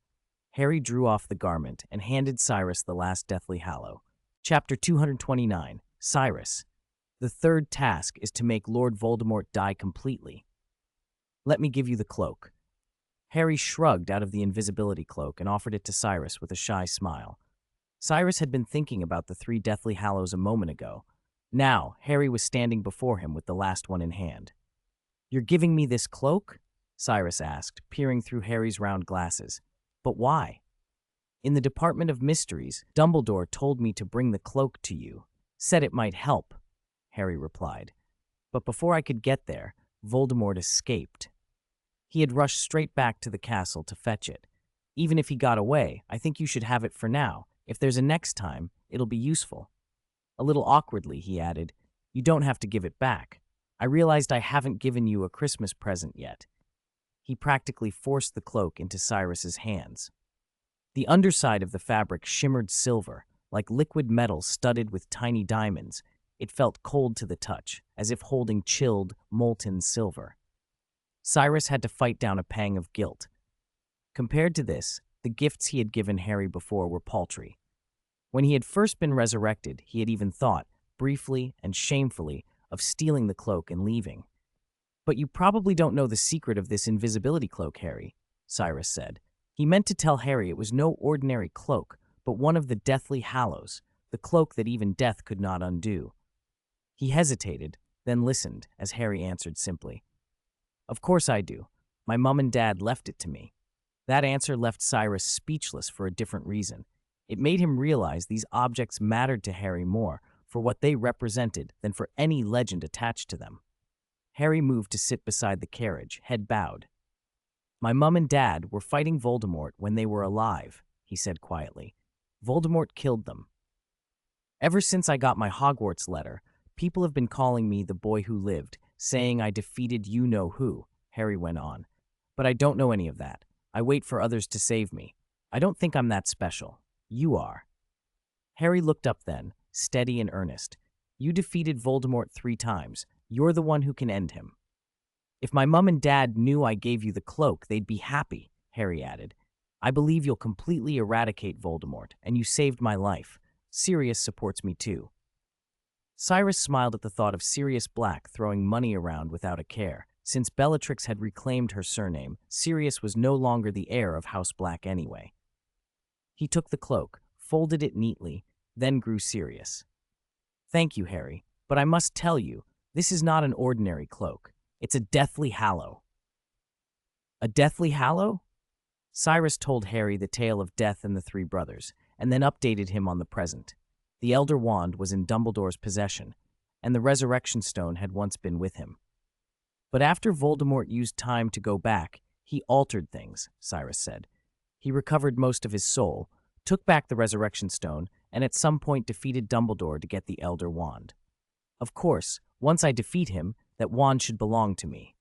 Harry drew off the garment and handed Cyrus the last Deathly Hallow. Chapter 229, Cyrus. The third task is to make Lord Voldemort die completely. "Let me give you the cloak." Harry shrugged out of the invisibility cloak and offered it to Cyrus with a shy smile. Cyrus had been thinking about the 3 Deathly Hallows a moment ago. Now, Harry was standing before him with the last one in hand. "You're giving me this cloak?" Cyrus asked, peering through Harry's round glasses. "But why?" "In the Department of Mysteries, Dumbledore told me to bring the cloak to you. Said it might help," Harry replied. "But before I could get there, Voldemort escaped. He had rushed straight back to the castle to fetch it. Even if he got away, I think you should have it for now. If there's a next time, it'll be useful." A little awkwardly, he added, "You don't have to give it back. I realized I haven't given you a Christmas present yet." He practically forced the cloak into Cyrus's hands. The underside of the fabric shimmered silver, like liquid metal studded with tiny diamonds. It felt cold to the touch, as if holding chilled, molten silver. Cyrus had to fight down a pang of guilt. Compared to this, the gifts he had given Harry before were paltry. When he had first been resurrected, he had even thought, briefly and shamefully, of stealing the cloak and leaving. "But you probably don't know the secret of this invisibility cloak, Harry," Cyrus said. He meant to tell Harry it was no ordinary cloak, but one of the Deathly Hallows, the cloak that even death could not undo. He hesitated, then listened, as Harry answered simply, "Of course I do. My mom and dad left it to me." That answer left Cyrus speechless for a different reason. It made him realize these objects mattered to Harry more for what they represented than for any legend attached to them. Harry moved to sit beside the carriage, head bowed. "My mom and dad were fighting Voldemort when they were alive," he said quietly. "Voldemort killed them. Ever since I got my Hogwarts letter, people have been calling me the boy who lived, saying I defeated you-know-who," Harry went on. "But I don't know any of that. I wait for others to save me. I don't think I'm that special. You are." Harry looked up then, steady and earnest. "You defeated Voldemort 3 times. You're the one who can end him." "If my mom and dad knew I gave you the cloak, they'd be happy," Harry added. "I believe you'll completely eradicate Voldemort, and you saved my life. Sirius supports me too." Cyrus smiled at the thought of Sirius Black throwing money around without a care. Since Bellatrix had reclaimed her surname, Sirius was no longer the heir of House Black anyway. He took the cloak, folded it neatly, then grew serious. "Thank you, Harry, but I must tell you, this is not an ordinary cloak. It's a Deathly Hallow." "A Deathly Hallow?" Cyrus told Harry the tale of Death and the 3 brothers, and then updated him on the present. The Elder Wand was in Dumbledore's possession, and the Resurrection Stone had once been with him. But after Voldemort used time to go back, he altered things, Cyrus said. He recovered most of his soul, took back the Resurrection Stone, and at some point defeated Dumbledore to get the Elder Wand. Of course, once I defeat him, that wand should belong to me.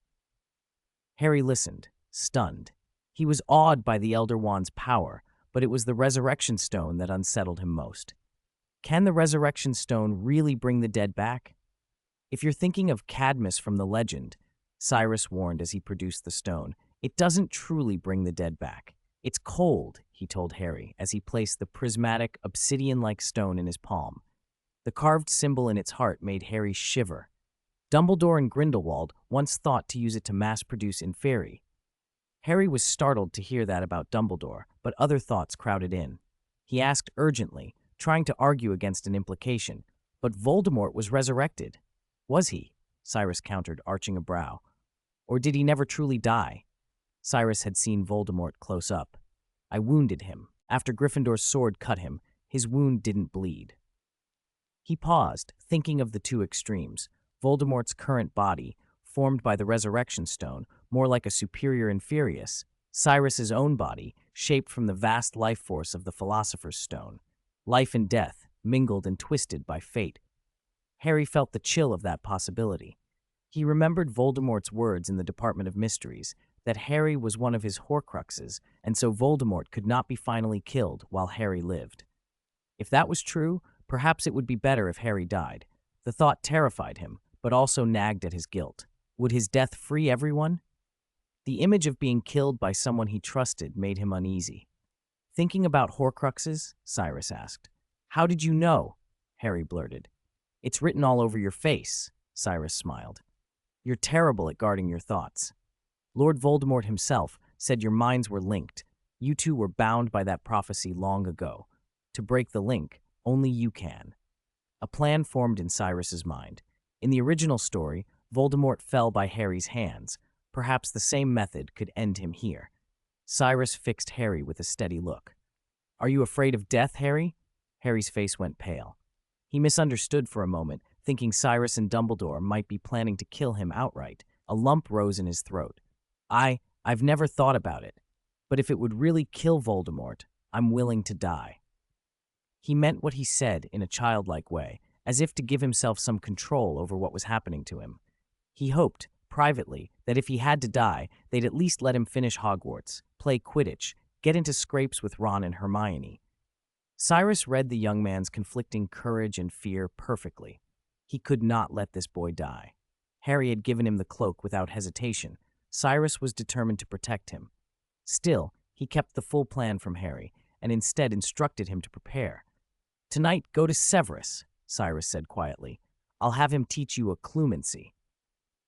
Harry listened, stunned. He was awed by the Elder Wand's power, but it was the Resurrection Stone that unsettled him most. Can the Resurrection Stone really bring the dead back? If you're thinking of Cadmus from the legend, Cyrus warned as he produced the stone, it doesn't truly bring the dead back. It's cold, he told Harry as he placed the prismatic, obsidian-like stone in his palm. The carved symbol in its heart made Harry shiver. Dumbledore and Grindelwald once thought to use it to mass-produce Inferi. Harry was startled to hear that about Dumbledore, but other thoughts crowded in. He asked urgently, trying to argue against an implication, but Voldemort was resurrected. Was he? Cyrus countered, arching a brow. Or did he never truly die? Cyrus had seen Voldemort close up. I wounded him. After Gryffindor's sword cut him, his wound didn't bleed. He paused, thinking of the two extremes. Voldemort's current body, formed by the Resurrection Stone, more like a superior Inferius. Cyrus's own body, shaped from the vast life force of the Philosopher's Stone. Life and death, mingled and twisted by fate. Harry felt the chill of that possibility. He remembered Voldemort's words in the Department of Mysteries, that Harry was one of his Horcruxes, and so Voldemort could not be finally killed while Harry lived. If that was true, perhaps it would be better if Harry died. The thought terrified him, but also nagged at his guilt. Would his death free everyone? The image of being killed by someone he trusted made him uneasy. Thinking about Horcruxes? Cyrus asked. How did you know? Harry blurted. It's written all over your face, Cyrus smiled. You're terrible at guarding your thoughts. Lord Voldemort himself said your minds were linked. You two were bound by that prophecy long ago. To break the link, only you can. A plan formed in Cyrus's mind. In the original story, Voldemort fell by Harry's hands. Perhaps the same method could end him here. Cyrus fixed Harry with a steady look. Are you afraid of death, Harry? Harry's face went pale. He misunderstood for a moment, thinking Cyrus and Dumbledore might be planning to kill him outright. A lump rose in his throat. I've never thought about it. But if it would really kill Voldemort, I'm willing to die. He meant what he said in a childlike way, as if to give himself some control over what was happening to him. He hoped, privately, that if he had to die, they'd at least let him finish Hogwarts, play Quidditch, get into scrapes with Ron and Hermione. Cyrus read the young man's conflicting courage and fear perfectly. He could not let this boy die. Harry had given him the cloak without hesitation. Cyrus was determined to protect him. Still, he kept the full plan from Harry, and instead instructed him to prepare. Tonight, go to Severus, Cyrus said quietly. I'll have him teach you occlumency.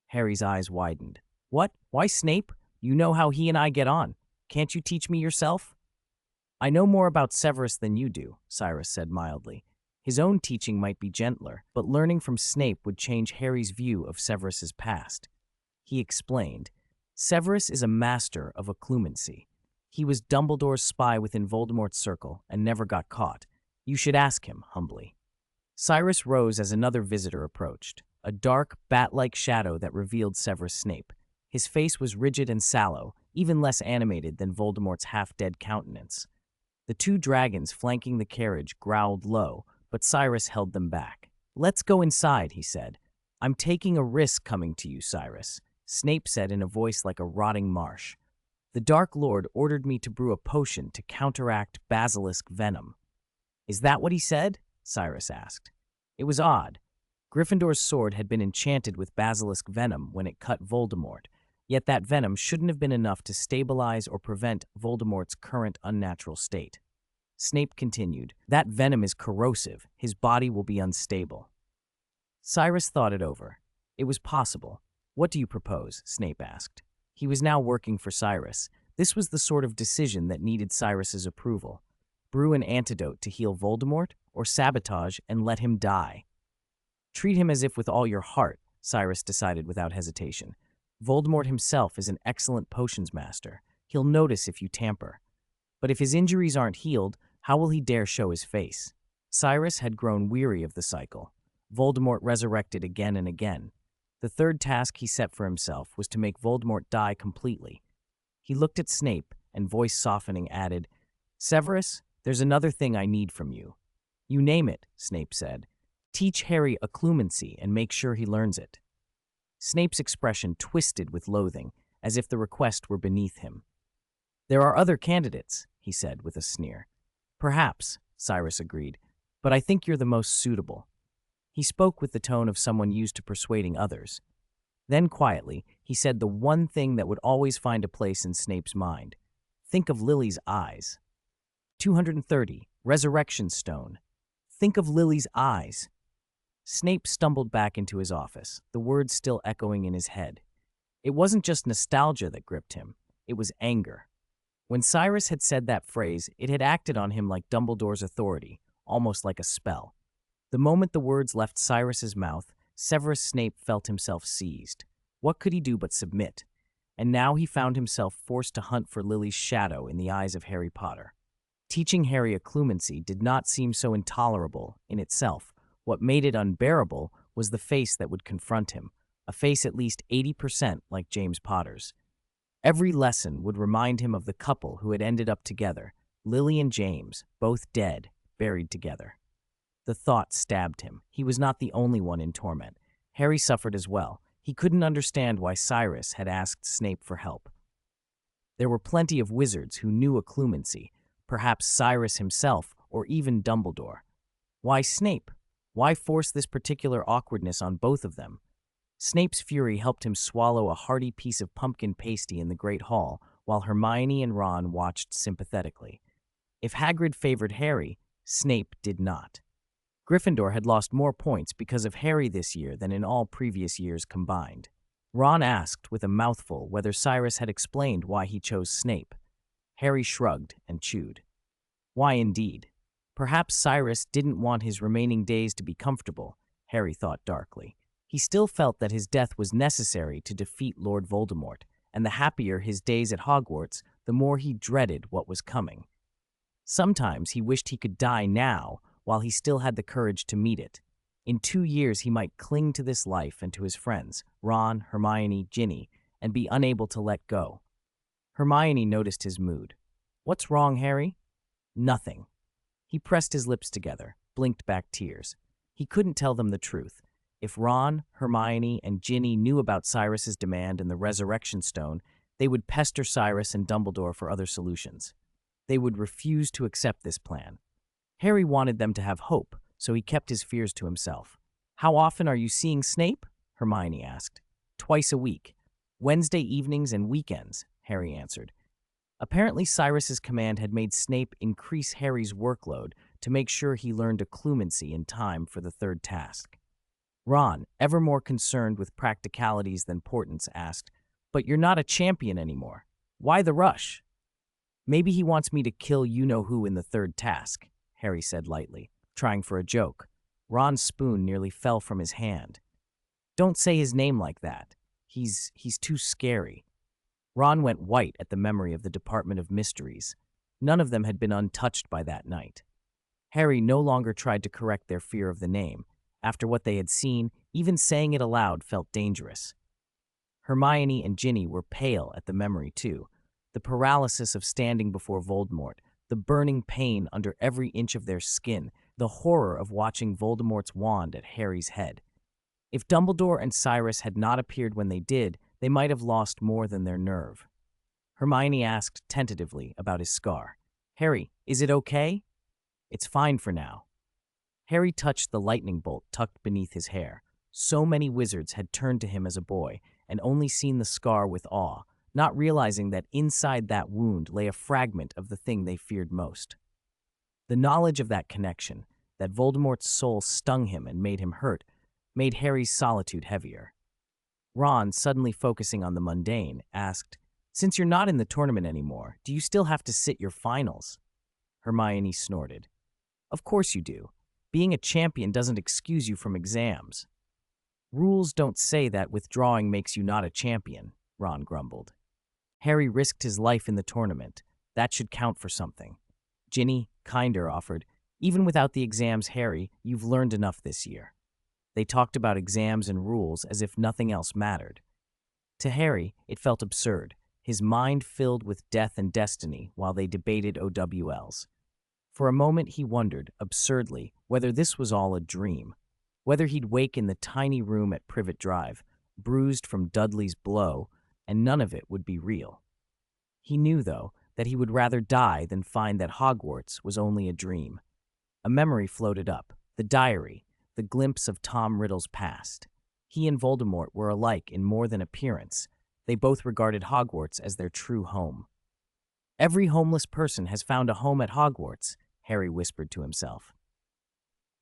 Harry's eyes widened. What? Why Snape? You know how he and I get on. Can't you teach me yourself? I know more about Severus than you do, Cyrus said mildly. His own teaching might be gentler, but learning from Snape would change Harry's view of Severus's past. He explained, Severus is a master of occlumency. He was Dumbledore's spy within Voldemort's circle and never got caught. You should ask him, humbly. Cyrus rose as another visitor approached, a dark, bat-like shadow that revealed Severus Snape. His face was rigid and sallow, even less animated than Voldemort's half-dead countenance. The two dragons flanking the carriage growled low, but Cyrus held them back. Let's go inside, he said. I'm taking a risk coming to you, Cyrus, Snape said in a voice like a rotting marsh. The Dark Lord ordered me to brew a potion to counteract basilisk venom. Is that what he said? Cyrus asked. It was odd. Gryffindor's sword had been enchanted with basilisk venom when it cut Voldemort, yet that venom shouldn't have been enough to stabilize or prevent Voldemort's current unnatural state. Snape continued, that venom is corrosive. His body will be unstable. Cyrus thought it over. It was possible. What do you propose? Snape asked. He was now working for Cyrus. This was the sort of decision that needed Cyrus's approval. Brew an antidote to heal Voldemort, or sabotage and let him die? Treat him as if with all your heart, Cyrus decided without hesitation. Voldemort himself is an excellent potions master. He'll notice if you tamper. But if his injuries aren't healed, how will he dare show his face? Cyrus had grown weary of the cycle. Voldemort resurrected again and again. The third task he set for himself was to make Voldemort die completely. He looked at Snape and, voice softening, added, Severus, there's another thing I need from you. You name it, Snape said. Teach Harry occlumency and make sure he learns it. Snape's expression twisted with loathing, as if the request were beneath him. There are other candidates, he said with a sneer. Perhaps, Cyrus agreed, but I think you're the most suitable. He spoke with the tone of someone used to persuading others. Then quietly, he said the one thing that would always find a place in Snape's mind. Think of Lily's eyes. 230, Resurrection Stone. Think of Lily's eyes. Snape stumbled back into his office, the words still echoing in his head. It wasn't just nostalgia that gripped him, it was anger. When Cyrus had said that phrase, it had acted on him like Dumbledore's authority, almost like a spell. The moment the words left Cyrus's mouth, Severus Snape felt himself seized. What could he do but submit? And now he found himself forced to hunt for Lily's shadow in the eyes of Harry Potter. Teaching Harry occlumency did not seem so intolerable in itself. What made it unbearable was the face that would confront him, a face at least 80% like James Potter's. Every lesson would remind him of the couple who had ended up together, Lily and James, both dead, buried together. The thought stabbed him. He was not the only one in torment. Harry suffered as well. He couldn't understand why Cyrus had asked Snape for help. There were plenty of wizards who knew occlumency, perhaps Cyrus himself or even Dumbledore. Why Snape? Why force this particular awkwardness on both of them? Snape's fury helped him swallow a hearty piece of pumpkin pasty in the Great Hall, while Hermione and Ron watched sympathetically. If Hagrid favored Harry, Snape did not. Gryffindor had lost more points because of Harry this year than in all previous years combined. Ron asked with a mouthful whether Cyrus had explained why he chose Snape. Harry shrugged and chewed. Why indeed? Perhaps Cyrus didn't want his remaining days to be comfortable, Harry thought darkly. He still felt that his death was necessary to defeat Lord Voldemort, and the happier his days at Hogwarts, the more he dreaded what was coming. Sometimes he wished he could die now, while he still had the courage to meet it. In 2 years he might cling to this life and to his friends, Ron, Hermione, Ginny, and be unable to let go. Hermione noticed his mood. "What's wrong, Harry?" "Nothing." He pressed his lips together, blinked back tears. He couldn't tell them the truth. If Ron, Hermione, and Ginny knew about Cyrus's demand and the resurrection stone, they would pester Cyrus and Dumbledore for other solutions. They would refuse to accept this plan. Harry wanted them to have hope, so he kept his fears to himself. "How often are you seeing Snape?" Hermione asked. "Twice a week. Wednesday evenings and weekends," Harry answered. Apparently Cyrus's command had made Snape increase Harry's workload to make sure he learned occlumency in time for the third task. Ron, ever more concerned with practicalities than portents, asked, "But you're not a champion anymore. Why the rush?" "Maybe he wants me to kill you-know-who in the third task," Harry said lightly, trying for a joke. Ron's spoon nearly fell from his hand. "Don't say his name like that. He's too scary." Ron went white at the memory of the Department of Mysteries. None of them had been untouched by that night. Harry no longer tried to correct their fear of the name. After what they had seen, even saying it aloud felt dangerous. Hermione and Ginny were pale at the memory, too. The paralysis of standing before Voldemort, the burning pain under every inch of their skin, the horror of watching Voldemort's wand at Harry's head. If Dumbledore and Cyrus had not appeared when they did, they might have lost more than their nerve. Hermione asked tentatively about his scar. "Harry, is it okay?" "It's fine for now." Harry touched the lightning bolt tucked beneath his hair. So many wizards had turned to him as a boy and only seen the scar with awe, not realizing that inside that wound lay a fragment of the thing they feared most. The knowledge of that connection, that Voldemort's soul stung him and made him hurt, made Harry's solitude heavier. Ron, suddenly focusing on the mundane, asked, "Since you're not in the tournament anymore, do you still have to sit your finals?" Hermione snorted. "Of course you do. Being a champion doesn't excuse you from exams." "Rules don't say that withdrawing makes you not a champion," Ron grumbled. Harry risked his life in the tournament. That should count for something. Ginny, kinder, offered, "Even without the exams, Harry, you've learned enough this year." They talked about exams and rules as if nothing else mattered. To Harry, it felt absurd, his mind filled with death and destiny while they debated OWLs. For a moment he wondered, absurdly, whether this was all a dream, whether he'd wake in the tiny room at Privet Drive, bruised from Dudley's blow, and none of it would be real. He knew, though, that he would rather die than find that Hogwarts was only a dream. A memory floated up, the diary, the glimpse of Tom Riddle's past. He and Voldemort were alike in more than appearance. They both regarded Hogwarts as their true home. "Every homeless person has found a home at Hogwarts," Harry whispered to himself.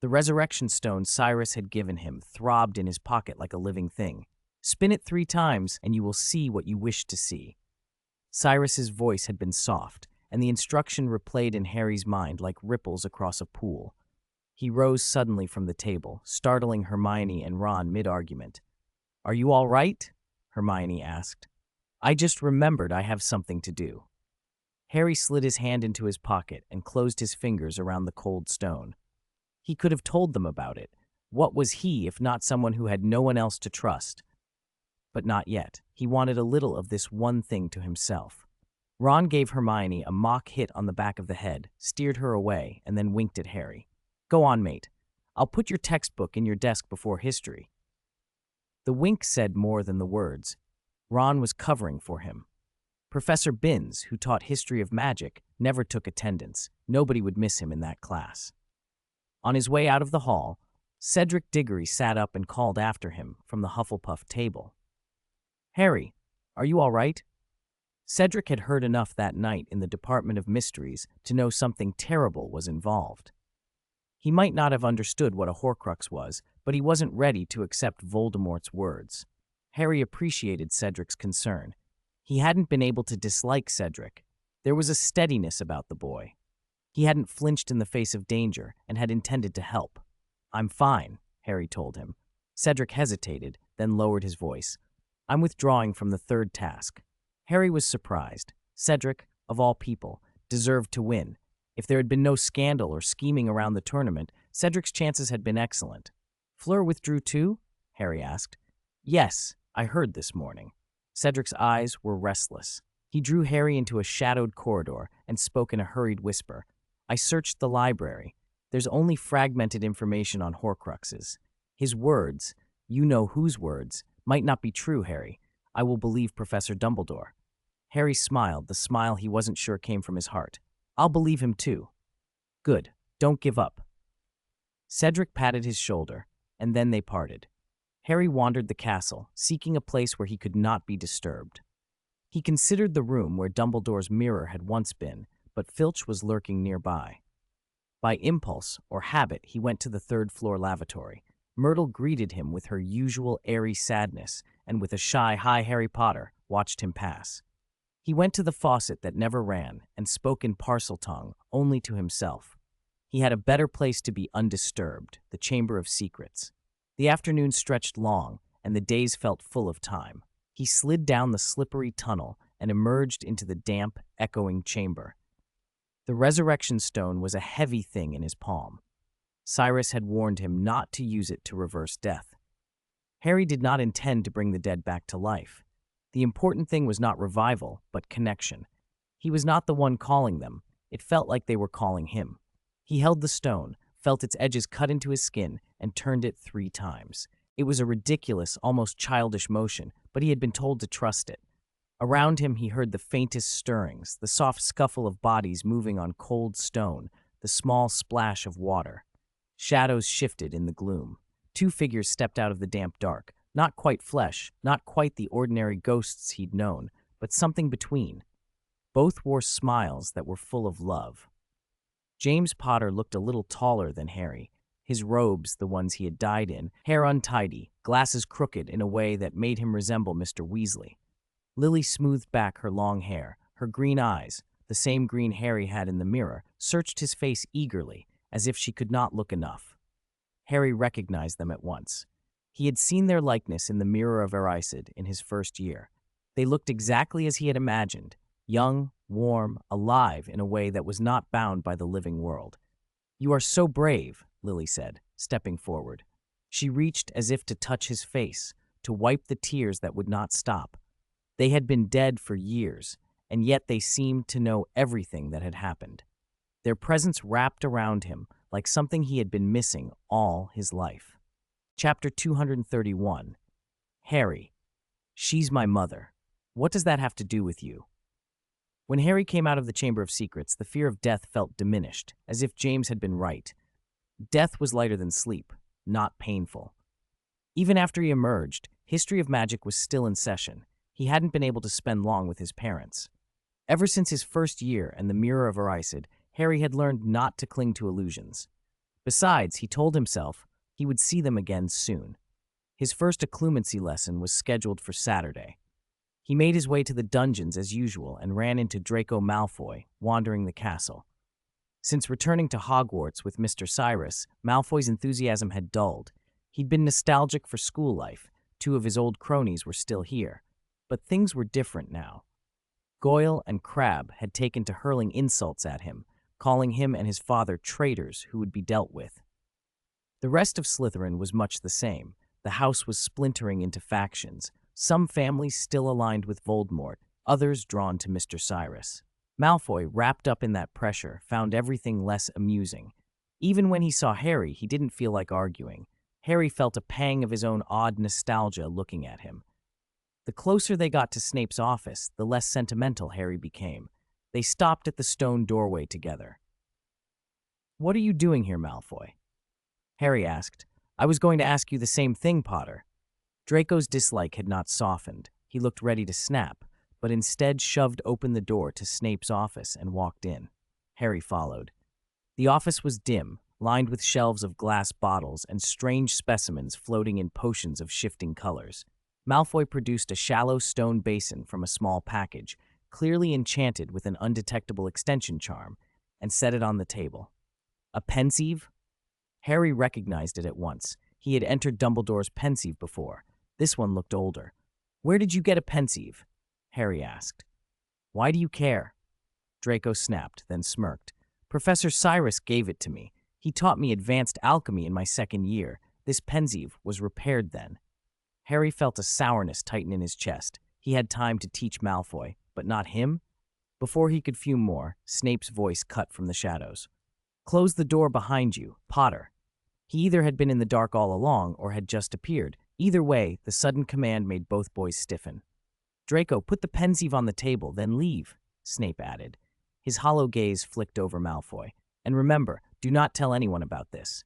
The resurrection stone Cyrus had given him throbbed in his pocket like a living thing. "Spin it 3 times, and you will see what you wish to see." Cyrus's voice had been soft, and the instruction replayed in Harry's mind like ripples across a pool. He rose suddenly from the table, startling Hermione and Ron mid-argument. "Are you all right?" Hermione asked. "I just remembered I have something to do." Harry slid his hand into his pocket and closed his fingers around the cold stone. He could have told them about it. What was he if not someone who had no one else to trust? But not yet. He wanted a little of this one thing to himself. Ron gave Hermione a mock hit on the back of the head, steered her away, and then winked at Harry. "Go on, mate. I'll put your textbook in your desk before history." The wink said more than the words. Ron was covering for him. Professor Binns, who taught history of magic, never took attendance. Nobody would miss him in that class. On his way out of the hall, Cedric Diggory sat up and called after him from the Hufflepuff table. "Harry, are you all right?" Cedric had heard enough that night in the Department of Mysteries to know something terrible was involved. He might not have understood what a Horcrux was, but he wasn't ready to accept Voldemort's words. Harry appreciated Cedric's concern. He hadn't been able to dislike Cedric. There was a steadiness about the boy. He hadn't flinched in the face of danger and had intended to help. "I'm fine," Harry told him. Cedric hesitated, then lowered his voice. "I'm withdrawing from the third task." Harry was surprised. Cedric, of all people, deserved to win. If there had been no scandal or scheming around the tournament, Cedric's chances had been excellent. "Fleur withdrew too?" Harry asked. "Yes, I heard this morning." Cedric's eyes were restless. He drew Harry into a shadowed corridor and spoke in a hurried whisper. "I searched the library. There's only fragmented information on Horcruxes. His words, you know whose words, might not be true, Harry. I will believe Professor Dumbledore." Harry smiled, the smile he wasn't sure came from his heart. "I'll believe him too." "Good. Don't give up." Cedric patted his shoulder, and then they parted. Harry wandered the castle, seeking a place where he could not be disturbed. He considered the room where Dumbledore's mirror had once been, but Filch was lurking nearby. By impulse or habit, he went to the third-floor lavatory. Myrtle greeted him with her usual airy sadness, and with a shy "Hi, Harry Potter," watched him pass. He went to the faucet that never ran and spoke in Parseltongue only to himself. He had a better place to be undisturbed, the Chamber of Secrets. The afternoon stretched long, and the days felt full of time. He slid down the slippery tunnel and emerged into the damp, echoing chamber. The resurrection stone was a heavy thing in his palm. Cyrus had warned him not to use it to reverse death. Harry did not intend to bring the dead back to life. The important thing was not revival, but connection. He was not the one calling them. It felt like they were calling him. He held the stone, felt its edges cut into his skin, and turned it 3 times. It was a ridiculous, almost childish motion, but he had been told to trust it. Around him he heard the faintest stirrings, the soft scuffle of bodies moving on cold stone, the small splash of water. Shadows shifted in the gloom. 2 figures stepped out of the damp dark, not quite flesh, not quite the ordinary ghosts he'd known, but something between. Both wore smiles that were full of love. James Potter looked a little taller than Harry, his robes the ones he had died in, hair untidy, glasses crooked in a way that made him resemble Mr. Weasley. Lily smoothed back her long hair. Her green eyes, the same green Harry had in the mirror, searched his face eagerly, as if she could not look enough. Harry recognized them at once. He had seen their likeness in the Mirror of Erised in his first year. They looked exactly as he had imagined, young, warm, alive in a way that was not bound by the living world. "You are so brave," Lily said, stepping forward. She reached as if to touch his face, to wipe the tears that would not stop. They had been dead for years, and yet they seemed to know everything that had happened. Their presence wrapped around him like something he had been missing all his life. Chapter 231. Harry. She's my mother. What does that have to do with you? When Harry came out of the Chamber of Secrets, the fear of death felt diminished, as if James had been right. Death was lighter than sleep, not painful. Even after he emerged, History of Magic was still in session. He hadn't been able to spend long with his parents. Ever since his first year and the Mirror of Erised, Harry had learned not to cling to illusions. Besides, he told himself he would see them again soon. His first occlumency lesson was scheduled for Saturday. He made his way to the dungeons as usual and ran into Draco Malfoy, wandering the castle. Since returning to Hogwarts with Mr. Cyrus, Malfoy's enthusiasm had dulled. He'd been nostalgic for school life. Two of his old cronies were still here. But things were different now. Goyle and Crabbe had taken to hurling insults at him, calling him and his father traitors who would be dealt with. The rest of Slytherin was much the same. The house was splintering into factions, some families still aligned with Voldemort, others drawn to Mr. Cyrus. Malfoy, wrapped up in that pressure, found everything less amusing. Even when he saw Harry, he didn't feel like arguing. Harry felt a pang of his own odd nostalgia looking at him. The closer they got to Snape's office, the less sentimental Harry became. They stopped at the stone doorway together. "What are you doing here, Malfoy?" Harry asked. "I was going to ask you the same thing, Potter." Draco's dislike had not softened. He looked ready to snap, but instead shoved open the door to Snape's office and walked in. Harry followed. The office was dim, lined with shelves of glass bottles and strange specimens floating in potions of shifting colors. Malfoy produced a shallow stone basin from a small package, clearly enchanted with an undetectable extension charm, and set it on the table. A pensieve? Harry recognized it at once. He had entered Dumbledore's pensieve before. This one looked older. "Where did you get a pensieve?" Harry asked. "Why do you care?" Draco snapped, then smirked. "Professor Cyrus gave it to me. He taught me advanced alchemy in my second year. This pensieve was repaired then." Harry felt a sourness tighten in his chest. He had time to teach Malfoy, but not him? Before he could fume more, Snape's voice cut from the shadows. "Close the door behind you, Potter." He either had been in the dark all along or had just appeared. Either way, the sudden command made both boys stiffen. "Draco, put the pensieve on the table, then leave," Snape added. His hollow gaze flicked over Malfoy. "And remember, do not tell anyone about this."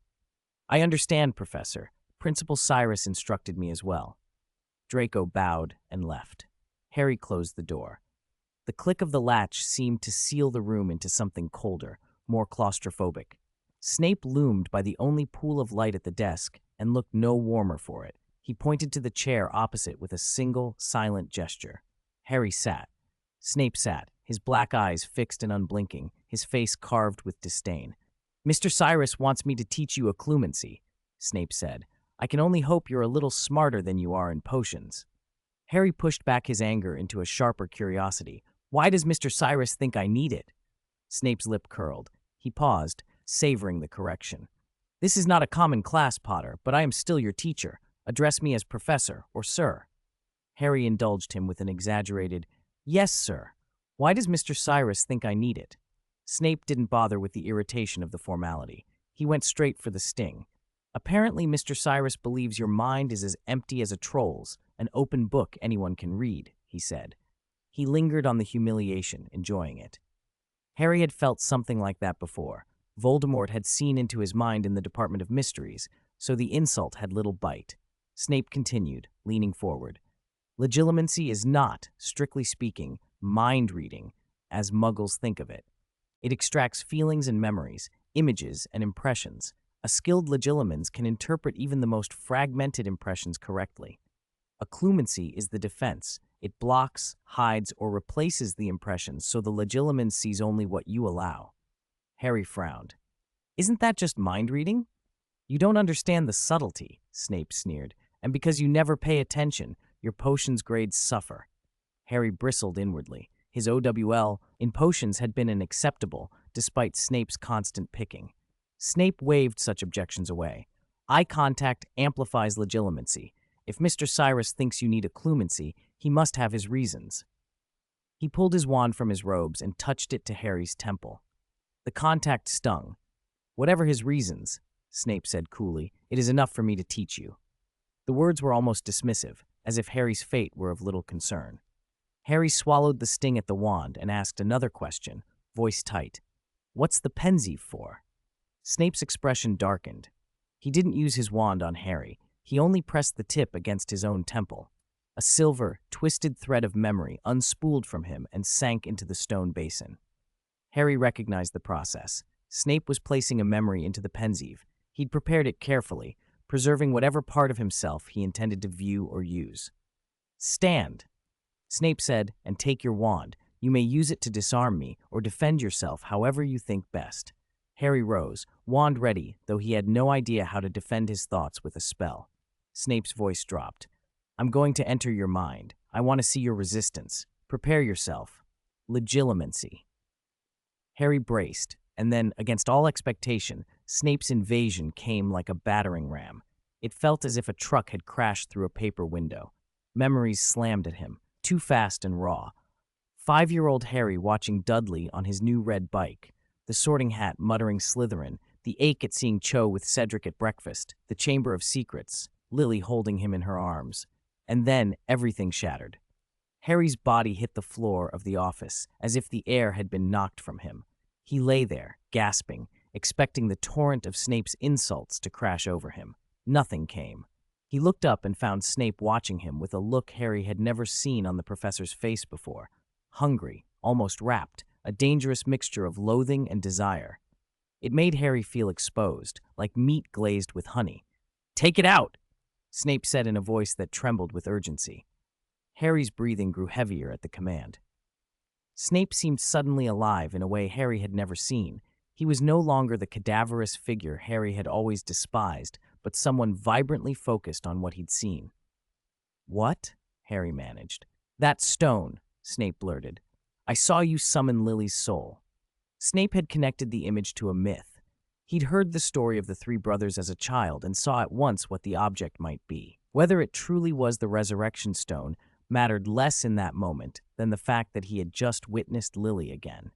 "I understand, Professor. Principal Cyrus instructed me as well." Draco bowed and left. Harry closed the door. The click of the latch seemed to seal the room into something colder, more claustrophobic. Snape loomed by the only pool of light at the desk and looked no warmer for it. He pointed to the chair opposite with a single, silent gesture. Harry sat. Snape sat, his black eyes fixed and unblinking, his face carved with disdain. "Mr. Cyrus wants me to teach you occlumency," Snape said. "I can only hope you're a little smarter than you are in potions." Harry pushed back his anger into a sharper curiosity. "Why does Mr. Cyrus think I need it?" Snape's lip curled. He paused, savoring the correction. "This is not a common class, Potter, but I am still your teacher. Address me as Professor or Sir." Harry indulged him with an exaggerated, "Yes, sir. Why does Mr. Cyrus think I need it?" Snape didn't bother with the irritation of the formality. He went straight for the sting. "Apparently, Mr. Cyrus believes your mind is as empty as a troll's, an open book anyone can read," he said. He lingered on the humiliation, enjoying it. Harry had felt something like that before. Voldemort had seen into his mind in the Department of Mysteries, so the insult had little bite. Snape continued, leaning forward. "Legilimency is not, strictly speaking, mind-reading, as Muggles think of it. It extracts feelings and memories, images and impressions. A skilled legilimens can interpret even the most fragmented impressions correctly. Occlumency is the defense. It blocks, hides, or replaces the impressions so the legilimens sees only what you allow." Harry frowned. "Isn't that just mind-reading?" "You don't understand the subtlety," Snape sneered, "and because you never pay attention, your potions grades suffer." Harry bristled inwardly. His OWL in potions had been unacceptable, despite Snape's constant picking. Snape waved such objections away. "Eye contact amplifies legilimency. If Mr. Cyrus thinks you need occlumency, he must have his reasons." He pulled his wand from his robes and touched it to Harry's temple. The contact stung. "Whatever his reasons," Snape said coolly, "it is enough for me to teach you." The words were almost dismissive, as if Harry's fate were of little concern. Harry swallowed the sting at the wand and asked another question, voice tight. "What's the pensieve for?" Snape's expression darkened. He didn't use his wand on Harry. He only pressed the tip against his own temple. A silver, twisted thread of memory unspooled from him and sank into the stone basin. Harry recognized the process. Snape was placing a memory into the pensieve. He'd prepared it carefully, preserving whatever part of himself he intended to view or use. "Stand," Snape said, "and take your wand. You may use it to disarm me or defend yourself however you think best." Harry rose, wand ready, though he had no idea how to defend his thoughts with a spell. Snape's voice dropped. "I'm going to enter your mind. I want to see your resistance. Prepare yourself. Legilimency." Harry braced, and then, against all expectation, Snape's invasion came like a battering ram. It felt as if a truck had crashed through a paper window. Memories slammed at him, too fast and raw. 5-year-old Harry watching Dudley on his new red bike, the Sorting Hat muttering Slytherin, the ache at seeing Cho with Cedric at breakfast, the Chamber of Secrets, Lily holding him in her arms. And then everything shattered. Harry's body hit the floor of the office, as if the air had been knocked from him. He lay there, gasping, expecting the torrent of Snape's insults to crash over him. Nothing came. He looked up and found Snape watching him with a look Harry had never seen on the professor's face before. Hungry, almost rapt, a dangerous mixture of loathing and desire. It made Harry feel exposed, like meat glazed with honey. "Take it out," Snape said in a voice that trembled with urgency. Harry's breathing grew heavier at the command. Snape seemed suddenly alive in a way Harry had never seen. He was no longer the cadaverous figure Harry had always despised, but someone vibrantly focused on what he'd seen. "What?" Harry managed. "That stone," Snape blurted. "I saw you summon Lily's soul." Snape had connected the image to a myth. He'd heard the story of the three brothers as a child and saw at once what the object might be. Whether it truly was the resurrection stone mattered less in that moment than the fact that he had just witnessed Lily again.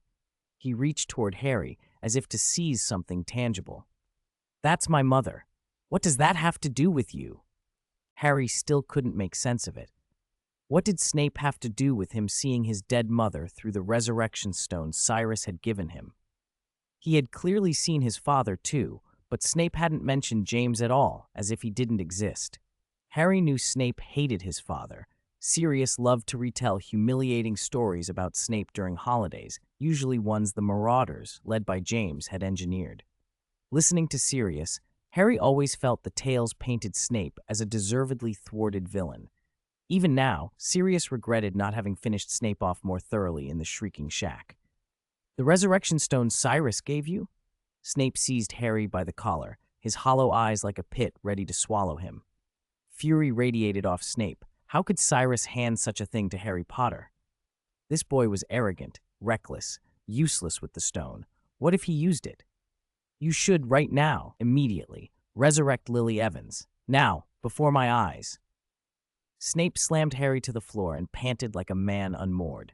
He reached toward Harry as if to seize something tangible. "That's my mother. What does that have to do with you?" Harry still couldn't make sense of it. What did Snape have to do with him seeing his dead mother through the resurrection stone Cyrus had given him? He had clearly seen his father too, but Snape hadn't mentioned James at all, as if he didn't exist. Harry knew Snape hated his father. Sirius loved to retell humiliating stories about Snape during holidays, usually ones the Marauders, led by James, had engineered. Listening to Sirius, Harry always felt the tales painted Snape as a deservedly thwarted villain. Even now, Sirius regretted not having finished Snape off more thoroughly in the Shrieking Shack. "The resurrection stone Cyrus gave you?" Snape seized Harry by the collar, his hollow eyes like a pit ready to swallow him. Fury radiated off Snape. How could Cyrus hand such a thing to Harry Potter? This boy was arrogant, reckless, useless with the stone. What if he used it? "You should right now, immediately, resurrect Lily Evans. Now, before my eyes." Snape slammed Harry to the floor and panted like a man unmoored.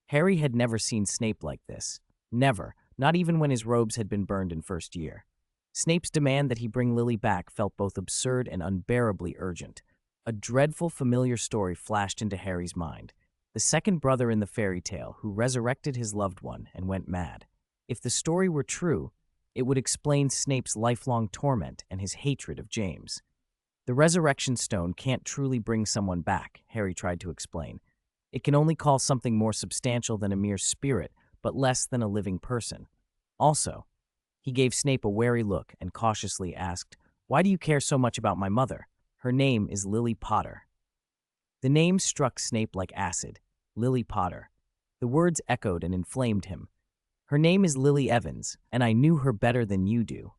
Harry had never seen Snape like this. Never, not even when his robes had been burned in first year. Snape's demand that he bring Lily back felt both absurd and unbearably urgent. A dreadful familiar story flashed into Harry's mind. The second brother in the fairy tale who resurrected his loved one and went mad. If the story were true, it would explain Snape's lifelong torment and his hatred of James. "The resurrection stone can't truly bring someone back," Harry tried to explain. "It can only call something more substantial than a mere spirit, but less than a living person. Also," he gave Snape a wary look and cautiously asked, "Why do you care so much about my mother? Her name is Lily Potter." The name struck Snape like acid. Lily Potter. The words echoed and inflamed him. "Her name is Lily Evans, and I knew her better than you do,"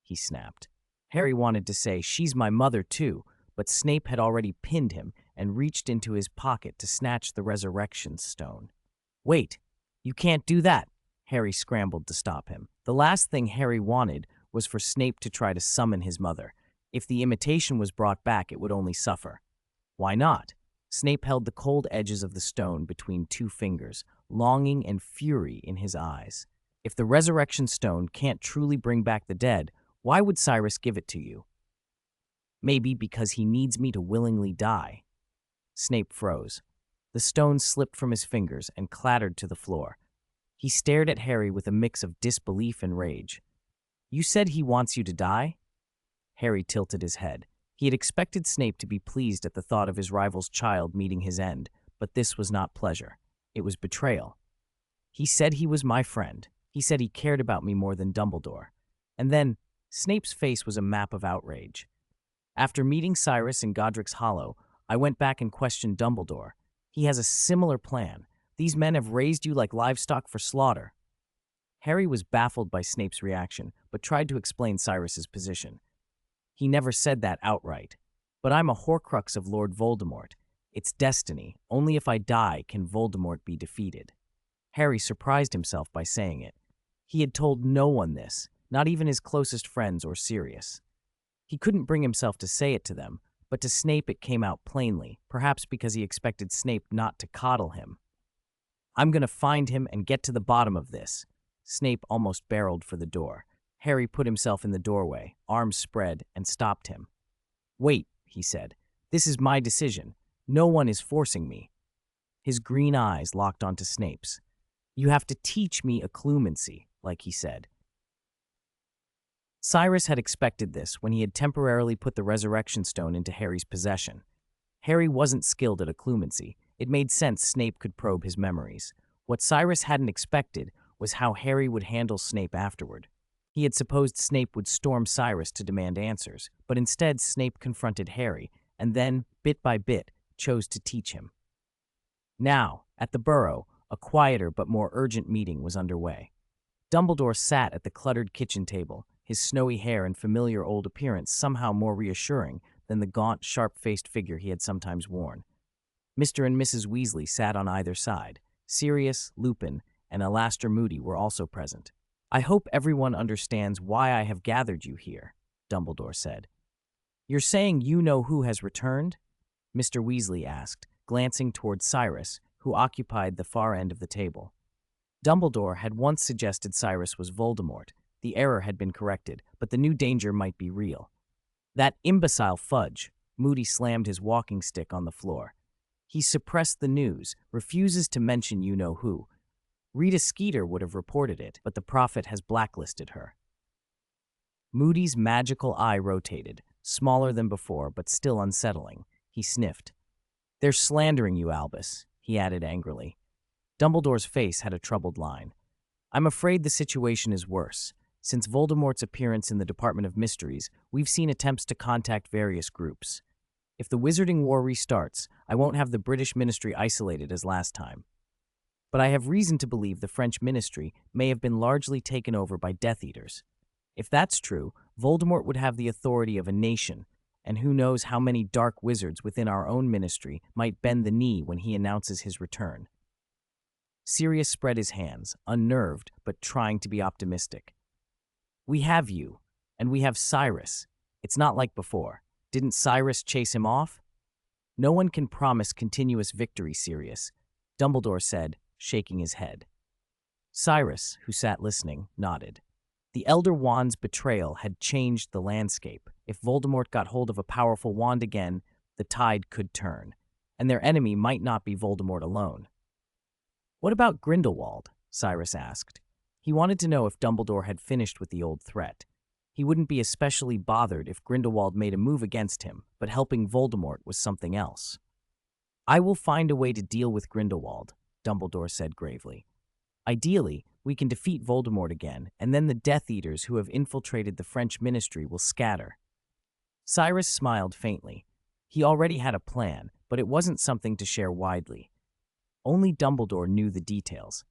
he snapped. Harry wanted to say, "She's my mother too," but Snape had already pinned him and reached into his pocket to snatch the resurrection stone. "Wait, you can't do that!" Harry scrambled to stop him. The last thing Harry wanted was for Snape to try to summon his mother. If the imitation was brought back, it would only suffer. Why not? Snape held the cold edges of the stone between two fingers, longing and fury in his eyes. If the resurrection stone can't truly bring back the dead, why would Cyrus give it to you? Maybe because he needs me to willingly die. Snape froze. The stone slipped from his fingers and clattered to the floor. He stared at Harry with a mix of disbelief and rage. "You said he wants you to die?" Harry tilted his head. He had expected Snape to be pleased at the thought of his rival's child meeting his end, but this was not pleasure. It was betrayal. "He said he was my friend." He said he cared about me more than Dumbledore. And then, Snape's face was a map of outrage. After meeting Cyrus in Godric's Hollow, I went back and questioned Dumbledore. He has a similar plan. These men have raised you like livestock for slaughter. Harry was baffled by Snape's reaction, but tried to explain Cyrus's position. He never said that outright. But I'm a Horcrux of Lord Voldemort. It's destiny. Only if I die can Voldemort be defeated. Harry surprised himself by saying it. He had told no one this, not even his closest friends or Sirius. He couldn't bring himself to say it to them, but to Snape it came out plainly, perhaps because he expected Snape not to coddle him. I'm going to find him and get to the bottom of this. Snape almost barreled for the door. Harry put himself in the doorway, arms spread, and stopped him. Wait, he said. This is my decision. No one is forcing me. His green eyes locked onto Snape's. You have to teach me occlumency, like he said. Cyrus had expected this when he had temporarily put the resurrection stone into Harry's possession. Harry wasn't skilled at occlumency. It made sense Snape could probe his memories. What Cyrus hadn't expected was how Harry would handle Snape afterward. He had supposed Snape would storm Cyrus to demand answers, but instead Snape confronted Harry, and then, bit by bit, chose to teach him. Now, at the Burrow, a quieter but more urgent meeting was underway. Dumbledore sat at the cluttered kitchen table, his snowy hair and familiar old appearance somehow more reassuring than the gaunt, sharp-faced figure he had sometimes worn. Mr. and Mrs. Weasley sat on either side. Sirius, Lupin, and Alastor Moody were also present. I hope everyone understands why I have gathered you here, Dumbledore said. You're saying you know who has returned? Mr. Weasley asked, glancing toward Cyrus, who occupied the far end of the table. Dumbledore had once suggested Cyrus was Voldemort. The error had been corrected, but the new danger might be real. That imbecile Fudge, Moody slammed his walking stick on the floor. He suppressed the news, refuses to mention you-know-who. Rita Skeeter would have reported it, but the Prophet has blacklisted her. Moody's magical eye rotated, smaller than before, but still unsettling. He sniffed. They're slandering you, Albus, he added angrily. Dumbledore's face had a troubled line. I'm afraid the situation is worse. Since Voldemort's appearance in the Department of Mysteries, we've seen attempts to contact various groups. If the Wizarding War restarts, I won't have the British Ministry isolated as last time. But I have reason to believe the French Ministry may have been largely taken over by Death Eaters. If that's true, Voldemort would have the authority of a nation, and who knows how many dark wizards within our own ministry might bend the knee when he announces his return. Sirius spread his hands, unnerved but trying to be optimistic. We have you, and we have Cyrus. It's not like before. Didn't Cyrus chase him off? No one can promise continuous victory, Sirius, Dumbledore said, shaking his head. Cyrus, who sat listening, nodded. The Elder Wand's betrayal had changed the landscape. If Voldemort got hold of a powerful wand again, the tide could turn, and their enemy might not be Voldemort alone. What about Grindelwald? Cyrus asked. He wanted to know if Dumbledore had finished with the old threat. He wouldn't be especially bothered if Grindelwald made a move against him, but helping Voldemort was something else. I will find a way to deal with Grindelwald, Dumbledore said gravely. Ideally, we can defeat Voldemort again, and then the Death Eaters who have infiltrated the French ministry will scatter. Cyrus smiled faintly. He already had a plan, but it wasn't something to share widely. Only Dumbledore knew the details.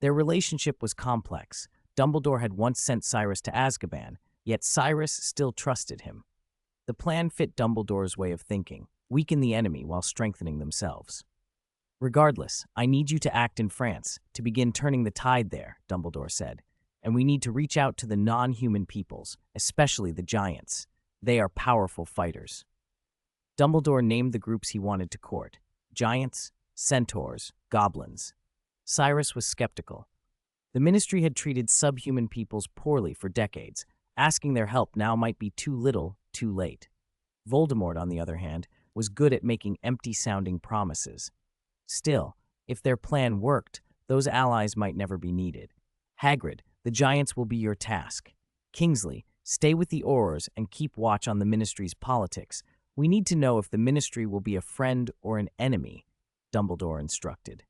Their relationship was complex. Dumbledore had once sent Cyrus to Azkaban, yet Cyrus still trusted him. The plan fit Dumbledore's way of thinking, weaken the enemy while strengthening themselves. Regardless, I need you to act in France, to begin turning the tide there, Dumbledore said, and we need to reach out to the non-human peoples, especially the giants. They are powerful fighters. Dumbledore named the groups he wanted to court: giants, centaurs, goblins. Cyrus was skeptical. The ministry had treated subhuman peoples poorly for decades. Asking their help now might be too little, too late. Voldemort, on the other hand, was good at making empty-sounding promises. Still, if their plan worked, those allies might never be needed. Hagrid, the giants will be your task. Kingsley, stay with the Aurors and keep watch on the ministry's politics. We need to know if the ministry will be a friend or an enemy, Dumbledore instructed.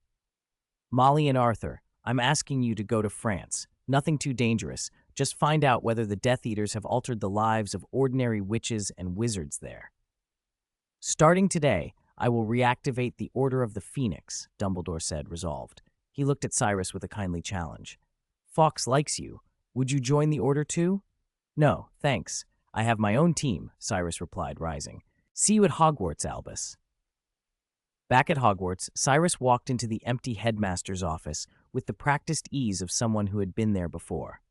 Molly and Arthur, I'm asking you to go to France. Nothing too dangerous. Just find out whether the Death Eaters have altered the lives of ordinary witches and wizards there. Starting today, I will reactivate the Order of the Phoenix, Dumbledore said, resolved. He looked at Cyrus with a kindly challenge. Fawkes likes you. Would you join the Order too? No, thanks. I have my own team, Cyrus replied, rising. See you at Hogwarts, Albus. Back at Hogwarts, Cyrus walked into the empty headmaster's office with the practiced ease of someone who had been there before.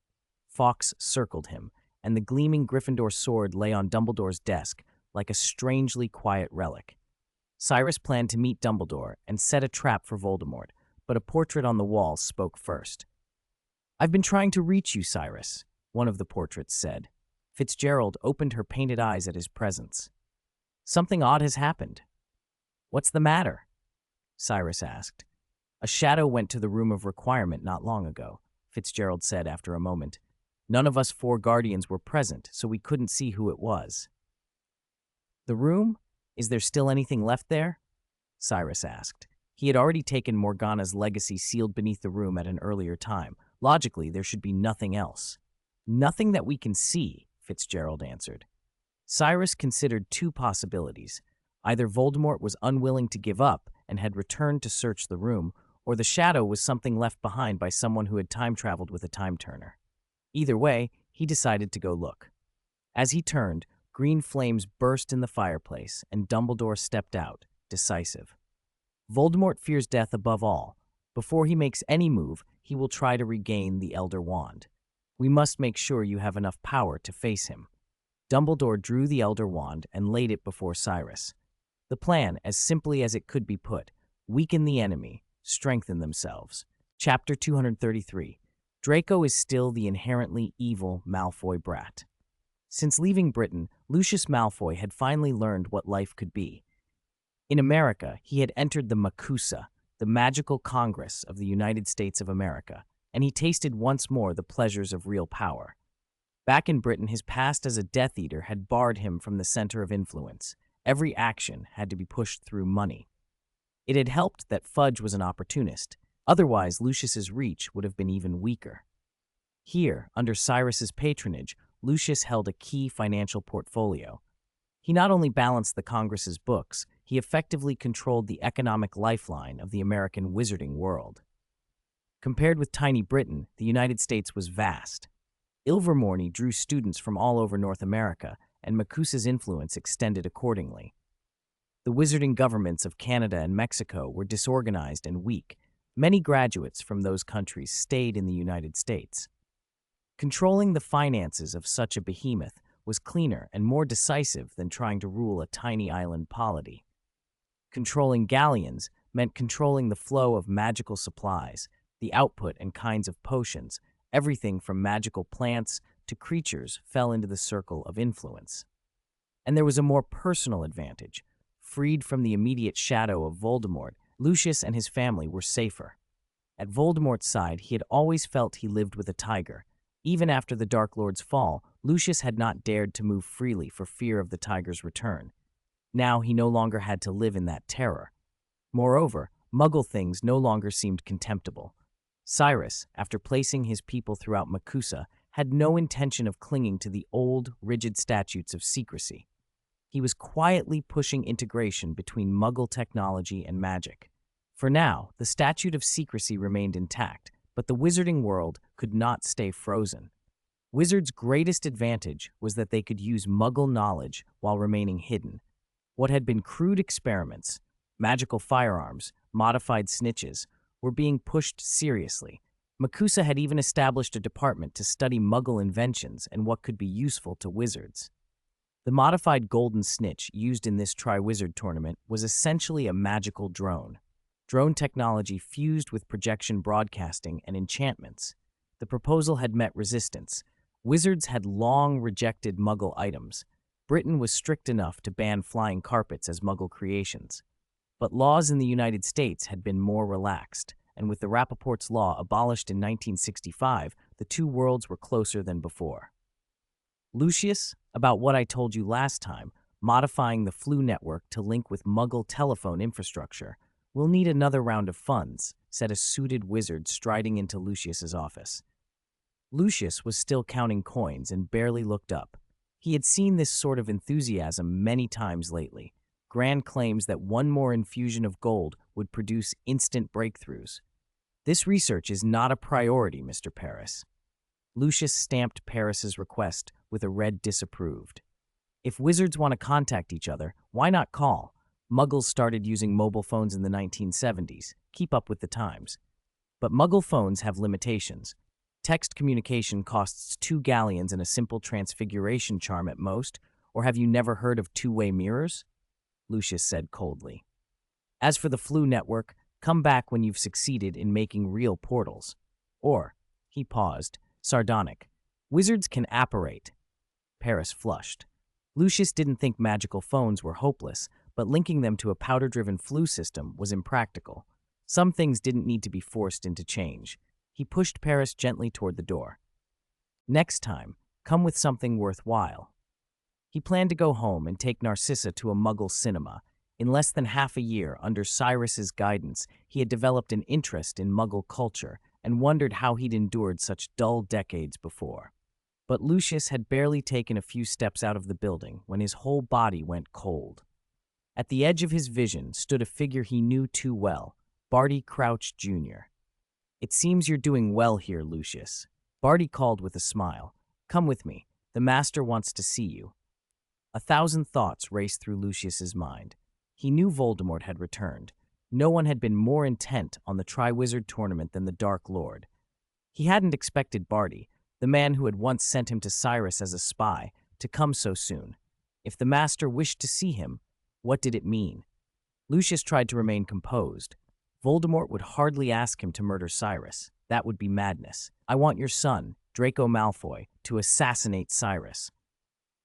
Fawkes circled him, and the gleaming Gryffindor sword lay on Dumbledore's desk like a strangely quiet relic. Cyrus planned to meet Dumbledore and set a trap for Voldemort, but a portrait on the wall spoke first. I've been trying to reach you, Cyrus, one of the portraits said. Fitzgerald opened her painted eyes at his presence. Something odd has happened. What's the matter? Cyrus asked. A shadow went to the room of requirement not long ago, Fitzgerald said after a moment. None of us 4 guardians were present, so we couldn't see who it was. The room? Is there still anything left there? Cyrus asked. He had already taken Morgana's legacy sealed beneath the room at an earlier time. Logically, there should be nothing else. Nothing that we can see, Fitzgerald answered. Cyrus considered 2 possibilities. Either Voldemort was unwilling to give up and had returned to search the room, or the shadow was something left behind by someone who had time-traveled with a time-turner. Either way, he decided to go look. As he turned, green flames burst in the fireplace, and Dumbledore stepped out, decisive. Voldemort fears death above all. Before he makes any move, he will try to regain the Elder Wand. We must make sure you have enough power to face him. Dumbledore drew the Elder Wand and laid it before Cyrus. The plan, as simply as it could be put, weaken the enemy, strengthen themselves. Chapter 233. Draco is still the inherently evil Malfoy brat. Since leaving Britain, Lucius Malfoy had finally learned what life could be. In America, he had entered the MACUSA, the Magical Congress of the United States of America, and he tasted once more the pleasures of real power. Back in Britain, his past as a Death Eater had barred him from the center of influence. Every action had to be pushed through money. It had helped that Fudge was an opportunist. Otherwise, Lucius's reach would have been even weaker. Here, under Cyrus's patronage, Lucius held a key financial portfolio. He not only balanced the Congress's books, he effectively controlled the economic lifeline of the American wizarding world. Compared with tiny Britain, the United States was vast. Ilvermorny drew students from all over North America, and MACUSA's influence extended accordingly. The wizarding governments of Canada and Mexico were disorganized and weak. Many graduates from those countries stayed in the United States. Controlling the finances of such a behemoth was cleaner and more decisive than trying to rule a tiny island polity. Controlling galleons meant controlling the flow of magical supplies, the output and kinds of potions. Everything from magical plants to creatures fell into the circle of influence. And there was a more personal advantage. Freed from the immediate shadow of Voldemort, Lucius and his family were safer. At Voldemort's side, he had always felt he lived with a tiger. Even after the Dark Lord's fall, Lucius had not dared to move freely for fear of the tiger's return. Now he no longer had to live in that terror. Moreover, Muggle things no longer seemed contemptible. Cyrus, after placing his people throughout MACUSA, had no intention of clinging to the old, rigid statutes of secrecy. He was quietly pushing integration between Muggle technology and magic. For now, the statute of secrecy remained intact, but the wizarding world could not stay frozen. Wizards' greatest advantage was that they could use Muggle knowledge while remaining hidden. What had been crude experiments, magical firearms, modified snitches, were being pushed seriously. MACUSA had even established a department to study Muggle inventions and what could be useful to wizards. The modified golden snitch used in this Tri-Wizard tournament was essentially a magical drone. Drone technology fused with projection broadcasting and enchantments. The proposal had met resistance. Wizards had long rejected Muggle items. Britain was strict enough to ban flying carpets as Muggle creations. But laws in the United States had been more relaxed, and with the Rappaport's Law abolished in 1965, the two worlds were closer than before. Lucius, about what I told you last time, modifying the Flu network to link with Muggle telephone infrastructure, we'll need another round of funds, said a suited wizard striding into Lucius's office. Lucius was still counting coins and barely looked up. He had seen this sort of enthusiasm many times lately. Grand claims that one more infusion of gold would produce instant breakthroughs. This research is not a priority, Mr. Paris. Lucius stamped Paris's request with a red disapproved. If wizards want to contact each other, why not call? Muggles started using mobile phones in the 1970s. Keep up with the times. But Muggle phones have limitations. Text communication costs 2 galleons and a simple transfiguration charm at most, or have you never heard of two-way mirrors? Lucius said coldly. As for the flu network, come back when you've succeeded in making real portals. Or, he paused, sardonic, wizards can apparate. Paris flushed. Lucius didn't think magical phones were hopeless, but linking them to a powder-driven flu system was impractical. Some things didn't need to be forced into change. He pushed Paris gently toward the door. Next time, come with something worthwhile. He planned to go home and take Narcissa to a Muggle cinema. In less than half a year, under Cyrus's guidance, he had developed an interest in Muggle culture and wondered how he'd endured such dull decades before. But Lucius had barely taken a few steps out of the building when his whole body went cold. At the edge of his vision stood a figure he knew too well, Barty Crouch Jr. It seems you're doing well here, Lucius. Barty called with a smile. Come with me. The master wants to see you. 1,000 thoughts raced through Lucius's mind. He knew Voldemort had returned. No one had been more intent on the Triwizard Tournament than the Dark Lord. He hadn't expected Barty, the man who had once sent him to Cyrus as a spy, to come so soon. If the master wished to see him, what did it mean? Lucius tried to remain composed. Voldemort would hardly ask him to murder Cyrus. That would be madness. I want your son, Draco Malfoy, to assassinate Cyrus.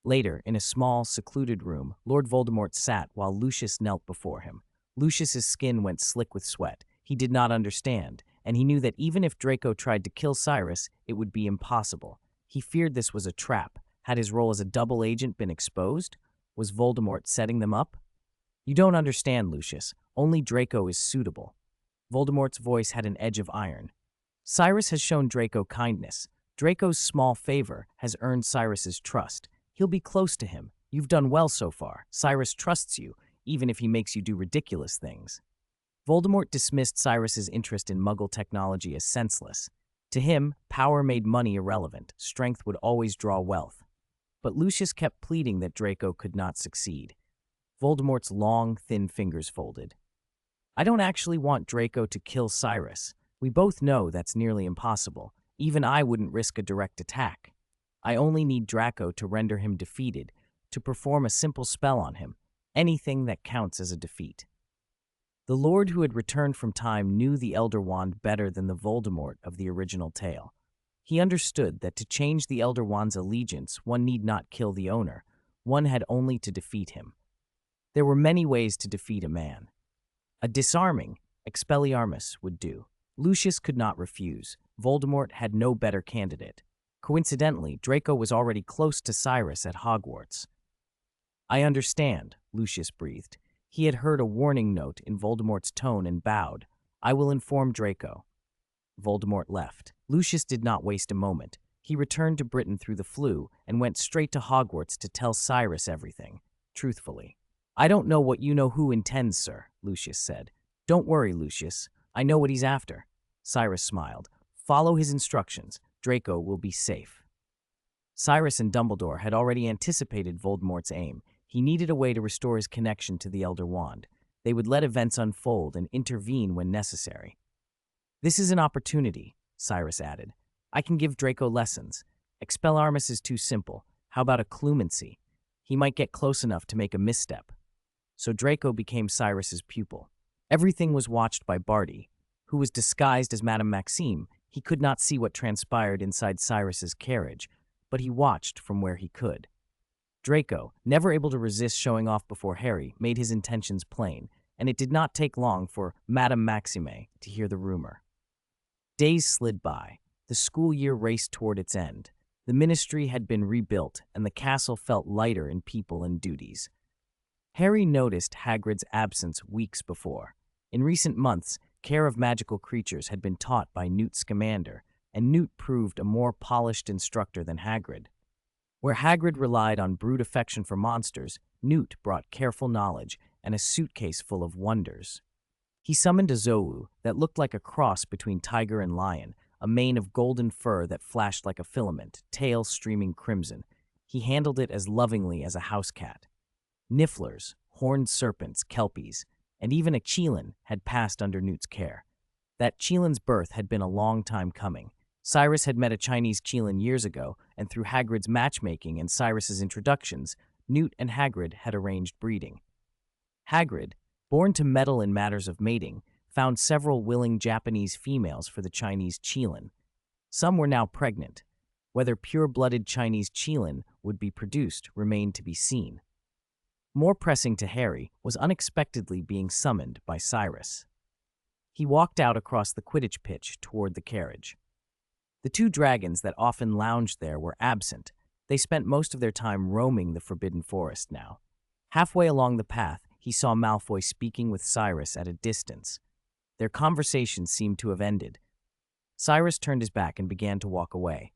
Later, in a small, secluded room, Lord Voldemort sat while Lucius knelt before him. Lucius's skin went slick with sweat. He did not understand, and he knew that even if Draco tried to kill Cyrus, it would be impossible. He feared this was a trap. Had his role as a double agent been exposed? Was Voldemort setting them up? You don't understand, Lucius. Only Draco is suitable. Voldemort's voice had an edge of iron. Cyrus has shown Draco kindness. Draco's small favor has earned Cyrus's trust. He'll be close to him. You've done well so far. Cyrus trusts you, even if he makes you do ridiculous things. Voldemort dismissed Cyrus's interest in Muggle technology as senseless. To him, power made money irrelevant. Strength would always draw wealth. But Lucius kept pleading that Draco could not succeed. Voldemort's long, thin fingers folded. I don't actually want Draco to kill Cyrus. We both know that's nearly impossible. Even I wouldn't risk a direct attack. I only need Draco to render him defeated, to perform a simple spell on him, anything that counts as a defeat. The Lord who had returned from time knew the Elder Wand better than the Voldemort of the original tale. He understood that to change the Elder Wand's allegiance, one need not kill the owner. One had only to defeat him. There were many ways to defeat a man. A disarming Expelliarmus would do. Lucius could not refuse. Voldemort had no better candidate. Coincidentally, Draco was already close to Cyrus at Hogwarts. I understand, Lucius breathed. He had heard a warning note in Voldemort's tone and bowed. I will inform Draco. Voldemort left. Lucius did not waste a moment. He returned to Britain through the flu and went straight to Hogwarts to tell Cyrus everything, truthfully. I don't know what you know who intends, sir, Lucius said. Don't worry, Lucius. I know what he's after. Cyrus smiled. Follow his instructions. Draco will be safe. Cyrus and Dumbledore had already anticipated Voldemort's aim. He needed a way to restore his connection to the Elder Wand. They would let events unfold and intervene when necessary. This is an opportunity, Cyrus added. I can give Draco lessons. Expelliarmus is too simple. How about a clumency? He might get close enough to make a misstep. So Draco became Cyrus's pupil. Everything was watched by Barty, who was disguised as Madame Maxime. He could not see what transpired inside Cyrus's carriage, but he watched from where he could. Draco, never able to resist showing off before Harry, made his intentions plain, and it did not take long for Madame Maxime to hear the rumor. Days slid by. The school year raced toward its end. The ministry had been rebuilt, and the castle felt lighter in people and duties. Harry noticed Hagrid's absence weeks before. In recent months, care of magical creatures had been taught by Newt Scamander, and Newt proved a more polished instructor than Hagrid. Where Hagrid relied on brute affection for monsters, Newt brought careful knowledge and a suitcase full of wonders. He summoned a Zou that looked like a cross between tiger and lion, a mane of golden fur that flashed like a filament, tail streaming crimson. He handled it as lovingly as a house cat. Nifflers, horned serpents, kelpies, and even a Chelan had passed under Newt's care. That Chelan's birth had been a long time coming. Cyrus had met a Chinese Chelan years ago, and through Hagrid's matchmaking and Cyrus's introductions, Newt and Hagrid had arranged breeding. Hagrid, born to meddle in matters of mating, found several willing Japanese females for the Chinese Chelan. Some were now pregnant. Whether pure-blooded Chinese Chelan would be produced remained to be seen. More pressing to Harry was unexpectedly being summoned by Cyrus. He walked out across the Quidditch pitch toward the carriage. The two dragons that often lounged there were absent. They spent most of their time roaming the Forbidden Forest now. Halfway along the path, he saw Malfoy speaking with Cyrus at a distance. Their conversation seemed to have ended. Cyrus turned his back and began to walk away.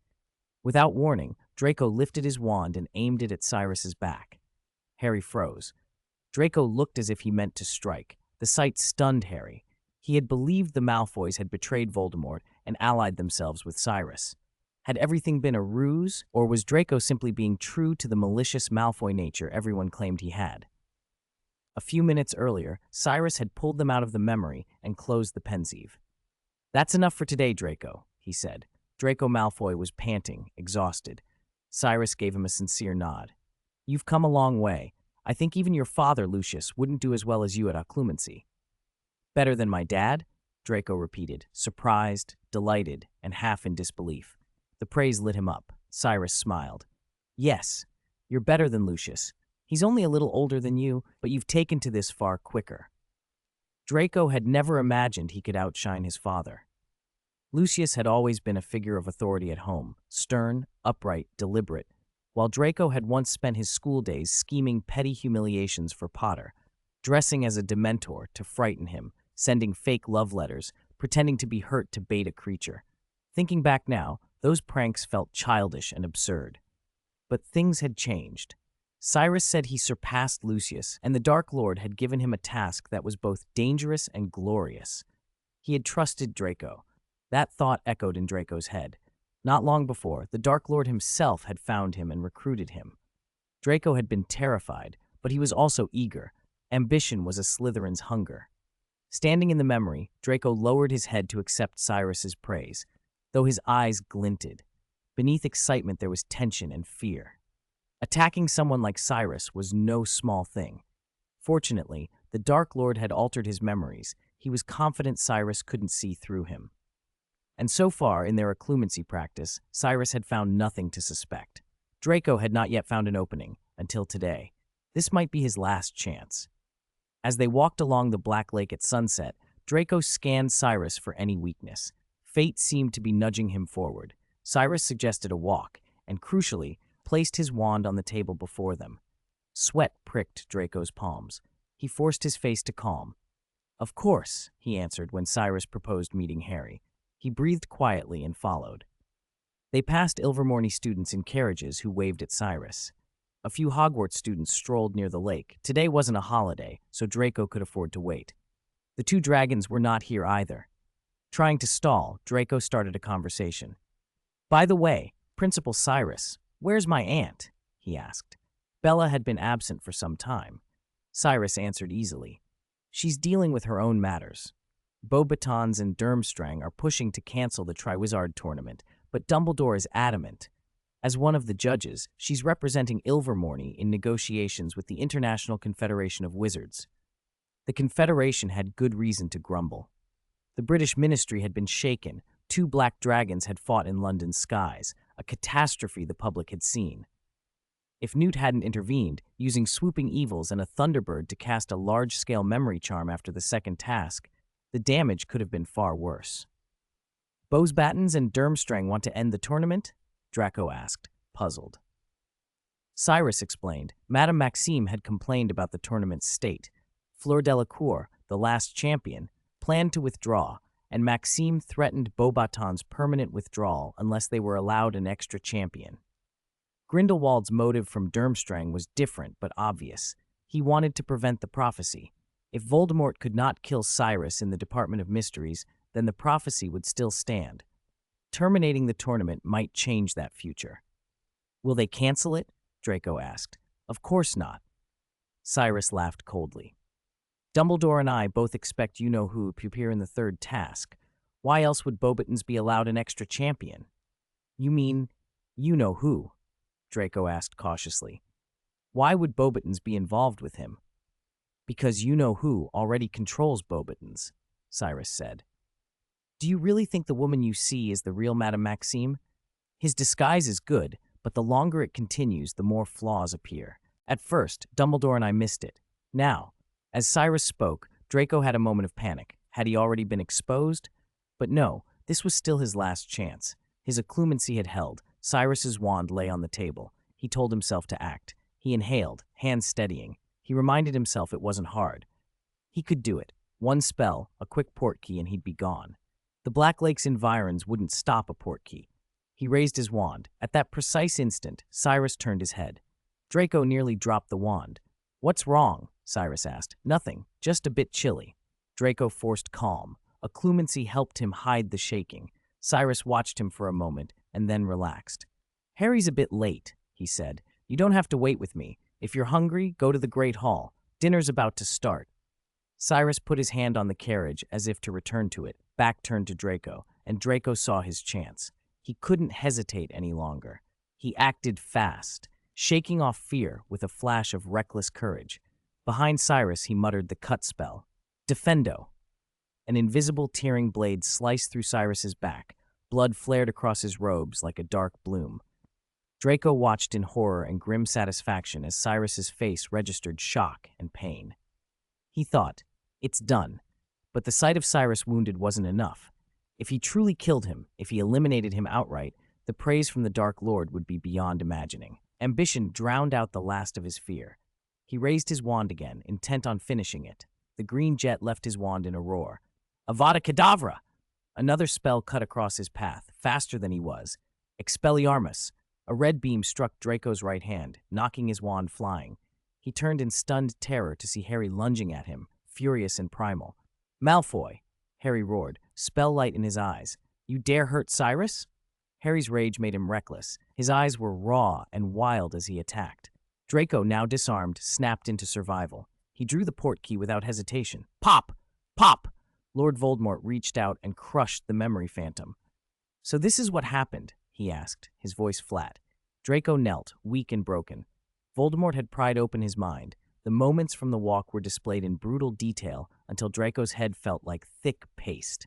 Without warning, Draco lifted his wand and aimed it at Cyrus's back. Harry froze. Draco looked as if he meant to strike. The sight stunned Harry. He had believed the Malfoys had betrayed Voldemort and allied themselves with Cyrus. Had everything been a ruse, or was Draco simply being true to the malicious Malfoy nature everyone claimed he had? A few minutes earlier, Cyrus had pulled them out of the memory and closed the pensieve. "That's enough for today, Draco," he said. Draco Malfoy was panting, exhausted. Cyrus gave him a sincere nod. "You've come a long way. I think even your father, Lucius, wouldn't do as well as you at occlumency." "Better than my dad?" Draco repeated, surprised, delighted, and half in disbelief. The praise lit him up. Cyrus smiled. "Yes, you're better than Lucius. He's only a little older than you, but you've taken to this far quicker." Draco had never imagined he could outshine his father. Lucius had always been a figure of authority at home, stern, upright, deliberate, while Draco had once spent his school days scheming petty humiliations for Potter, dressing as a Dementor to frighten him, sending fake love letters, pretending to be hurt to bait a creature. Thinking back now, those pranks felt childish and absurd. But things had changed. Cyrus said he surpassed Lucius, and the Dark Lord had given him a task that was both dangerous and glorious. He had trusted Draco. That thought echoed in Draco's head. Not long before, the Dark Lord himself had found him and recruited him. Draco had been terrified, but he was also eager. Ambition was a Slytherin's hunger. Standing in the memory, Draco lowered his head to accept Cyrus's praise, though his eyes glinted. Beneath excitement there was tension and fear. Attacking someone like Cyrus was no small thing. Fortunately, the Dark Lord had altered his memories. He was confident Cyrus couldn't see through him. And so far, in their occlumency practice, Cyrus had found nothing to suspect. Draco had not yet found an opening, until today. This might be his last chance. As they walked along the Black Lake at sunset, Draco scanned Cyrus for any weakness. Fate seemed to be nudging him forward. Cyrus suggested a walk, and crucially, placed his wand on the table before them. Sweat pricked Draco's palms. He forced his face to calm. "Of course," he answered when Cyrus proposed meeting Harry. He breathed quietly and followed. They passed Ilvermorny students in carriages who waved at Cyrus. A few Hogwarts students strolled near the lake. Today wasn't a holiday, so Draco could afford to wait. The two dragons were not here either. Trying to stall, Draco started a conversation. "By the way, Principal Cyrus, where's my aunt?" he asked. Bella had been absent for some time. Cyrus answered easily. "She's dealing with her own matters. Beauxbatons and Durmstrang are pushing to cancel the Triwizard tournament, but Dumbledore is adamant. As one of the judges, she's representing Ilvermorny in negotiations with the International Confederation of Wizards." The Confederation had good reason to grumble. The British ministry had been shaken. 2 black dragons had fought in London's skies, a catastrophe the public had seen. If Newt hadn't intervened, using swooping evils and a Thunderbird to cast a large-scale memory charm after the second task, the damage could have been far worse. "Beauxbatons and Durmstrang want to end the tournament?" Draco asked, puzzled. Cyrus explained. Madame Maxime had complained about the tournament's state. Fleur Delacour, the last champion, planned to withdraw, and Maxime threatened Beauxbaton's permanent withdrawal unless they were allowed an extra champion. Grindelwald's motive from Durmstrang was different but obvious. He wanted to prevent the prophecy. If Voldemort could not kill Cyrus in the Department of Mysteries, then the prophecy would still stand. Terminating the tournament might change that future. "Will they cancel it?" Draco asked. "Of course not." Cyrus laughed coldly. "Dumbledore and I both expect you-know-who to appear in the third task. Why else would Beauxbatons be allowed an extra champion?" "You mean you-know-who?" Draco asked cautiously. "Why would Beauxbatons be involved with him?" "Because you-know-who already controls Beauxbatons," Cyrus said. "Do you really think the woman you see is the real Madame Maxime? His disguise is good, but the longer it continues, the more flaws appear. At first, Dumbledore and I missed it. Now," as Cyrus spoke, Draco had a moment of panic. Had he already been exposed? But no, this was still his last chance. His occlumency had held. Cyrus's wand lay on the table. He told himself to act. He inhaled, hands steadying. He reminded himself it wasn't hard. He could do it. One spell, a quick portkey, and he'd be gone. The Black Lake's environs wouldn't stop a portkey. He raised his wand. At that precise instant, Cyrus turned his head. Draco nearly dropped the wand. "What's wrong?" Cyrus asked. "Nothing, just a bit chilly." Draco forced calm. Occlumency helped him hide the shaking. Cyrus watched him for a moment and then relaxed. "Harry's a bit late," he said. "You don't have to wait with me. If you're hungry, go to the Great Hall. Dinner's about to start." Cyrus put his hand on the carriage as if to return to it, back turned to Draco, and Draco saw his chance. He couldn't hesitate any longer. He acted fast, shaking off fear with a flash of reckless courage. Behind Cyrus, he muttered the cut spell. "Defendo!" An invisible tearing blade sliced through Cyrus's back. Blood flared across his robes like a dark bloom. Draco watched in horror and grim satisfaction as Cyrus's face registered shock and pain. He thought, "It's done." But the sight of Cyrus wounded wasn't enough. If he truly killed him, if he eliminated him outright, the praise from the Dark Lord would be beyond imagining. Ambition drowned out the last of his fear. He raised his wand again, intent on finishing it. The green jet left his wand in a roar. "Avada Kedavra!" Another spell cut across his path, faster than he was. "Expelliarmus!" A red beam struck Draco's right hand, knocking his wand flying. He turned in stunned terror to see Harry lunging at him, furious and primal. "Malfoy!" Harry roared, spell light in his eyes. "You dare hurt Cyrus?" Harry's rage made him reckless. His eyes were raw and wild as he attacked. Draco, now disarmed, snapped into survival. He drew the portkey without hesitation. "Pop! Pop!" Lord Voldemort reached out and crushed the memory phantom. "So this is what happened?" he asked, his voice flat. Draco knelt, weak and broken. Voldemort had pried open his mind. The moments from the walk were displayed in brutal detail until Draco's head felt like thick paste.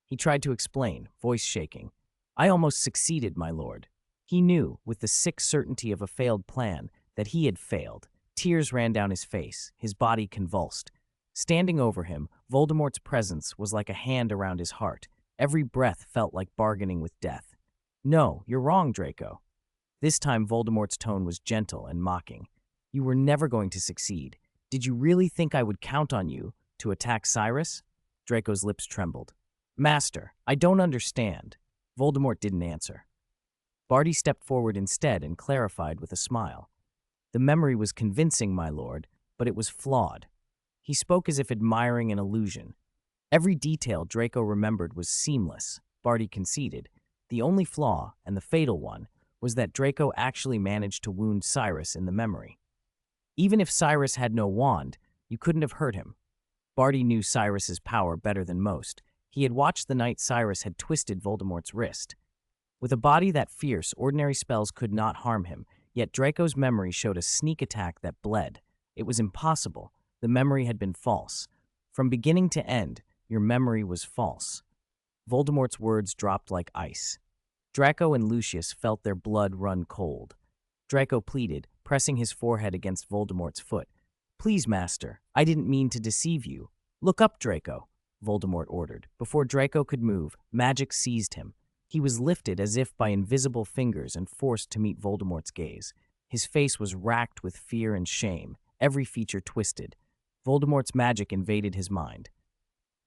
He tried to explain, voice shaking. "I almost succeeded, my lord." He knew, with the sick certainty of a failed plan, that he had failed. Tears ran down his face, his body convulsed. Standing over him, Voldemort's presence was like a hand around his heart. Every breath felt like bargaining with death. "No, you're wrong, Draco." This time Voldemort's tone was gentle and mocking. "You were never going to succeed. Did you really think I would count on you to attack Cyrus?" Draco's lips trembled. "Master, I don't understand." Voldemort didn't answer. Barty stepped forward instead and clarified with a smile. "The memory was convincing, my lord, but it was flawed." He spoke as if admiring an illusion. Every detail Draco remembered was seamless, Barty conceded. The only flaw, and the fatal one, was that Draco actually managed to wound Cyrus in the memory. Even if Cyrus had no wand, you couldn't have hurt him. Barty knew Cyrus's power better than most. He had watched the night Cyrus had twisted Voldemort's wrist. With a body that fierce, ordinary spells could not harm him, yet Draco's memory showed a sneak attack that bled. It was impossible. The memory had been false. From beginning to end, your memory was false. Voldemort's words dropped like ice. Draco and Lucius felt their blood run cold. Draco pleaded, pressing his forehead against Voldemort's foot. "Please, master, I didn't mean to deceive you." "Look up, Draco," Voldemort ordered. Before Draco could move, magic seized him. He was lifted as if by invisible fingers and forced to meet Voldemort's gaze. His face was racked with fear and shame, every feature twisted. Voldemort's magic invaded his mind.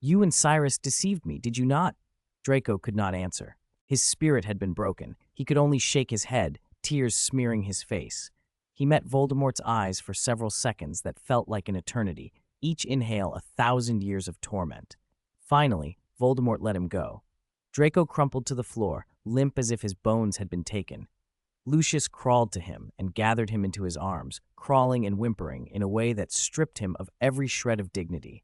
You and Cyrus deceived me, did you not? Draco could not answer. His spirit had been broken. He could only shake his head, tears smearing his face. He met Voldemort's eyes for several seconds that felt like an eternity, each inhale 1,000 years of torment. Finally, Voldemort let him go. Draco crumpled to the floor, limp as if his bones had been taken. Lucius crawled to him and gathered him into his arms, crawling and whimpering in a way that stripped him of every shred of dignity.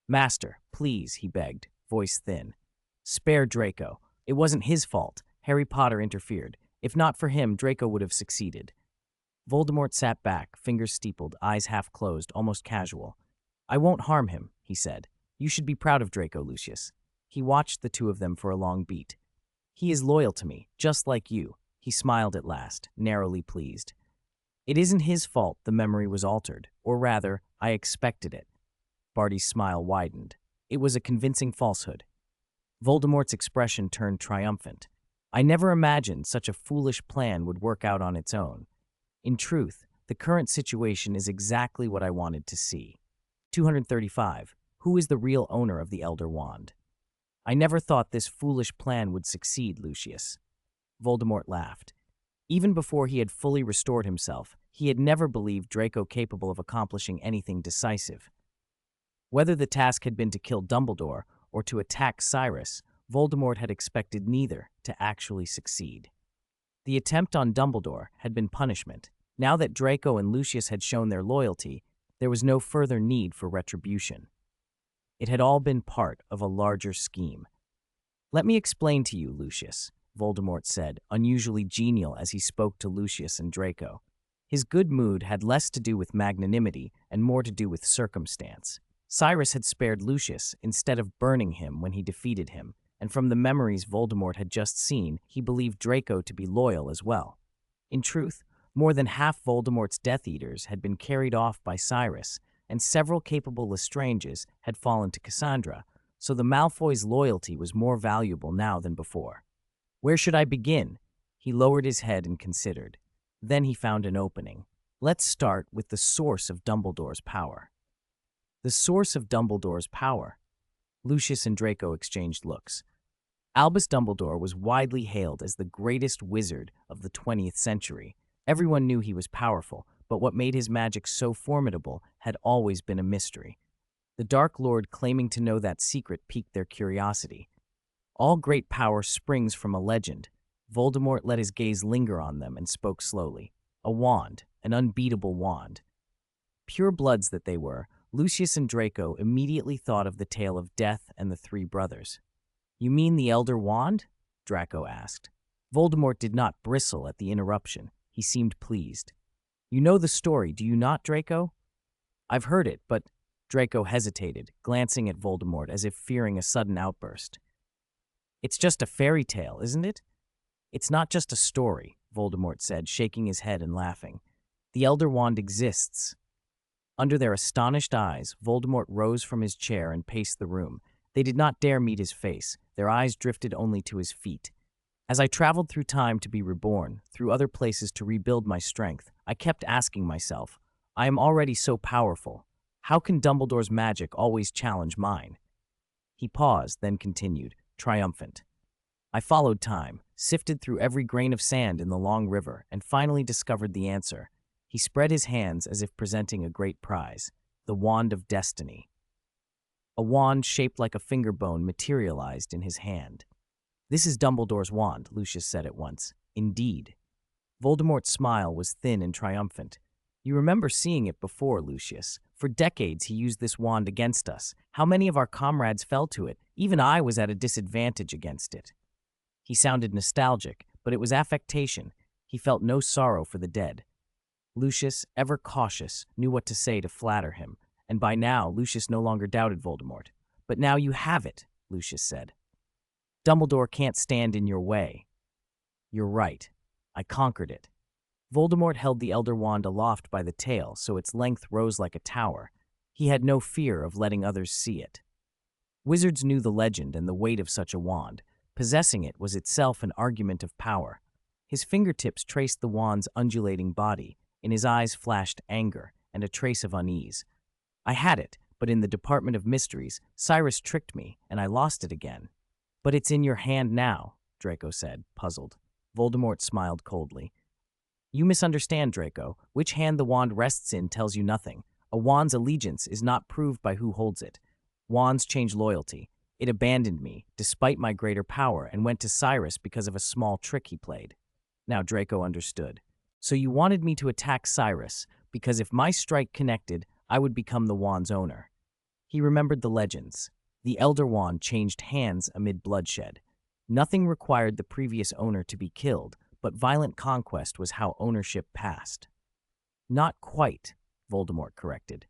Master, please, he begged, voice thin. Spare Draco. It wasn't his fault. Harry Potter interfered. If not for him, Draco would have succeeded. Voldemort sat back, fingers steepled, eyes half closed, almost casual. I won't harm him, he said. You should be proud of Draco, Lucius. He watched the two of them for a long beat. He is loyal to me, just like you. He smiled at last, narrowly pleased. It isn't his fault the memory was altered, or rather, I expected it. Barty's smile widened. It was a convincing falsehood. Voldemort's expression turned triumphant. I never imagined such a foolish plan would work out on its own. In truth, the current situation is exactly what I wanted to see. 235. Who is the real owner of the Elder Wand? I never thought this foolish plan would succeed, Lucius. Voldemort laughed. Even before he had fully restored himself, he had never believed Draco capable of accomplishing anything decisive. Whether the task had been to kill Dumbledore or to attack Cyrus, Voldemort had expected neither to actually succeed. The attempt on Dumbledore had been punishment. Now that Draco and Lucius had shown their loyalty, there was no further need for retribution. It had all been part of a larger scheme. Let me explain to you, Lucius, Voldemort said, unusually genial as he spoke to Lucius and Draco. His good mood had less to do with magnanimity and more to do with circumstance. Cyrus had spared Lucius instead of burning him when he defeated him, and from the memories Voldemort had just seen, he believed Draco to be loyal as well. In truth, more than half Voldemort's Death Eaters had been carried off by Cyrus, and several capable Lestranges had fallen to Cassandra, so the Malfoy's loyalty was more valuable now than before. Where should I begin? He lowered his head and considered. Then he found an opening. Let's start with the source of Dumbledore's power. The source of Dumbledore's power. Lucius and Draco exchanged looks. Albus Dumbledore was widely hailed as the greatest wizard of the 20th century. Everyone knew he was powerful, but what made his magic so formidable had always been a mystery. The Dark Lord claiming to know that secret piqued their curiosity. All great power springs from a legend. Voldemort let his gaze linger on them and spoke slowly. A wand, an unbeatable wand. Pure bloods that they were, Lucius and Draco immediately thought of the tale of Death and the Three Brothers. You mean the Elder Wand? Draco asked. Voldemort did not bristle at the interruption. He seemed pleased. You know the story, do you not, Draco? I've heard it, but Draco hesitated, glancing at Voldemort as if fearing a sudden outburst. It's just a fairy tale, isn't it? It's not just a story, Voldemort said, shaking his head and laughing. The Elder Wand exists. Under their astonished eyes, Voldemort rose from his chair and paced the room. They did not dare meet his face. Their eyes drifted only to his feet. As I traveled through time to be reborn, through other places to rebuild my strength, I kept asking myself, I am already so powerful. How can Dumbledore's magic always challenge mine? He paused, then continued, triumphant. I followed time, sifted through every grain of sand in the long river, and finally discovered the answer. He spread his hands as if presenting a great prize, the Wand of Destiny. A wand shaped like a finger bone materialized in his hand. This is Dumbledore's wand, Lucius said at once. Indeed. Voldemort's smile was thin and triumphant. You remember seeing it before, Lucius. For decades he used this wand against us. How many of our comrades fell to it? Even I was at a disadvantage against it. He sounded nostalgic, but it was affectation. He felt no sorrow for the dead. Lucius, ever cautious, knew what to say to flatter him, and by now Lucius no longer doubted Voldemort. But now you have it, Lucius said. Dumbledore can't stand in your way. You're right. I conquered it. Voldemort held the Elder Wand aloft by the tail so its length rose like a tower. He had no fear of letting others see it. Wizards knew the legend and the weight of such a wand. Possessing it was itself an argument of power. His fingertips traced the wand's undulating body. In his eyes flashed anger and a trace of unease. I had it, but but in the Department of Mysteries, Cyrus tricked me, and I lost it again. But it's in your hand now, Draco said, puzzled. Voldemort smiled coldly. You misunderstand, Draco. Which hand the wand rests in tells you nothing. A wand's allegiance is not proved by who holds it. Wands change loyalty. It abandoned me, despite my greater power, and went to Cyrus because of a small trick he played. Now Draco understood. So you wanted me to attack Cyrus, because if my strike connected, I would become the wand's owner. He remembered the legends. The Elder Wand changed hands amid bloodshed. Nothing required the previous owner to be killed, but violent conquest was how ownership passed. Not quite, Voldemort corrected.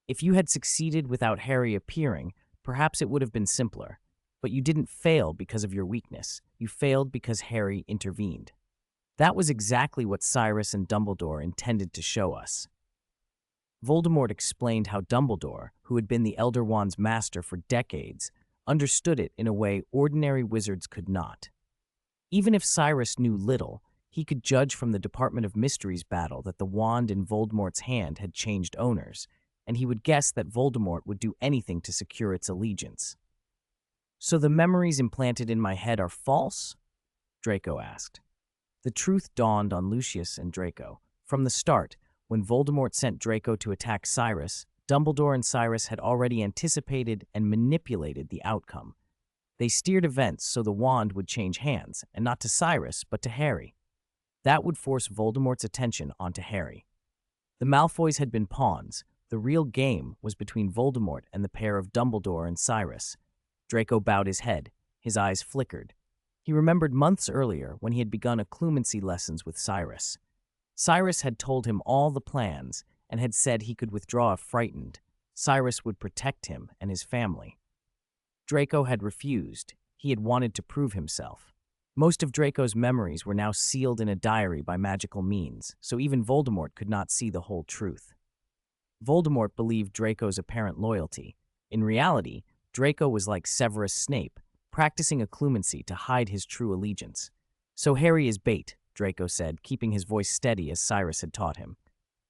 If you had succeeded without Harry appearing, perhaps it would have been simpler. But you didn't fail because of your weakness. You failed because Harry intervened. That was exactly what Cyrus and Dumbledore intended to show us. Voldemort explained how Dumbledore, who had been the Elder Wand's master for decades, understood it in a way ordinary wizards could not. Even if Cyrus knew little, he could judge from the Department of Mysteries battle that the wand in Voldemort's hand had changed owners, and he would guess that Voldemort would do anything to secure its allegiance. So the memories implanted in my head are false? Draco asked. The truth dawned on Lucius and Draco. From the start, when Voldemort sent Draco to attack Cyrus, Dumbledore and Cyrus had already anticipated and manipulated the outcome. They steered events so the wand would change hands, and not to Cyrus, but to Harry. That would force Voldemort's attention onto Harry. The Malfoys had been pawns. The real game was between Voldemort and the pair of Dumbledore and Cyrus. Draco bowed his head. His eyes flickered. He remembered months earlier when he had begun occlumency lessons with Cyrus. Cyrus had told him all the plans and had said he could withdraw if frightened. Cyrus would protect him and his family. Draco had refused. He had wanted to prove himself. Most of Draco's memories were now sealed in a diary by magical means, so even Voldemort could not see the whole truth. Voldemort believed Draco's apparent loyalty. In reality, Draco was like Severus Snape, practicing occlumency to hide his true allegiance. So Harry is bait, Draco said, keeping his voice steady as Cyrus had taught him.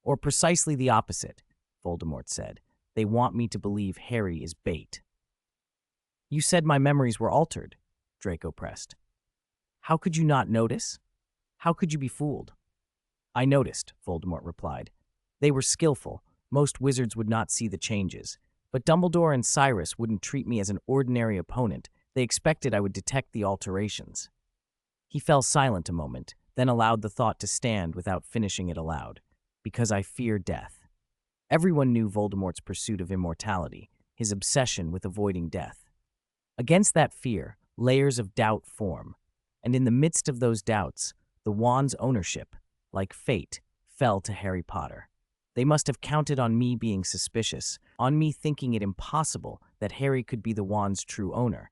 Or precisely the opposite, Voldemort said. They want me to believe Harry is bait. You said my memories were altered, Draco pressed. How could you not notice? How could you be fooled? I noticed, Voldemort replied. They were skillful. Most wizards would not see the changes. But Dumbledore and Cyrus wouldn't treat me as an ordinary opponent. They expected I would detect the alterations. He fell silent a moment, then allowed the thought to stand without finishing it aloud. Because I fear death. Everyone knew Voldemort's pursuit of immortality, his obsession with avoiding death. Against that fear, layers of doubt form. And in the midst of those doubts, the wand's ownership, like fate, fell to Harry Potter. They must have counted on me being suspicious, on me thinking it impossible that Harry could be the wand's true owner.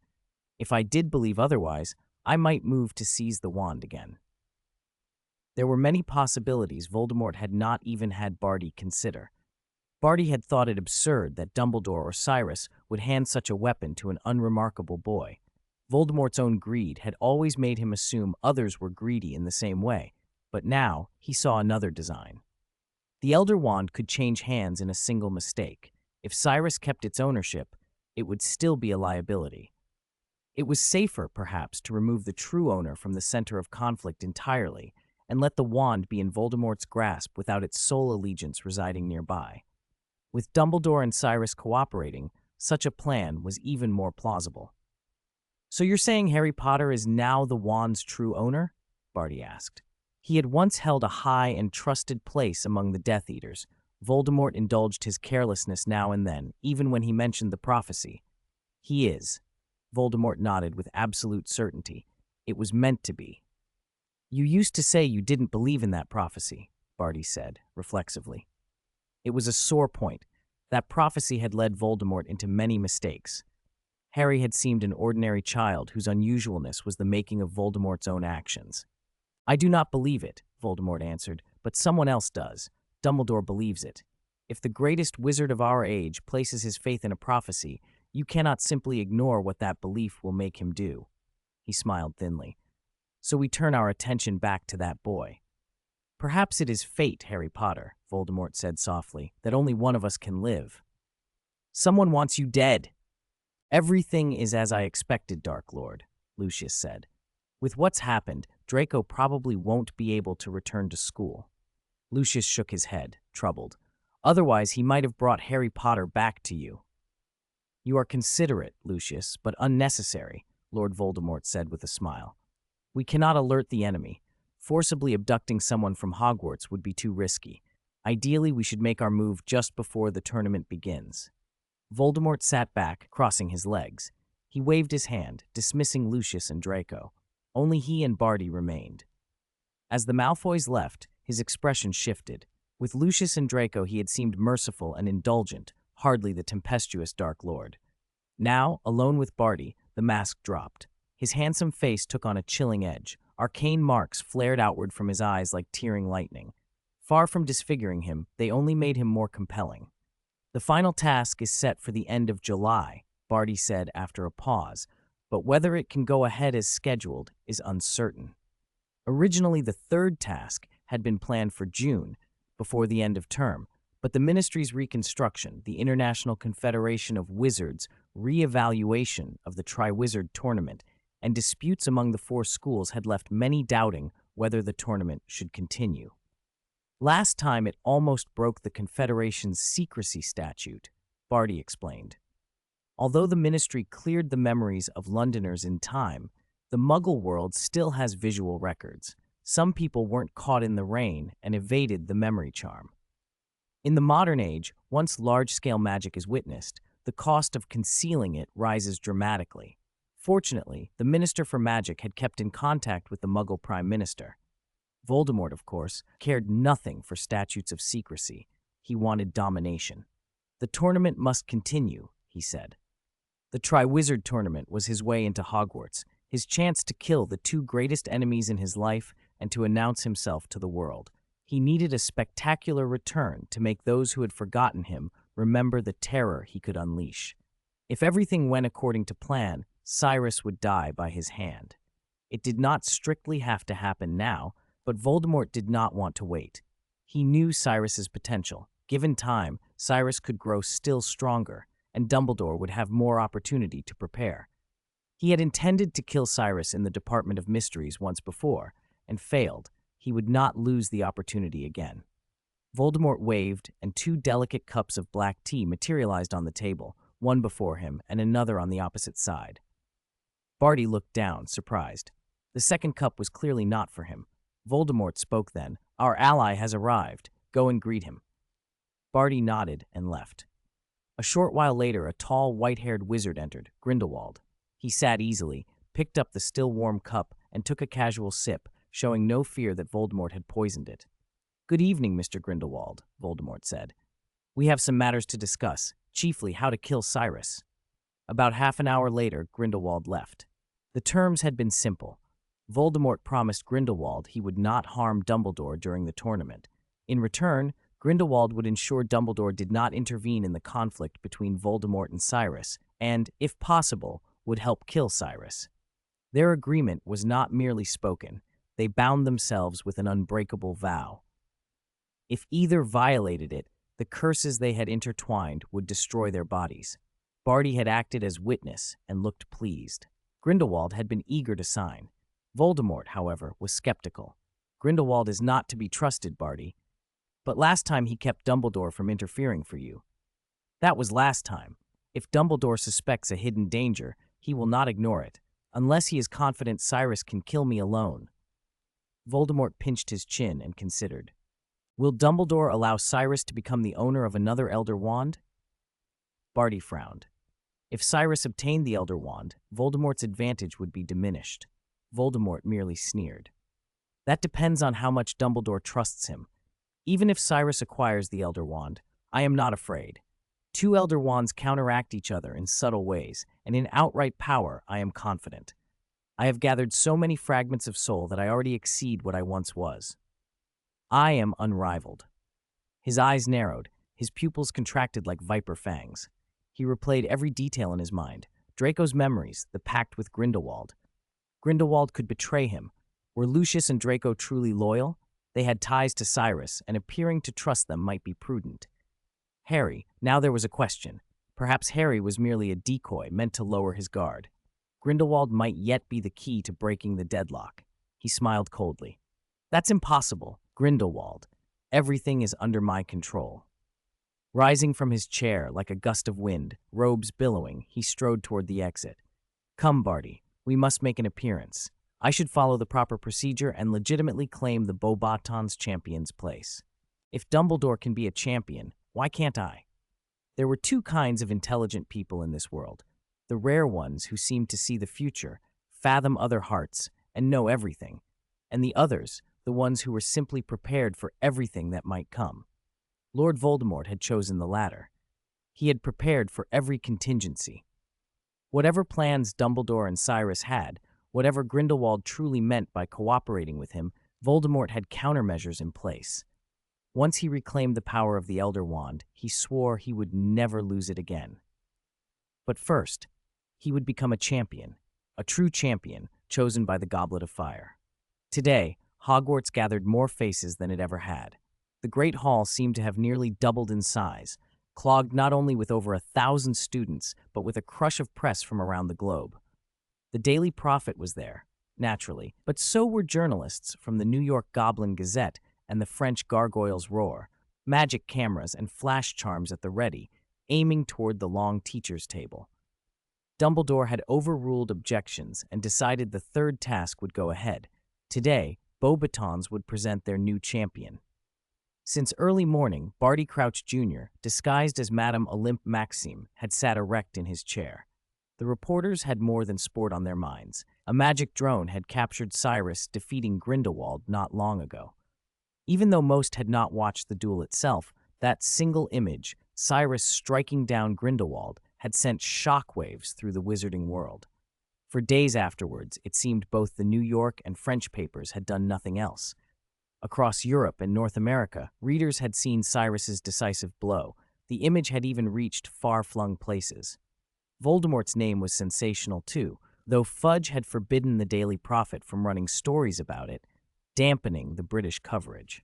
If I did believe otherwise, I might move to seize the wand again. There were many possibilities Voldemort had not even had Barty consider. Barty had thought it absurd that Dumbledore or Cyrus would hand such a weapon to an unremarkable boy. Voldemort's own greed had always made him assume others were greedy in the same way, but now he saw another design. The Elder Wand could change hands in a single mistake. If Cyrus kept its ownership, it would still be a liability. It was safer, perhaps, to remove the true owner from the center of conflict entirely and let the wand be in Voldemort's grasp without its sole allegiance residing nearby. With Dumbledore and Cyrus cooperating, such a plan was even more plausible. So you're saying Harry Potter is now the wand's true owner? Barty asked. He had once held a high and trusted place among the Death Eaters. Voldemort indulged his carelessness now and then, even when he mentioned the prophecy. He is. Voldemort nodded with absolute certainty. It was meant to be. You used to say you didn't believe in that prophecy, Barty said, reflexively. It was a sore point. That prophecy had led Voldemort into many mistakes. Harry had seemed an ordinary child whose unusualness was the making of Voldemort's own actions. I do not believe it, Voldemort answered, but someone else does. Dumbledore believes it. If the greatest wizard of our age places his faith in a prophecy, you cannot simply ignore what that belief will make him do. He smiled thinly. So we turn our attention back to that boy. Perhaps it is fate, Harry Potter, Voldemort said softly, that only one of us can live. Someone wants you dead. Everything is as I expected, Dark Lord, Lucius said. With what's happened, Draco probably won't be able to return to school. Lucius shook his head, troubled. Otherwise, he might have brought Harry Potter back to you. You are considerate, Lucius, but unnecessary, Lord Voldemort said with a smile. We cannot alert the enemy. Forcibly abducting someone from Hogwarts would be too risky. Ideally, we should make our move just before the tournament begins. Voldemort sat back, crossing his legs. He waved his hand, dismissing Lucius and Draco. Only he and Barty remained. As the Malfoys left, his expression shifted. With Lucius and Draco, he had seemed merciful and indulgent, hardly the tempestuous Dark Lord. Now, alone with Barty, the mask dropped. His handsome face took on a chilling edge. Arcane marks flared outward from his eyes like tearing lightning. Far from disfiguring him, they only made him more compelling. The final task is set for the end of July, Barty said after a pause, but whether it can go ahead as scheduled is uncertain. Originally, the third task had been planned for June, before the end of term, but the Ministry's reconstruction, the International Confederation of Wizards' re-evaluation of the Triwizard Tournament, and disputes among the four schools had left many doubting whether the tournament should continue. Last time it almost broke the Confederation's secrecy statute, Barty explained. Although the Ministry cleared the memories of Londoners in time, the Muggle world still has visual records. Some people weren't caught in the rain and evaded the memory charm. In the modern age, once large-scale magic is witnessed, the cost of concealing it rises dramatically. Fortunately, the Minister for Magic had kept in contact with the Muggle Prime Minister. Voldemort, of course, cared nothing for statutes of secrecy. He wanted domination. The tournament must continue, he said. The Triwizard Tournament was his way into Hogwarts, his chance to kill the two greatest enemies in his life and to announce himself to the world. He needed a spectacular return to make those who had forgotten him remember the terror he could unleash. If everything went according to plan, Cyrus would die by his hand. It did not strictly have to happen now, but Voldemort did not want to wait. He knew Cyrus's potential. Given time, Cyrus could grow still stronger, and Dumbledore would have more opportunity to prepare. He had intended to kill Cyrus in the Department of Mysteries once before, and failed. He would not lose the opportunity again. Voldemort waved, and two delicate cups of black tea materialized on the table, one before him and another on the opposite side. Barty looked down, surprised. The second cup was clearly not for him. Voldemort spoke then. Our ally has arrived. Go and greet him. Barty nodded and left. A short while later, a tall, white-haired wizard entered, Grindelwald. He sat easily, picked up the still warm cup, and took a casual sip, showing no fear that Voldemort had poisoned it. Good evening, Mr. Grindelwald, Voldemort said. We have some matters to discuss, chiefly how to kill Cyrus. About half an hour later, Grindelwald left. The terms had been simple. Voldemort promised Grindelwald he would not harm Dumbledore during the tournament. In return, Grindelwald would ensure Dumbledore did not intervene in the conflict between Voldemort and Cyrus, and, if possible, would help kill Cyrus. Their agreement was not merely spoken. They bound themselves with an unbreakable vow. If either violated it, the curses they had intertwined would destroy their bodies. Barty had acted as witness and looked pleased. Grindelwald had been eager to sign. Voldemort, however, was skeptical. Grindelwald is not to be trusted, Barty. But last time he kept Dumbledore from interfering for you. That was last time. If Dumbledore suspects a hidden danger, he will not ignore it, unless he is confident Cyrus can kill me alone. Voldemort pinched his chin and considered. Will Dumbledore allow Cyrus to become the owner of another Elder Wand? Barty frowned. If Cyrus obtained the Elder Wand, Voldemort's advantage would be diminished. Voldemort merely sneered. That depends on how much Dumbledore trusts him. Even if Cyrus acquires the Elder Wand, I am not afraid. Two Elder Wands counteract each other in subtle ways, and in outright power, I am confident. I have gathered so many fragments of soul that I already exceed what I once was. I am unrivaled. His eyes narrowed, his pupils contracted like viper fangs. He replayed every detail in his mind. Draco's memories, the pact with Grindelwald. Grindelwald could betray him. Were Lucius and Draco truly loyal? They had ties to Cyrus, and appearing to trust them might be prudent. Harry, now there was a question. Perhaps Harry was merely a decoy meant to lower his guard. Grindelwald might yet be the key to breaking the deadlock. He smiled coldly. That's impossible, Grindelwald. Everything is under my control. Rising from his chair like a gust of wind, robes billowing, he strode toward the exit. Come, Barty, we must make an appearance. I should follow the proper procedure and legitimately claim the Beauxbatons champion's place. If Dumbledore can be a champion, why can't I? There were two kinds of intelligent people in this world. The rare ones who seemed to see the future, fathom other hearts, and know everything. And the others, the ones who were simply prepared for everything that might come. Lord Voldemort had chosen the latter. He had prepared for every contingency. Whatever plans Dumbledore and Cyrus had, whatever Grindelwald truly meant by cooperating with him, Voldemort had countermeasures in place. Once he reclaimed the power of the Elder Wand, he swore he would never lose it again. But first, he would become a champion, a true champion, chosen by the Goblet of Fire. Today, Hogwarts gathered more faces than it ever had. The Great Hall seemed to have nearly doubled in size, clogged not only with over 1,000 students, but with a crush of press from around the globe. The Daily Prophet was there, naturally, but so were journalists from the New York Goblin Gazette and the French Gargoyles' Roar, magic cameras and flash charms at the ready, aiming toward the long teacher's table. Dumbledore had overruled objections and decided the third task would go ahead. Today, Beauxbatons would present their new champion. Since early morning, Barty Crouch Jr., disguised as Madame Olympe Maxime, had sat erect in his chair. The reporters had more than sport on their minds. A magic drone had captured Cyrus defeating Grindelwald not long ago. Even though most had not watched the duel itself, that single image, Cyrus striking down Grindelwald, had sent shockwaves through the wizarding world. For days afterwards, it seemed both the New York and French papers had done nothing else. Across Europe and North America, readers had seen Cyrus's decisive blow. The image had even reached far-flung places. Voldemort's name was sensational too, though Fudge had forbidden the Daily Prophet from running stories about it, dampening the British coverage.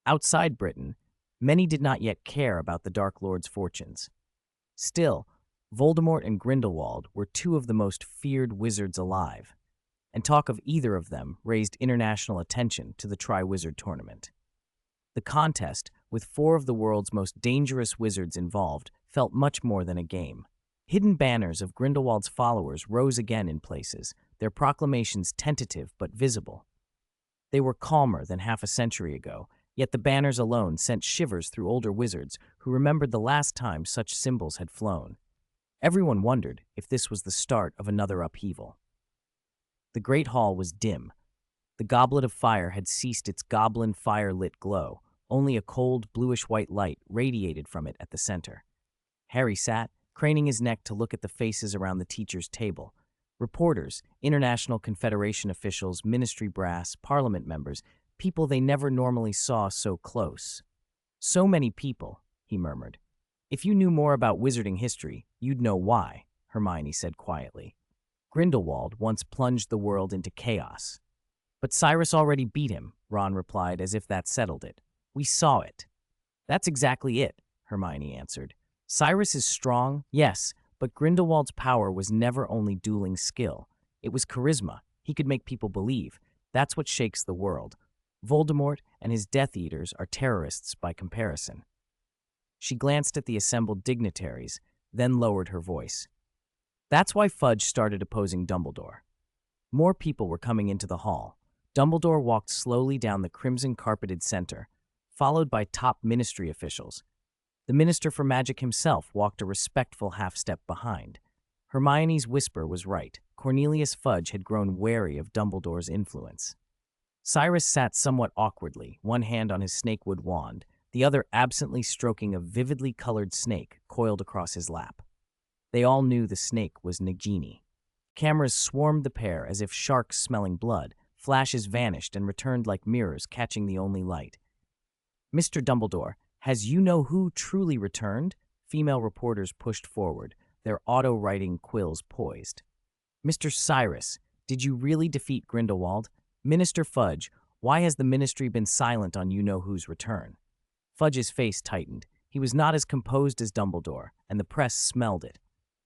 Outside Britain, many did not yet care about the Dark Lord's fortunes. Still, Voldemort and Grindelwald were two of the most feared wizards alive, and talk of either of them raised international attention to the Triwizard Tournament. The contest, with four of the world's most dangerous wizards involved, felt much more than a game. Hidden banners of Grindelwald's followers rose again in places, their proclamations tentative but visible. They were calmer than half a century ago, yet the banners alone sent shivers through older wizards who remembered the last time such symbols had flown. Everyone wondered if this was the start of another upheaval. The Great Hall was dim. The Goblet of Fire had ceased its goblin fire-lit glow. Only a cold, bluish-white light radiated from it at the center. Harry sat, craning his neck to look at the faces around the teacher's table. Reporters, International Confederation officials, ministry brass, parliament members, people they never normally saw so close. So many people, he murmured. If you knew more about wizarding history, you'd know why, Hermione said quietly. Grindelwald once plunged the world into chaos. But Cyrus already beat him, Ron replied, as if that settled it. We saw it. That's exactly it, Hermione answered. Cyrus is strong, yes, but Grindelwald's power was never only dueling skill. It was charisma. He could make people believe. That's what shakes the world. Voldemort and his Death Eaters are terrorists by comparison. She glanced at the assembled dignitaries, then lowered her voice. That's why Fudge started opposing Dumbledore. More people were coming into the hall. Dumbledore walked slowly down the crimson-carpeted center, followed by top ministry officials. The Minister for Magic himself walked a respectful half-step behind. Hermione's whisper was right. Cornelius Fudge had grown wary of Dumbledore's influence. Cyrus sat somewhat awkwardly, one hand on his snakewood wand, the other absently stroking a vividly colored snake coiled across his lap. They all knew the snake was Nagini. Cameras swarmed the pair as if sharks smelling blood. Flashes vanished and returned like mirrors, catching the only light. Mr. Dumbledore, has you-know-who truly returned? Female reporters pushed forward, their auto-writing quills poised. Mr. Cyrus, did you really defeat Grindelwald? Minister Fudge, why has the ministry been silent on you-know-who's return? Fudge's face tightened. He was not as composed as Dumbledore, and the press smelled it.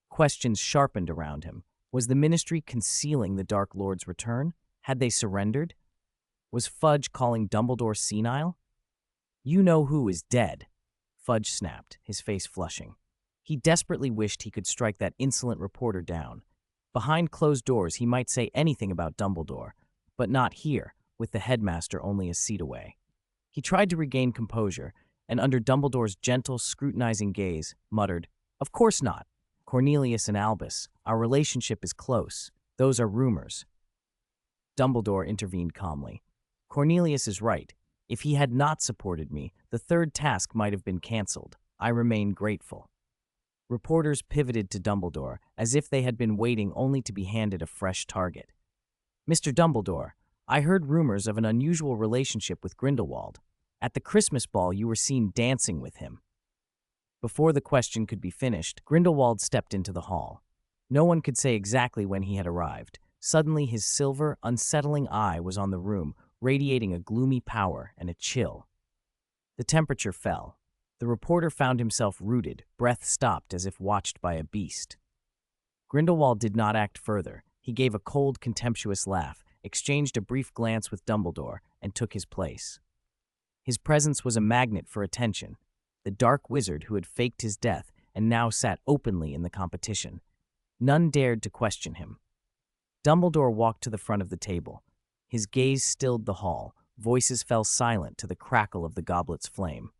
Questions sharpened around him. Was the Ministry concealing the Dark Lord's return? Had they surrendered? Was Fudge calling Dumbledore senile? "You know who is dead," Fudge snapped, his face flushing. He desperately wished he could strike that insolent reporter down. Behind closed doors, he might say anything about Dumbledore, but not here, with the headmaster only a seat away. He tried to regain composure, and under Dumbledore's gentle, scrutinizing gaze, muttered, "Of course not. Cornelius and Albus, our relationship is close. Those are rumors." Dumbledore intervened calmly. "Cornelius is right. If he had not supported me, the third task might have been cancelled. I remain grateful." Reporters pivoted to Dumbledore, as if they had been waiting only to be handed a fresh target. "Mr. Dumbledore, I heard rumors of an unusual relationship with Grindelwald. At the Christmas ball, you were seen dancing with him." Before the question could be finished, Grindelwald stepped into the hall. No one could say exactly when he had arrived. Suddenly, his silver, unsettling eye was on the room, radiating a gloomy power and a chill. The temperature fell. The reporter found himself rooted, breath stopped as if watched by a beast. Grindelwald did not act further. He gave a cold, contemptuous laugh, exchanged a brief glance with Dumbledore, and took his place. His presence was a magnet for attention. The dark wizard who had faked his death and now sat openly in the competition. None dared to question him. Dumbledore walked to the front of the table. His gaze stilled the hall. Voices fell silent to the crackle of the goblet's flame.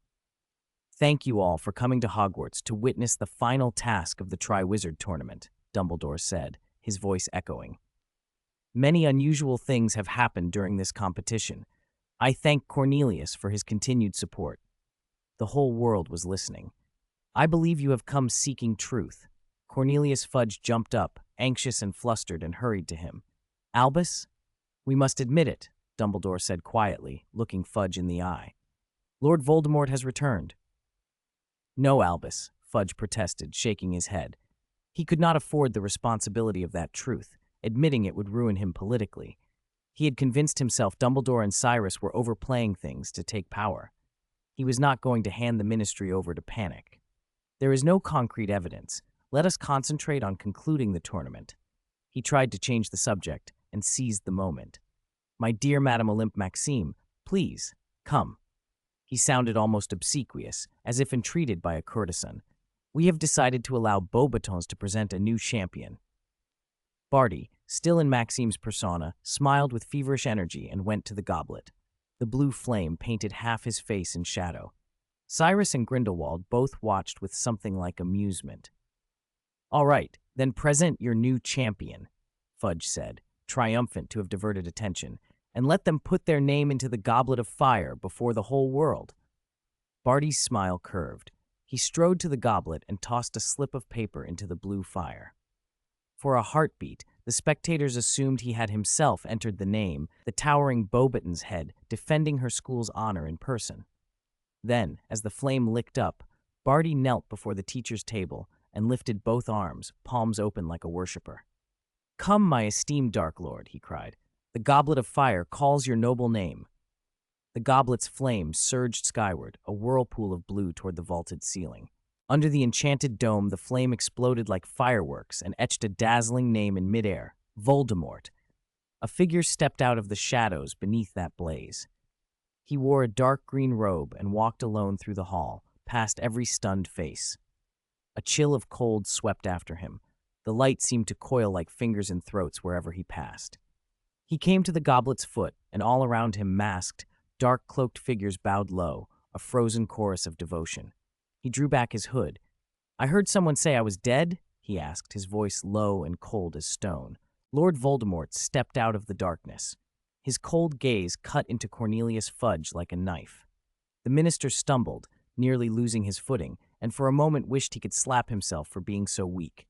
"Thank you all for coming to Hogwarts to witness the final task of the Triwizard Tournament," Dumbledore said, his voice echoing. "Many unusual things have happened during this competition. I thank Cornelius for his continued support." The whole world was listening. "I believe you have come seeking truth." Cornelius Fudge jumped up, anxious and flustered, and hurried to him. "Albus?" "We must admit it," Dumbledore said quietly, looking Fudge in the eye. "Lord Voldemort has returned." "No, Albus," Fudge protested, shaking his head. He could not afford the responsibility of that truth. Admitting it would ruin him politically. He had convinced himself Dumbledore and Cyrus were overplaying things to take power. He was not going to hand the Ministry over to panic. "There is no concrete evidence. Let us concentrate on concluding the tournament." He tried to change the subject and seized the moment. "My dear Madame Olympe Maxime, please, come." He sounded almost obsequious, as if entreated by a courtesan. "We have decided to allow Beauxbatons to present a new champion." Barty, still in Maxime's persona, smiled with feverish energy and went to the goblet. The blue flame painted half his face in shadow. Cyrus and Grindelwald both watched with something like amusement. "All right, then present your new champion," Fudge said, triumphant to have diverted attention, "and let them put their name into the goblet of fire before the whole world." Barty's smile curved. He strode to the goblet and tossed a slip of paper into the blue fire. For a heartbeat, the spectators assumed he had himself entered the name, the towering Beauxbaton's head, defending her school's honor in person. Then, as the flame licked up, Barty knelt before the teacher's table and lifted both arms, palms open like a worshipper. "Come, my esteemed Dark Lord," he cried. "The goblet of fire calls your noble name." The goblet's flame surged skyward, a whirlpool of blue toward the vaulted ceiling. Under the enchanted dome, the flame exploded like fireworks and etched a dazzling name in midair, Voldemort. A figure stepped out of the shadows beneath that blaze. He wore a dark green robe and walked alone through the hall, past every stunned face. A chill of cold swept after him. The light seemed to coil like fingers in throats wherever he passed. He came to the goblet's foot, and all around him masked, dark-cloaked figures bowed low, a frozen chorus of devotion. He drew back his hood. "I heard someone say I was dead?" he asked, his voice low and cold as stone. Lord Voldemort stepped out of the darkness. His cold gaze cut into Cornelius Fudge like a knife. The minister stumbled, nearly losing his footing, and for a moment wished he could slap himself for being so weak.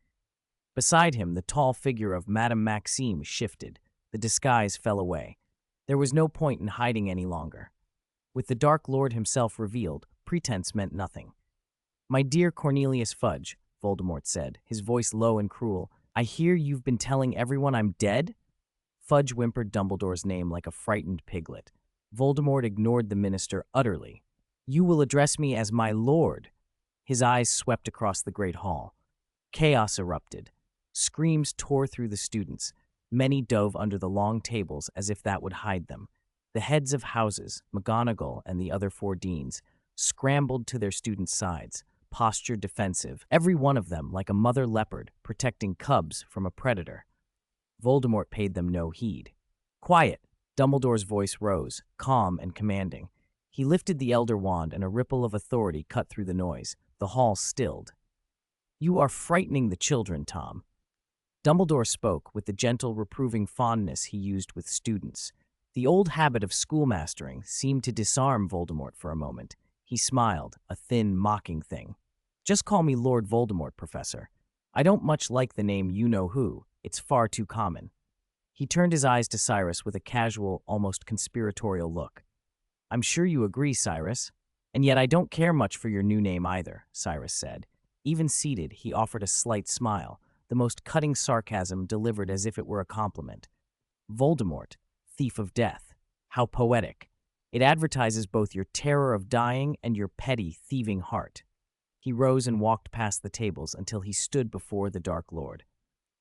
Beside him, the tall figure of Madame Maxime shifted. The disguise fell away. There was no point in hiding any longer. With the Dark Lord himself revealed, pretense meant nothing. "My dear Cornelius Fudge," Voldemort said, his voice low and cruel, "I hear you've been telling everyone I'm dead?" Fudge whimpered Dumbledore's name like a frightened piglet. Voldemort ignored the minister utterly. "You will address me as my lord," His eyes swept across the great hall. Chaos erupted. Screams tore through the students. Many dove under the long tables as if that would hide them. The heads of houses, McGonagall and the other 4 deans, scrambled to their students' sides, postured defensive, every one of them like a mother leopard protecting cubs from a predator. Voldemort paid them no heed. "Quiet!" Dumbledore's voice rose, calm and commanding. He lifted the Elder Wand and a ripple of authority cut through the noise. The hall stilled. "You are frightening the children, Tom." Dumbledore spoke with the gentle, reproving fondness he used with students. The old habit of schoolmastering seemed to disarm Voldemort for a moment. He smiled, a thin, mocking thing. "Just call me Lord Voldemort, Professor. I don't much like the name you-know-who. It's far too common." He turned his eyes to Cyrus with a casual, almost conspiratorial look. "I'm sure you agree, Cyrus. And yet I don't care much for your new name either," Cyrus said. Even seated, he offered a slight smile, the most cutting sarcasm delivered as if it were a compliment. "Voldemort, thief of death. How poetic. It advertises both your terror of dying and your petty, thieving heart." He rose and walked past the tables until he stood before the Dark Lord.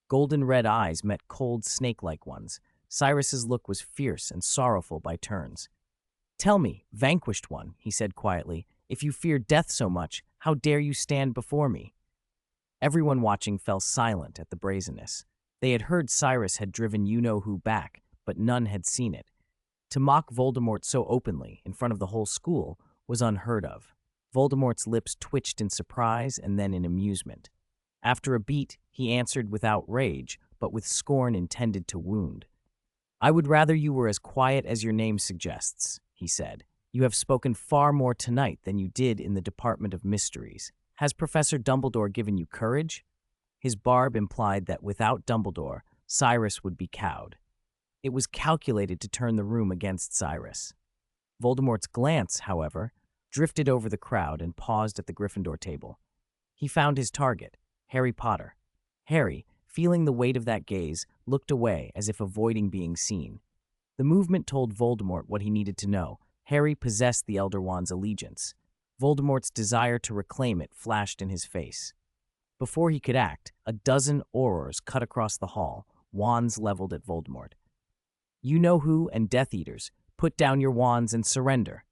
Golden red eyes met cold, snake-like ones. Cyrus's look was fierce and sorrowful by turns. "Tell me, vanquished one," he said quietly, "if you fear death so much, how dare you stand before me?" Everyone watching fell silent at the brazenness. They had heard Cyrus had driven you-know-who back, but none had seen it. To mock Voldemort so openly, in front of the whole school, was unheard of. Voldemort's lips twitched in surprise and then in amusement. After a beat, he answered without rage, but with scorn intended to wound. "I would rather you were as quiet as your name suggests," he said. "You have spoken far more tonight than you did in the Department of Mysteries. Has Professor Dumbledore given you courage?" His barb implied that without Dumbledore, Cyrus would be cowed. It was calculated to turn the room against Cyrus. Voldemort's glance, however, drifted over the crowd and paused at the Gryffindor table. He found his target, Harry Potter. Harry, feeling the weight of that gaze, looked away as if avoiding being seen. The movement told Voldemort what he needed to know. Harry possessed the Elder Wand's allegiance. Voldemort's desire to reclaim it flashed in his face. Before he could act, a dozen Aurors cut across the hall, wands leveled at Voldemort. "You-know-who and Death Eaters, put down your wands and surrender."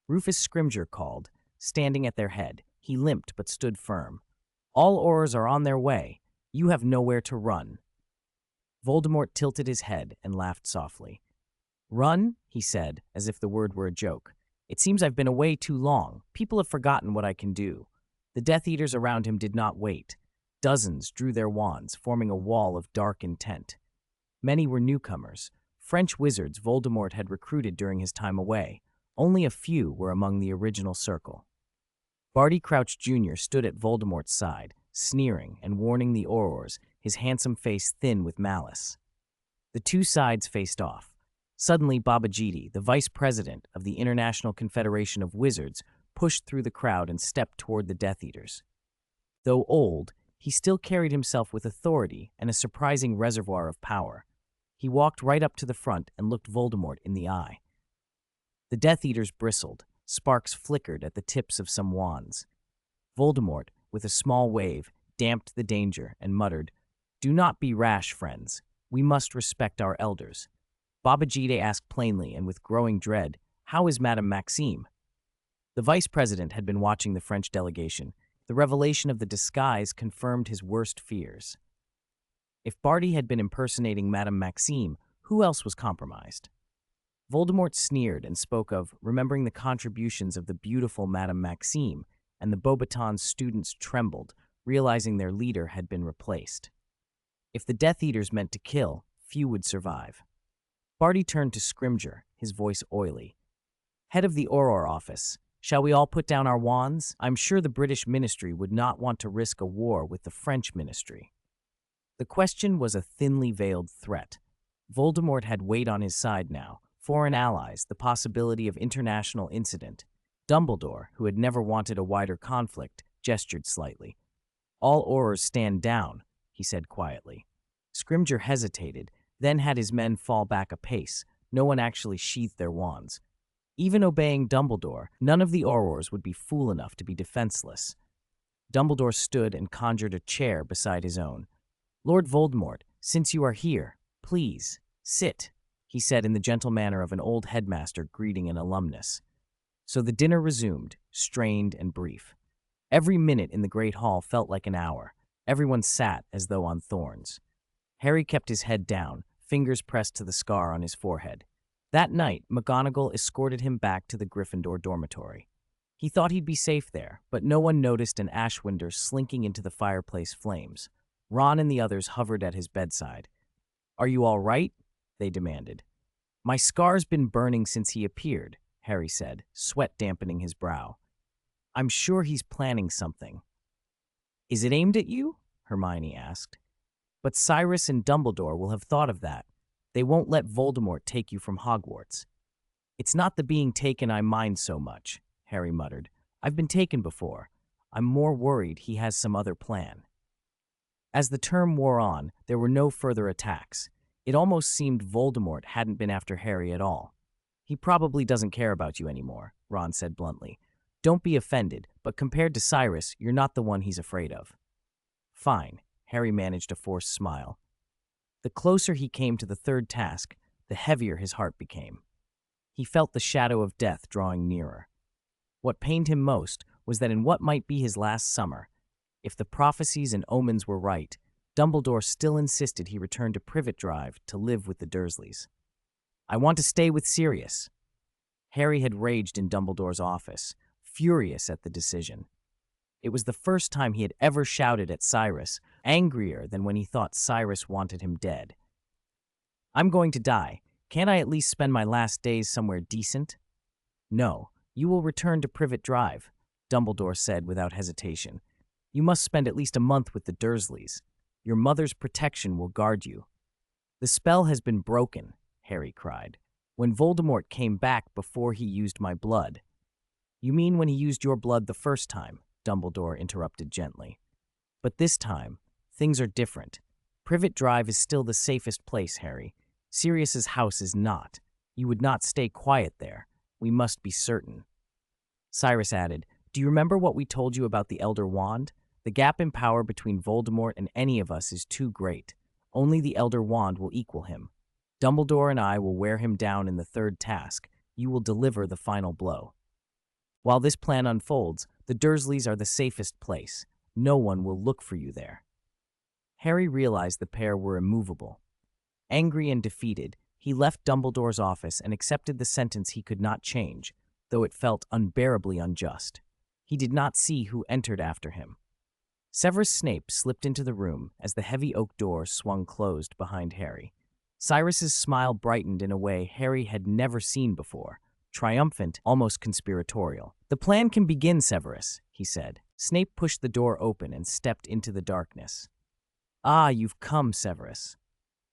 Rufus Scrimgeour called, standing at their head. He limped but stood firm. "All Aurors are on their way. You have nowhere to run." Voldemort tilted his head and laughed softly. "Run?" he said, as if the word were a joke. "It seems I've been away too long. People have forgotten what I can do." The Death Eaters around him did not wait. Dozens drew their wands, forming a wall of dark intent. Many were newcomers, French wizards Voldemort had recruited during his time away. Only a few were among the original circle. Barty Crouch Jr. stood at Voldemort's side, sneering and warning the Aurors, his handsome face thin with malice. The two sides faced off. Suddenly, Babajide, the vice president of the International Confederation of Wizards, pushed through the crowd and stepped toward the Death Eaters. Though old, he still carried himself with authority and a surprising reservoir of power. He walked right up to the front and looked Voldemort in the eye. The Death Eaters bristled. Sparks flickered at the tips of some wands. Voldemort, with a small wave, damped the danger and muttered, "Do not be rash, friends. We must respect our elders." Babajide asked plainly and with growing dread, "How is Madame Maxime?" The vice president had been watching the French delegation. The revelation of the disguise confirmed his worst fears. If Barty had been impersonating Madame Maxime, who else was compromised? Voldemort sneered and spoke of remembering the contributions of the beautiful Madame Maxime, and the Beauxbatons students trembled, realizing their leader had been replaced. If the Death Eaters meant to kill, few would survive. Barty turned to Scrimgeour, his voice oily. "Head of the Auror office, shall we all put down our wands? I'm sure the British ministry would not want to risk a war with the French ministry." The question was a thinly veiled threat. Voldemort had weight on his side now, foreign allies, the possibility of international incident. Dumbledore, who had never wanted a wider conflict, gestured slightly. "All Aurors stand down," he said quietly. Scrimgeour hesitated, then had his men fall back a pace. No one actually sheathed their wands. Even obeying Dumbledore, none of the Aurors would be fool enough to be defenseless. Dumbledore stood and conjured a chair beside his own. "Lord Voldemort, since you are here, please, sit," he said in the gentle manner of an old headmaster greeting an alumnus. So the dinner resumed, strained and brief. Every minute in the great hall felt like an hour. Everyone sat as though on thorns. Harry kept his head down, fingers pressed to the scar on his forehead. That night, McGonagall escorted him back to the Gryffindor dormitory. He thought he'd be safe there, but no one noticed an Ashwinder slinking into the fireplace flames. Ron and the others hovered at his bedside. "Are you all right?" they demanded. "My scar's been burning since he appeared," Harry said, sweat dampening his brow. "I'm sure he's planning something." "Is it aimed at you?" Hermione asked. "But Cyrus and Dumbledore will have thought of that. They won't let Voldemort take you from Hogwarts." "It's not the being taken I mind so much," Harry muttered. "I've been taken before. I'm more worried he has some other plan." As the term wore on, there were no further attacks. It almost seemed Voldemort hadn't been after Harry at all. "He probably doesn't care about you anymore," Ron said bluntly. "Don't be offended, but compared to Cyrus, you're not the one he's afraid of." "Fine," Harry managed a forced smile. The closer he came to the third task, the heavier his heart became. He felt the shadow of death drawing nearer. What pained him most was that in what might be his last summer, if the prophecies and omens were right, Dumbledore still insisted he return to Privet Drive to live with the Dursleys. "I want to stay with Sirius." Harry had raged in Dumbledore's office, furious at the decision. It was the first time he had ever shouted at Cyrus, angrier than when he thought Cyrus wanted him dead. "I'm going to die. Can't I at least spend my last days somewhere decent?" "No, you will return to Privet Drive," Dumbledore said without hesitation. "You must spend at least a month with the Dursleys. Your mother's protection will guard you." "The spell has been broken," Harry cried. "When Voldemort came back before he used my blood." "You mean when he used your blood the first time?" Dumbledore interrupted gently. "But this time, things are different. Privet Drive is still the safest place, Harry. Sirius's house is not. You would not stay quiet there. We must be certain." Cyrus added, "Do you remember what we told you about the Elder Wand? The gap in power between Voldemort and any of us is too great. Only the Elder Wand will equal him. Dumbledore and I will wear him down in the third task. You will deliver the final blow. While this plan unfolds, the Dursleys are the safest place. No one will look for you there." Harry realized the pair were immovable. Angry and defeated, he left Dumbledore's office and accepted the sentence he could not change, though it felt unbearably unjust. He did not see who entered after him. Severus Snape slipped into the room as the heavy oak door swung closed behind Harry. Cyrus's smile brightened in a way Harry had never seen before, triumphant, almost conspiratorial. "The plan can begin, Severus," he said. Snape pushed the door open and stepped into the darkness. "Ah, you've come, Severus."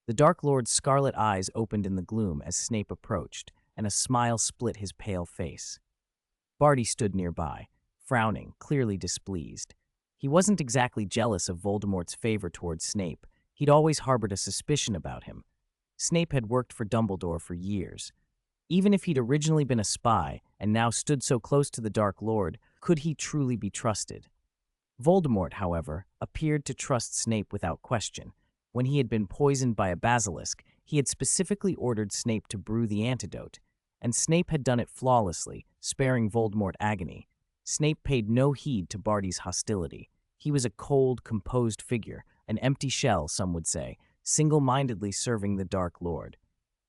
The Dark Lord's scarlet eyes opened in the gloom as Snape approached, and a smile split his pale face. Barty stood nearby, frowning, clearly displeased. He wasn't exactly jealous of Voldemort's favor towards Snape. He'd always harbored a suspicion about him. Snape had worked for Dumbledore for years. Even if he'd originally been a spy and now stood so close to the Dark Lord, could he truly be trusted? Voldemort, however, appeared to trust Snape without question. When he had been poisoned by a basilisk, he had specifically ordered Snape to brew the antidote, and Snape had done it flawlessly, sparing Voldemort agony. Snape paid no heed to Barty's hostility. He was a cold, composed figure, an empty shell, some would say, single-mindedly serving the Dark Lord.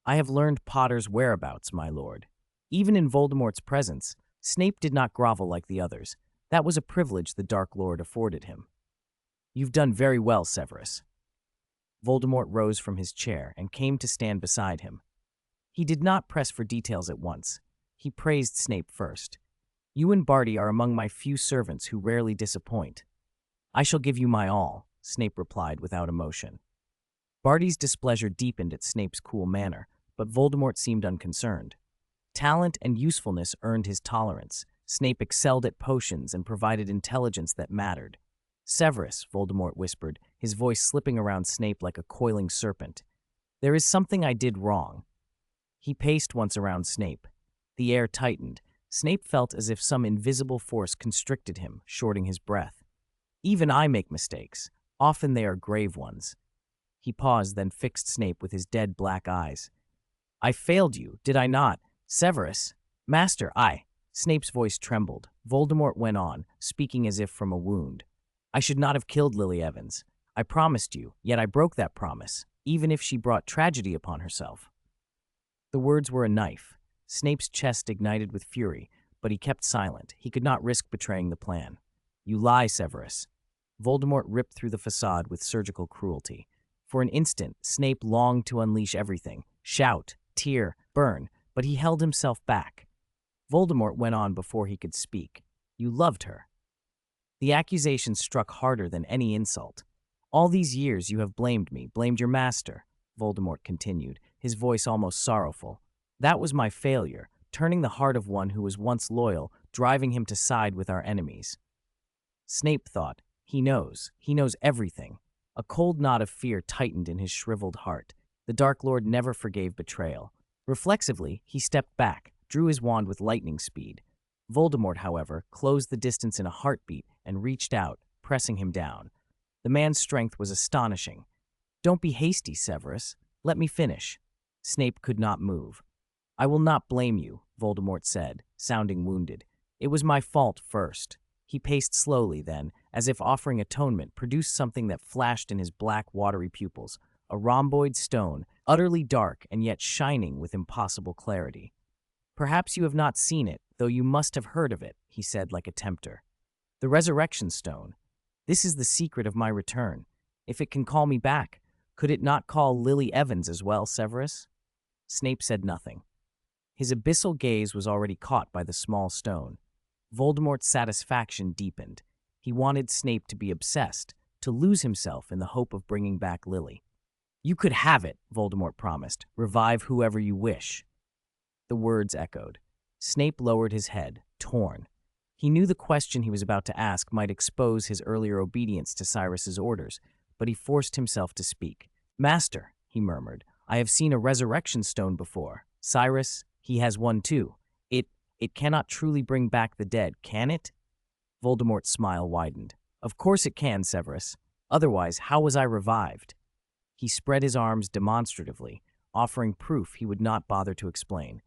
"I have learned Potter's whereabouts, my lord." Even in Voldemort's presence, Snape did not grovel like the others. That was a privilege the Dark Lord afforded him. "You've done very well, Severus." Voldemort rose from his chair and came to stand beside him. He did not press for details at once. He praised Snape first. "You and Barty are among my few servants who rarely disappoint." "I shall give you my all," Snape replied without emotion. Barty's displeasure deepened at Snape's cool manner, but Voldemort seemed unconcerned. Talent and usefulness earned his tolerance. Snape excelled at potions and provided intelligence that mattered. "Severus," Voldemort whispered, his voice slipping around Snape like a coiling serpent. "There is something I did wrong." He paced once around Snape. The air tightened. Snape felt as if some invisible force constricted him, shorting his breath. Even I make mistakes. Often they are grave ones." He paused, then fixed Snape with his dead black eyes. "I failed you, did I not? Severus?" "Master, I—" Snape's voice trembled. Voldemort went on, speaking as if from a wound. "I should not have killed Lily Evans. I promised you, yet I broke that promise, even if she brought tragedy upon herself." The words were a knife. Snape's chest ignited with fury, but he kept silent. He could not risk betraying the plan. "You lie, Severus." Voldemort ripped through the facade with surgical cruelty. For an instant, Snape longed to unleash everything, shout, tear, burn, but he held himself back. Voldemort went on before he could speak. "You loved her." The accusation struck harder than any insult. "All these years you have blamed me, blamed your master," Voldemort continued, his voice almost sorrowful. "That was my failure, turning the heart of one who was once loyal, driving him to side with our enemies." Snape thought, he knows everything." A cold knot of fear tightened in his shriveled heart. The Dark Lord never forgave betrayal. Reflexively, he stepped back, drew his wand with lightning speed. Voldemort, however, closed the distance in a heartbeat and reached out, pressing him down. The man's strength was astonishing. "Don't be hasty, Severus. Let me finish." Snape could not move. "I will not blame you," Voldemort said, sounding wounded. "It was my fault first." He paced slowly, then, as if offering atonement, produced something that flashed in his black, watery pupils, a rhomboid stone, utterly dark and yet shining with impossible clarity. "Perhaps you have not seen it, though you must have heard of it," he said like a tempter. "The resurrection stone. This is the secret of my return. If it can call me back, could it not call Lily Evans as well, Severus?" Snape said nothing. His abyssal gaze was already caught by the small stone. Voldemort's satisfaction deepened. He wanted Snape to be obsessed, to lose himself in the hope of bringing back Lily. "You could have it," Voldemort promised. "Revive whoever you wish." The words echoed. Snape lowered his head, torn. He knew the question he was about to ask might expose his earlier obedience to Cyrus's orders, but he forced himself to speak. "Master," he murmured, "I have seen a resurrection stone before. Cyrus, he has one too. It cannot truly bring back the dead, can it?" Voldemort's smile widened. "Of course it can, Severus. Otherwise, how was I revived?" He spread his arms demonstratively, offering proof he would not bother to explain.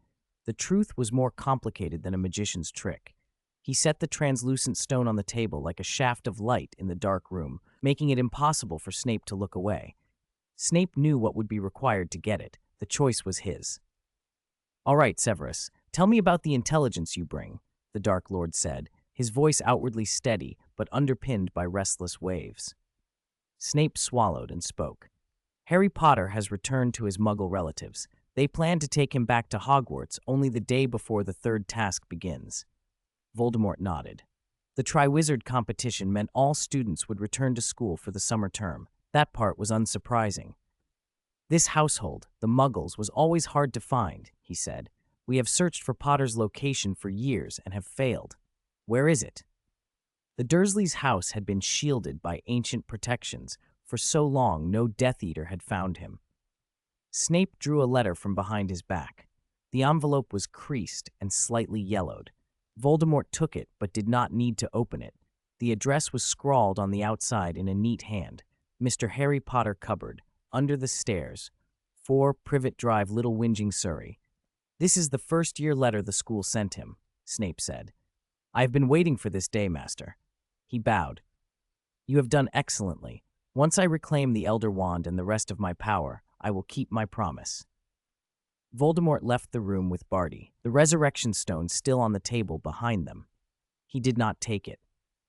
The truth was more complicated than a magician's trick. He set the translucent stone on the table like a shaft of light in the dark room, making it impossible for Snape to look away. Snape knew what would be required to get it. The choice was his. "All right, Severus, tell me about the intelligence you bring," the Dark Lord said, his voice outwardly steady but underpinned by restless waves. Snape swallowed and spoke. "Harry Potter has returned to his Muggle relatives. They plan to take him back to Hogwarts only the day before the third task begins." Voldemort nodded. The Triwizard competition meant all students would return to school for the summer term. That part was unsurprising. "This household, the Muggles, was always hard to find," he said. "We have searched for Potter's location for years and have failed. Where is it?" The Dursleys' house had been shielded by ancient protections. For so long, no Death Eater had found him. Snape drew a letter from behind his back. The envelope was creased and slightly yellowed. Voldemort took it, but did not need to open it. The address was scrawled on the outside in a neat hand. "Mr. Harry Potter Cupboard, under the stairs, 4 Privet Drive, Little Whinging, Surrey." "This is the first-year letter the school sent him," Snape said. "I have been waiting for this day, Master." He bowed. "You have done excellently. Once I reclaim the Elder Wand and the rest of my power, I will keep my promise." Voldemort left the room with Barty, the resurrection stone still on the table behind them. He did not take it.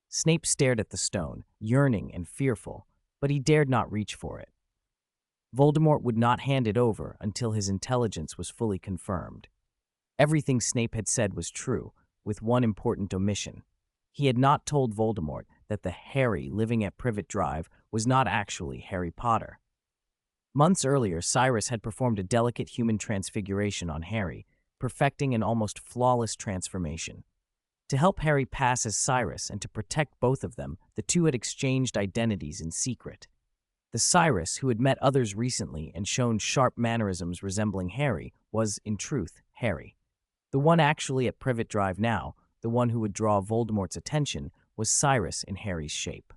Snape stared at the stone, yearning and fearful, but he dared not reach for it. Voldemort would not hand it over until his intelligence was fully confirmed. Everything Snape had said was true, with one important omission. He had not told Voldemort that the Harry living at Privet Drive was not actually Harry Potter. Months earlier, Cyrus had performed a delicate human transfiguration on Harry, perfecting an almost flawless transformation. To help Harry pass as Cyrus and to protect both of them, the two had exchanged identities in secret. The Cyrus, who had met others recently and shown sharp mannerisms resembling Harry, was, in truth, Harry. The one actually at Privet Drive now, the one who would draw Voldemort's attention, was Cyrus in Harry's shape.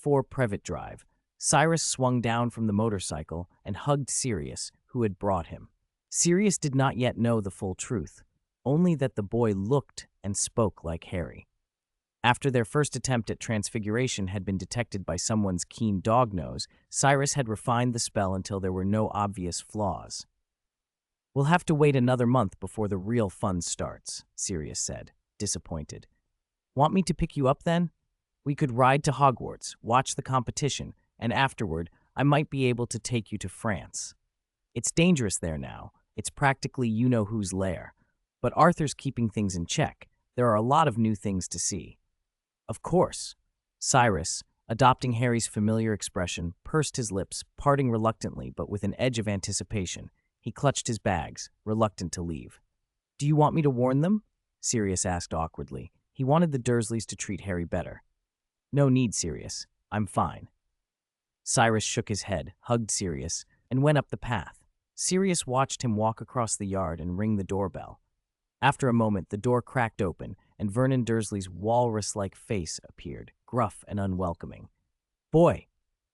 4 Privet Drive. Cyrus swung down from the motorcycle and hugged Sirius, who had brought him. Sirius did not yet know the full truth, only that the boy looked and spoke like Harry. After their first attempt at transfiguration had been detected by someone's keen dog nose, Cyrus had refined the spell until there were no obvious flaws. "We'll have to wait another month before the real fun starts," Sirius said, disappointed. "Want me to pick you up then? We could ride to Hogwarts, watch the competition, and afterward, I might be able to take you to France. It's dangerous there now. It's practically you-know-who's lair. But Arthur's keeping things in check. There are a lot of new things to see." "Of course." Cyrus, adopting Harry's familiar expression, pursed his lips, parting reluctantly but with an edge of anticipation. He clutched his bags, reluctant to leave. "Do you want me to warn them?" Sirius asked awkwardly. He wanted the Dursleys to treat Harry better. "No need, Sirius. I'm fine." Cyrus shook his head, hugged Sirius, and went up the path. Sirius watched him walk across the yard and ring the doorbell. After a moment, the door cracked open, and Vernon Dursley's walrus-like face appeared, gruff and unwelcoming. "Boy,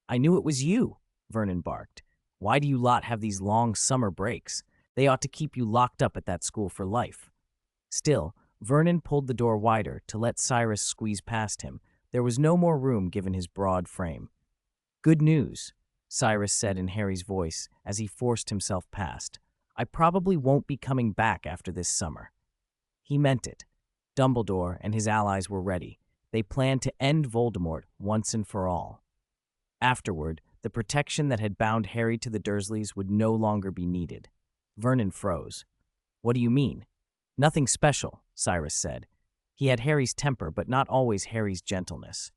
I knew it was you," Vernon barked. "Why do you lot have these long summer breaks? They ought to keep you locked up at that school for life." Still, Vernon pulled the door wider to let Cyrus squeeze past him. There was no more room given his broad frame. "Good news," Cyrus said in Harry's voice as he forced himself past. "I probably won't be coming back after this summer." He meant it. Dumbledore and his allies were ready. They planned to end Voldemort once and for all. Afterward, the protection that had bound Harry to the Dursleys would no longer be needed. Vernon froze. "What do you mean?" "Nothing special," Cyrus said. He had Harry's temper, but not always Harry's gentleness.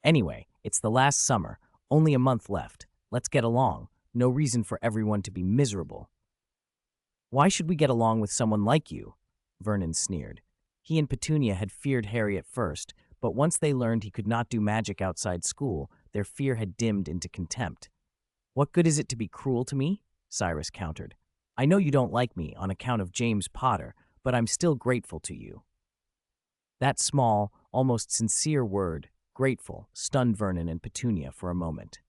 "Anyway, it's the last summer. Only a month left. Let's get along. No reason for everyone to be miserable." "Why should we get along with someone like you?" Vernon sneered. He and Petunia had feared Harry at first, but once they learned he could not do magic outside school, their fear had dimmed into contempt. "What good is it to be cruel to me?" Cyrus countered. "I know you don't like me on account of James Potter, but I'm still grateful to you." That small, almost sincere word, grateful, stunned Vernon and Petunia for a moment.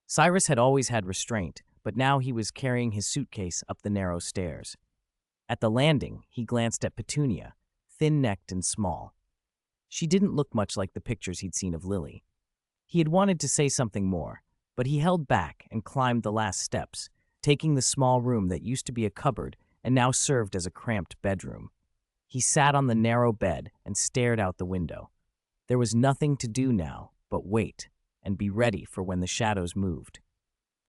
Cyrus had always had restraint, but now he was carrying his suitcase up the narrow stairs. At the landing, he glanced at Petunia, thin-necked and small. She didn't look much like the pictures he'd seen of Lily. He had wanted to say something more, but he held back and climbed the last steps, taking the small room that used to be a cupboard and now served as a cramped bedroom. He sat on the narrow bed and stared out the window. There was nothing to do now but wait and be ready for when the shadows moved.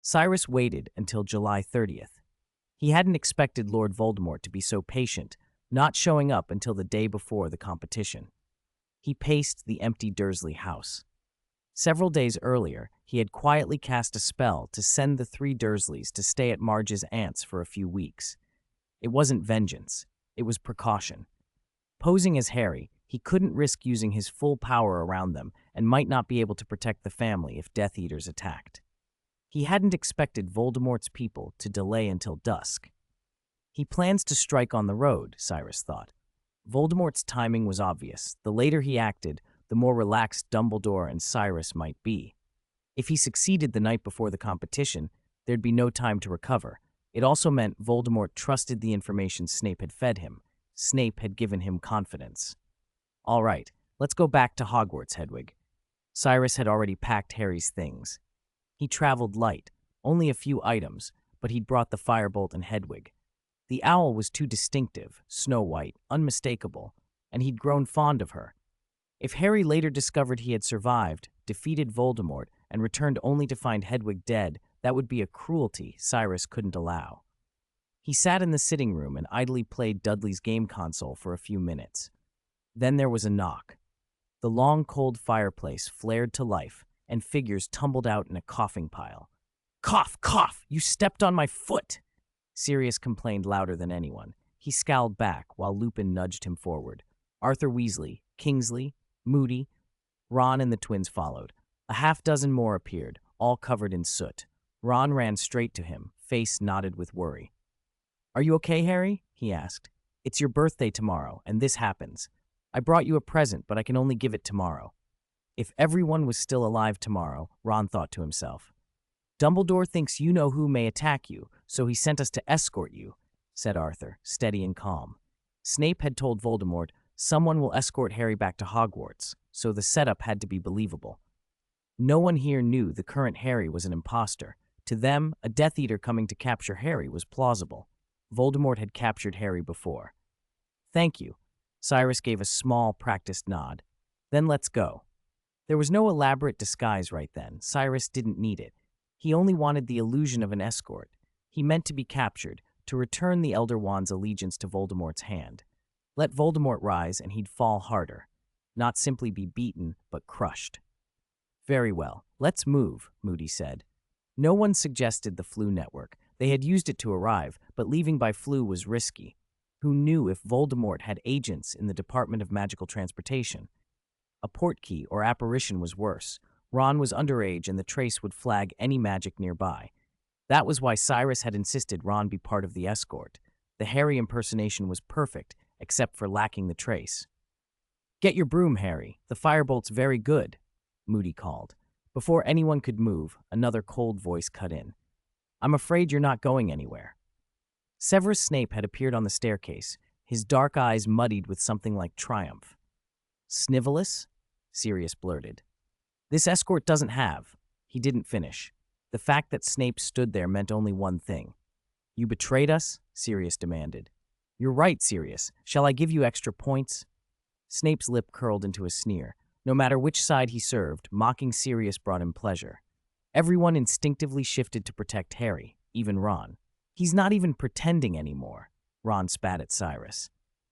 Cyrus waited until July 30th. He hadn't expected Lord Voldemort to be so patient, not showing up until the day before the competition. He paced the empty Dursley house. Several days earlier, he had quietly cast a spell to send the 3 Dursleys to stay at Marge's aunt's for a few weeks. It wasn't vengeance, it was precaution. Posing as Harry, he couldn't risk using his full power around them and might not be able to protect the family if Death Eaters attacked. He hadn't expected Voldemort's people to delay until dusk. He plans to strike on the road, Cyrus thought. Voldemort's timing was obvious. The later he acted, the more relaxed Dumbledore and Cyrus might be. If he succeeded the night before the competition, there'd be no time to recover. It also meant Voldemort trusted the information Snape had fed him. Snape had given him confidence. "All right, let's go back to Hogwarts, Hedwig." Cyrus had already packed Harry's things. He traveled light, only a few items, but he'd brought the firebolt and Hedwig. The owl was too distinctive, snow-white, unmistakable, and he'd grown fond of her. If Harry later discovered he had survived, defeated Voldemort, and returned only to find Hedwig dead, that would be a cruelty Cyrus couldn't allow. He sat in the sitting room and idly played Dudley's game console for a few minutes. Then there was a knock. The long, cold fireplace flared to life, and figures tumbled out in a coughing pile. "Cough, cough! You stepped on my foot!" Sirius complained louder than anyone. He scowled back while Lupin nudged him forward. Arthur Weasley, Kingsley, Moody, Ron and the twins followed. A half-dozen more appeared, all covered in soot. Ron ran straight to him, face knotted with worry. "Are you okay, Harry?" he asked. "It's your birthday tomorrow, and this happens. I brought you a present, but I can only give it tomorrow." If everyone was still alive tomorrow, Ron thought to himself. Dumbledore thinks you know who may attack you, so he sent us to escort you, said Arthur, steady and calm. Snape had told Voldemort, someone will escort Harry back to Hogwarts, so the setup had to be believable. No one here knew the current Harry was an imposter. To them, a Death Eater coming to capture Harry was plausible. Voldemort had captured Harry before. Thank you. Cyrus gave a small, practiced nod. Then let's go. There was no elaborate disguise right then. Cyrus didn't need it. He only wanted the illusion of an escort. He meant to be captured, to return the Elder Wand's allegiance to Voldemort's hand. Let Voldemort rise and he'd fall harder. Not simply be beaten, but crushed. Very well, let's move, Moody said. No one suggested the Floo network. They had used it to arrive, but leaving by Floo was risky. Who knew if Voldemort had agents in the Department of Magical Transportation? A portkey or apparition was worse. Ron was underage and the trace would flag any magic nearby. That was why Cyrus had insisted Ron be part of the escort. The Harry impersonation was perfect, except for lacking the trace. Get your broom, Harry. The firebolt's very good, Moody called. Before anyone could move, another cold voice cut in. I'm afraid you're not going anywhere. Severus Snape had appeared on the staircase, his dark eyes muddied with something like triumph. Snivelus? Sirius blurted. This escort doesn't have. He didn't finish. The fact that Snape stood there meant only one thing. You betrayed us? Sirius demanded. You're right, Sirius. Shall I give you extra points? Snape's lip curled into a sneer. No matter which side he served, mocking Sirius brought him pleasure. Everyone instinctively shifted to protect Harry, even Ron. He's not even pretending anymore, Ron spat at Cyrus.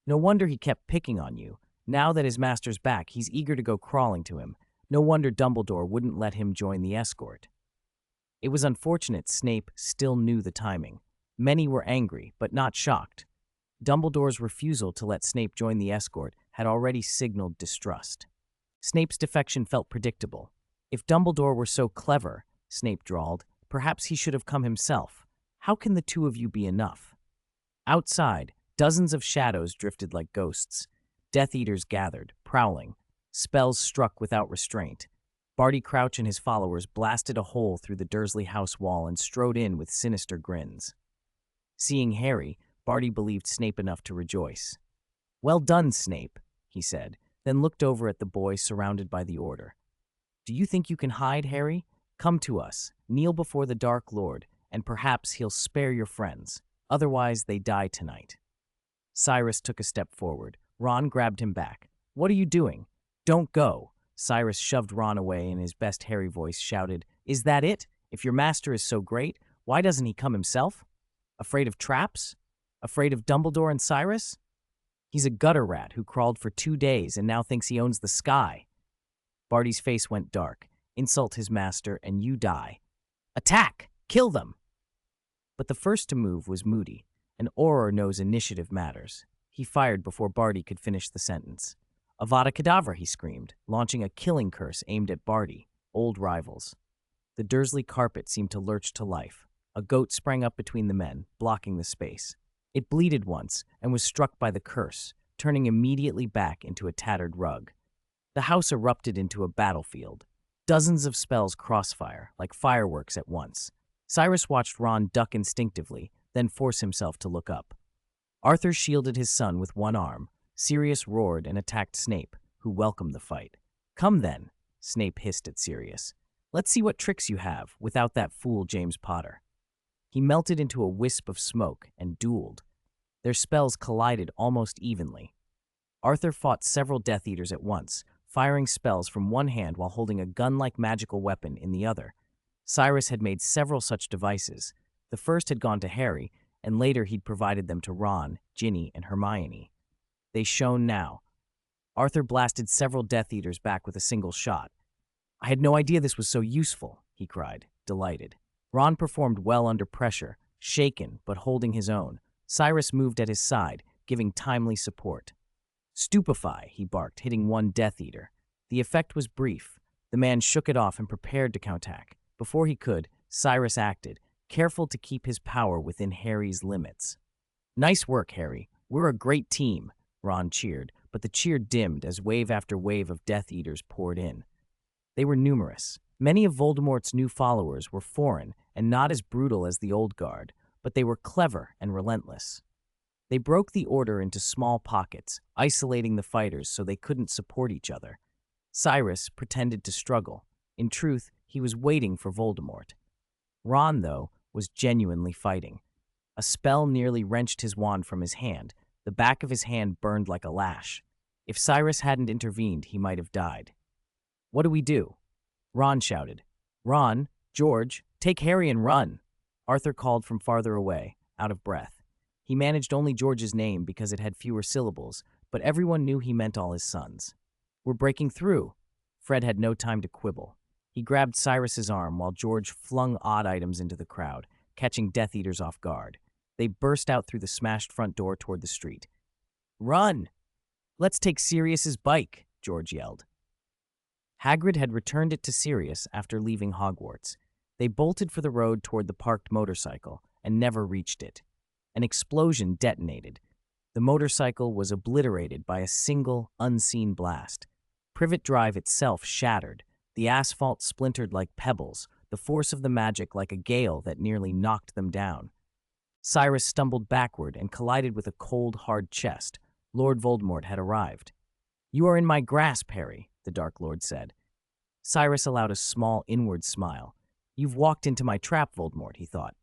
No wonder he kept picking on you. Now that his master's back, he's eager to go crawling to him. No wonder Dumbledore wouldn't let him join the escort. It was unfortunate Snape still knew the timing. Many were angry, but not shocked. Dumbledore's refusal to let Snape join the escort had already signaled distrust. Snape's defection felt predictable. If Dumbledore were so clever, Snape drawled, perhaps he should have come himself. How can the two of you be enough? Outside, dozens of shadows drifted like ghosts. Death Eaters gathered, prowling. Spells struck without restraint. Barty Crouch and his followers blasted a hole through the Dursley house wall and strode in with sinister grins. Seeing Harry, Barty believed Snape enough to rejoice. Well done, Snape, he said, then looked over at the boy surrounded by the Order. Do you think you can hide, Harry? Come to us, kneel before the Dark Lord, and perhaps he'll spare your friends. Otherwise, they die tonight. Cyrus took a step forward. Ron grabbed him back. What are you doing? Don't go. Cyrus shoved Ron away and his best Harry voice shouted, Is that it? If your master is so great, why doesn't he come himself? Afraid of traps? Afraid of Dumbledore and Cyrus? He's a gutter rat who crawled for 2 days and now thinks he owns the sky. Barty's face went dark. Insult his master and you die. Attack! Kill them! But the first to move was Moody. An Auror knows initiative matters. He fired before Barty could finish the sentence. Avada Kedavra, he screamed, launching a killing curse aimed at Barty, old rivals. The Dursley carpet seemed to lurch to life. A goat sprang up between the men, blocking the space. It bleated once and was struck by the curse, turning immediately back into a tattered rug. The house erupted into a battlefield. Dozens of spells crossfire, like fireworks at once. Cyrus watched Ron duck instinctively, then force himself to look up. Arthur shielded his son with one arm. Sirius roared and attacked Snape, who welcomed the fight. Come then, Snape hissed at Sirius. Let's see what tricks you have without that fool James Potter. He melted into a wisp of smoke and dueled. Their spells collided almost evenly. Arthur fought several Death Eaters at once, firing spells from one hand while holding a gun-like magical weapon in the other. Cyrus had made several such devices. The first had gone to Harry, and later he'd provided them to Ron, Ginny, and Hermione. They shone now. Arthur blasted several Death Eaters back with a single shot. I had no idea this was so useful, he cried, delighted. Ron performed well under pressure, shaken but holding his own. Cyrus moved at his side, giving timely support. Stupefy, he barked, hitting one Death Eater. The effect was brief. The man shook it off and prepared to counterattack. Before he could, Cyrus acted, careful to keep his power within Harry's limits. Nice work, Harry. We're a great team, Ron cheered, but the cheer dimmed as wave after wave of Death Eaters poured in. They were numerous. Many of Voldemort's new followers were foreign and not as brutal as the old guard, but they were clever and relentless. They broke the order into small pockets, isolating the fighters so they couldn't support each other. Cyrus pretended to struggle. In truth, he was waiting for Voldemort. Ron, though, was genuinely fighting. A spell nearly wrenched his wand from his hand. The back of his hand burned like a lash. If Cyrus hadn't intervened, he might have died. "What do we do?" Ron shouted. "Ron, George, take Harry and run!" Arthur called from farther away, out of breath. He managed only George's name because it had fewer syllables, but everyone knew he meant all his sons. "We're breaking through." Fred had no time to quibble. He grabbed Cyrus's arm while George flung odd items into the crowd, catching Death Eaters off guard. They burst out through the smashed front door toward the street. "Run! Let's take Sirius's bike," George yelled. Hagrid had returned it to Sirius after leaving Hogwarts. They bolted for the road toward the parked motorcycle and never reached it. An explosion detonated. The motorcycle was obliterated by a single, unseen blast. Privet Drive itself shattered. The asphalt splintered like pebbles, the force of the magic like a gale that nearly knocked them down. Cyrus stumbled backward and collided with a cold, hard chest. Lord Voldemort had arrived. "You are in my grasp, Harry," the Dark Lord said. Cyrus allowed a small inward smile. "You've walked into my trap, Voldemort," he thought.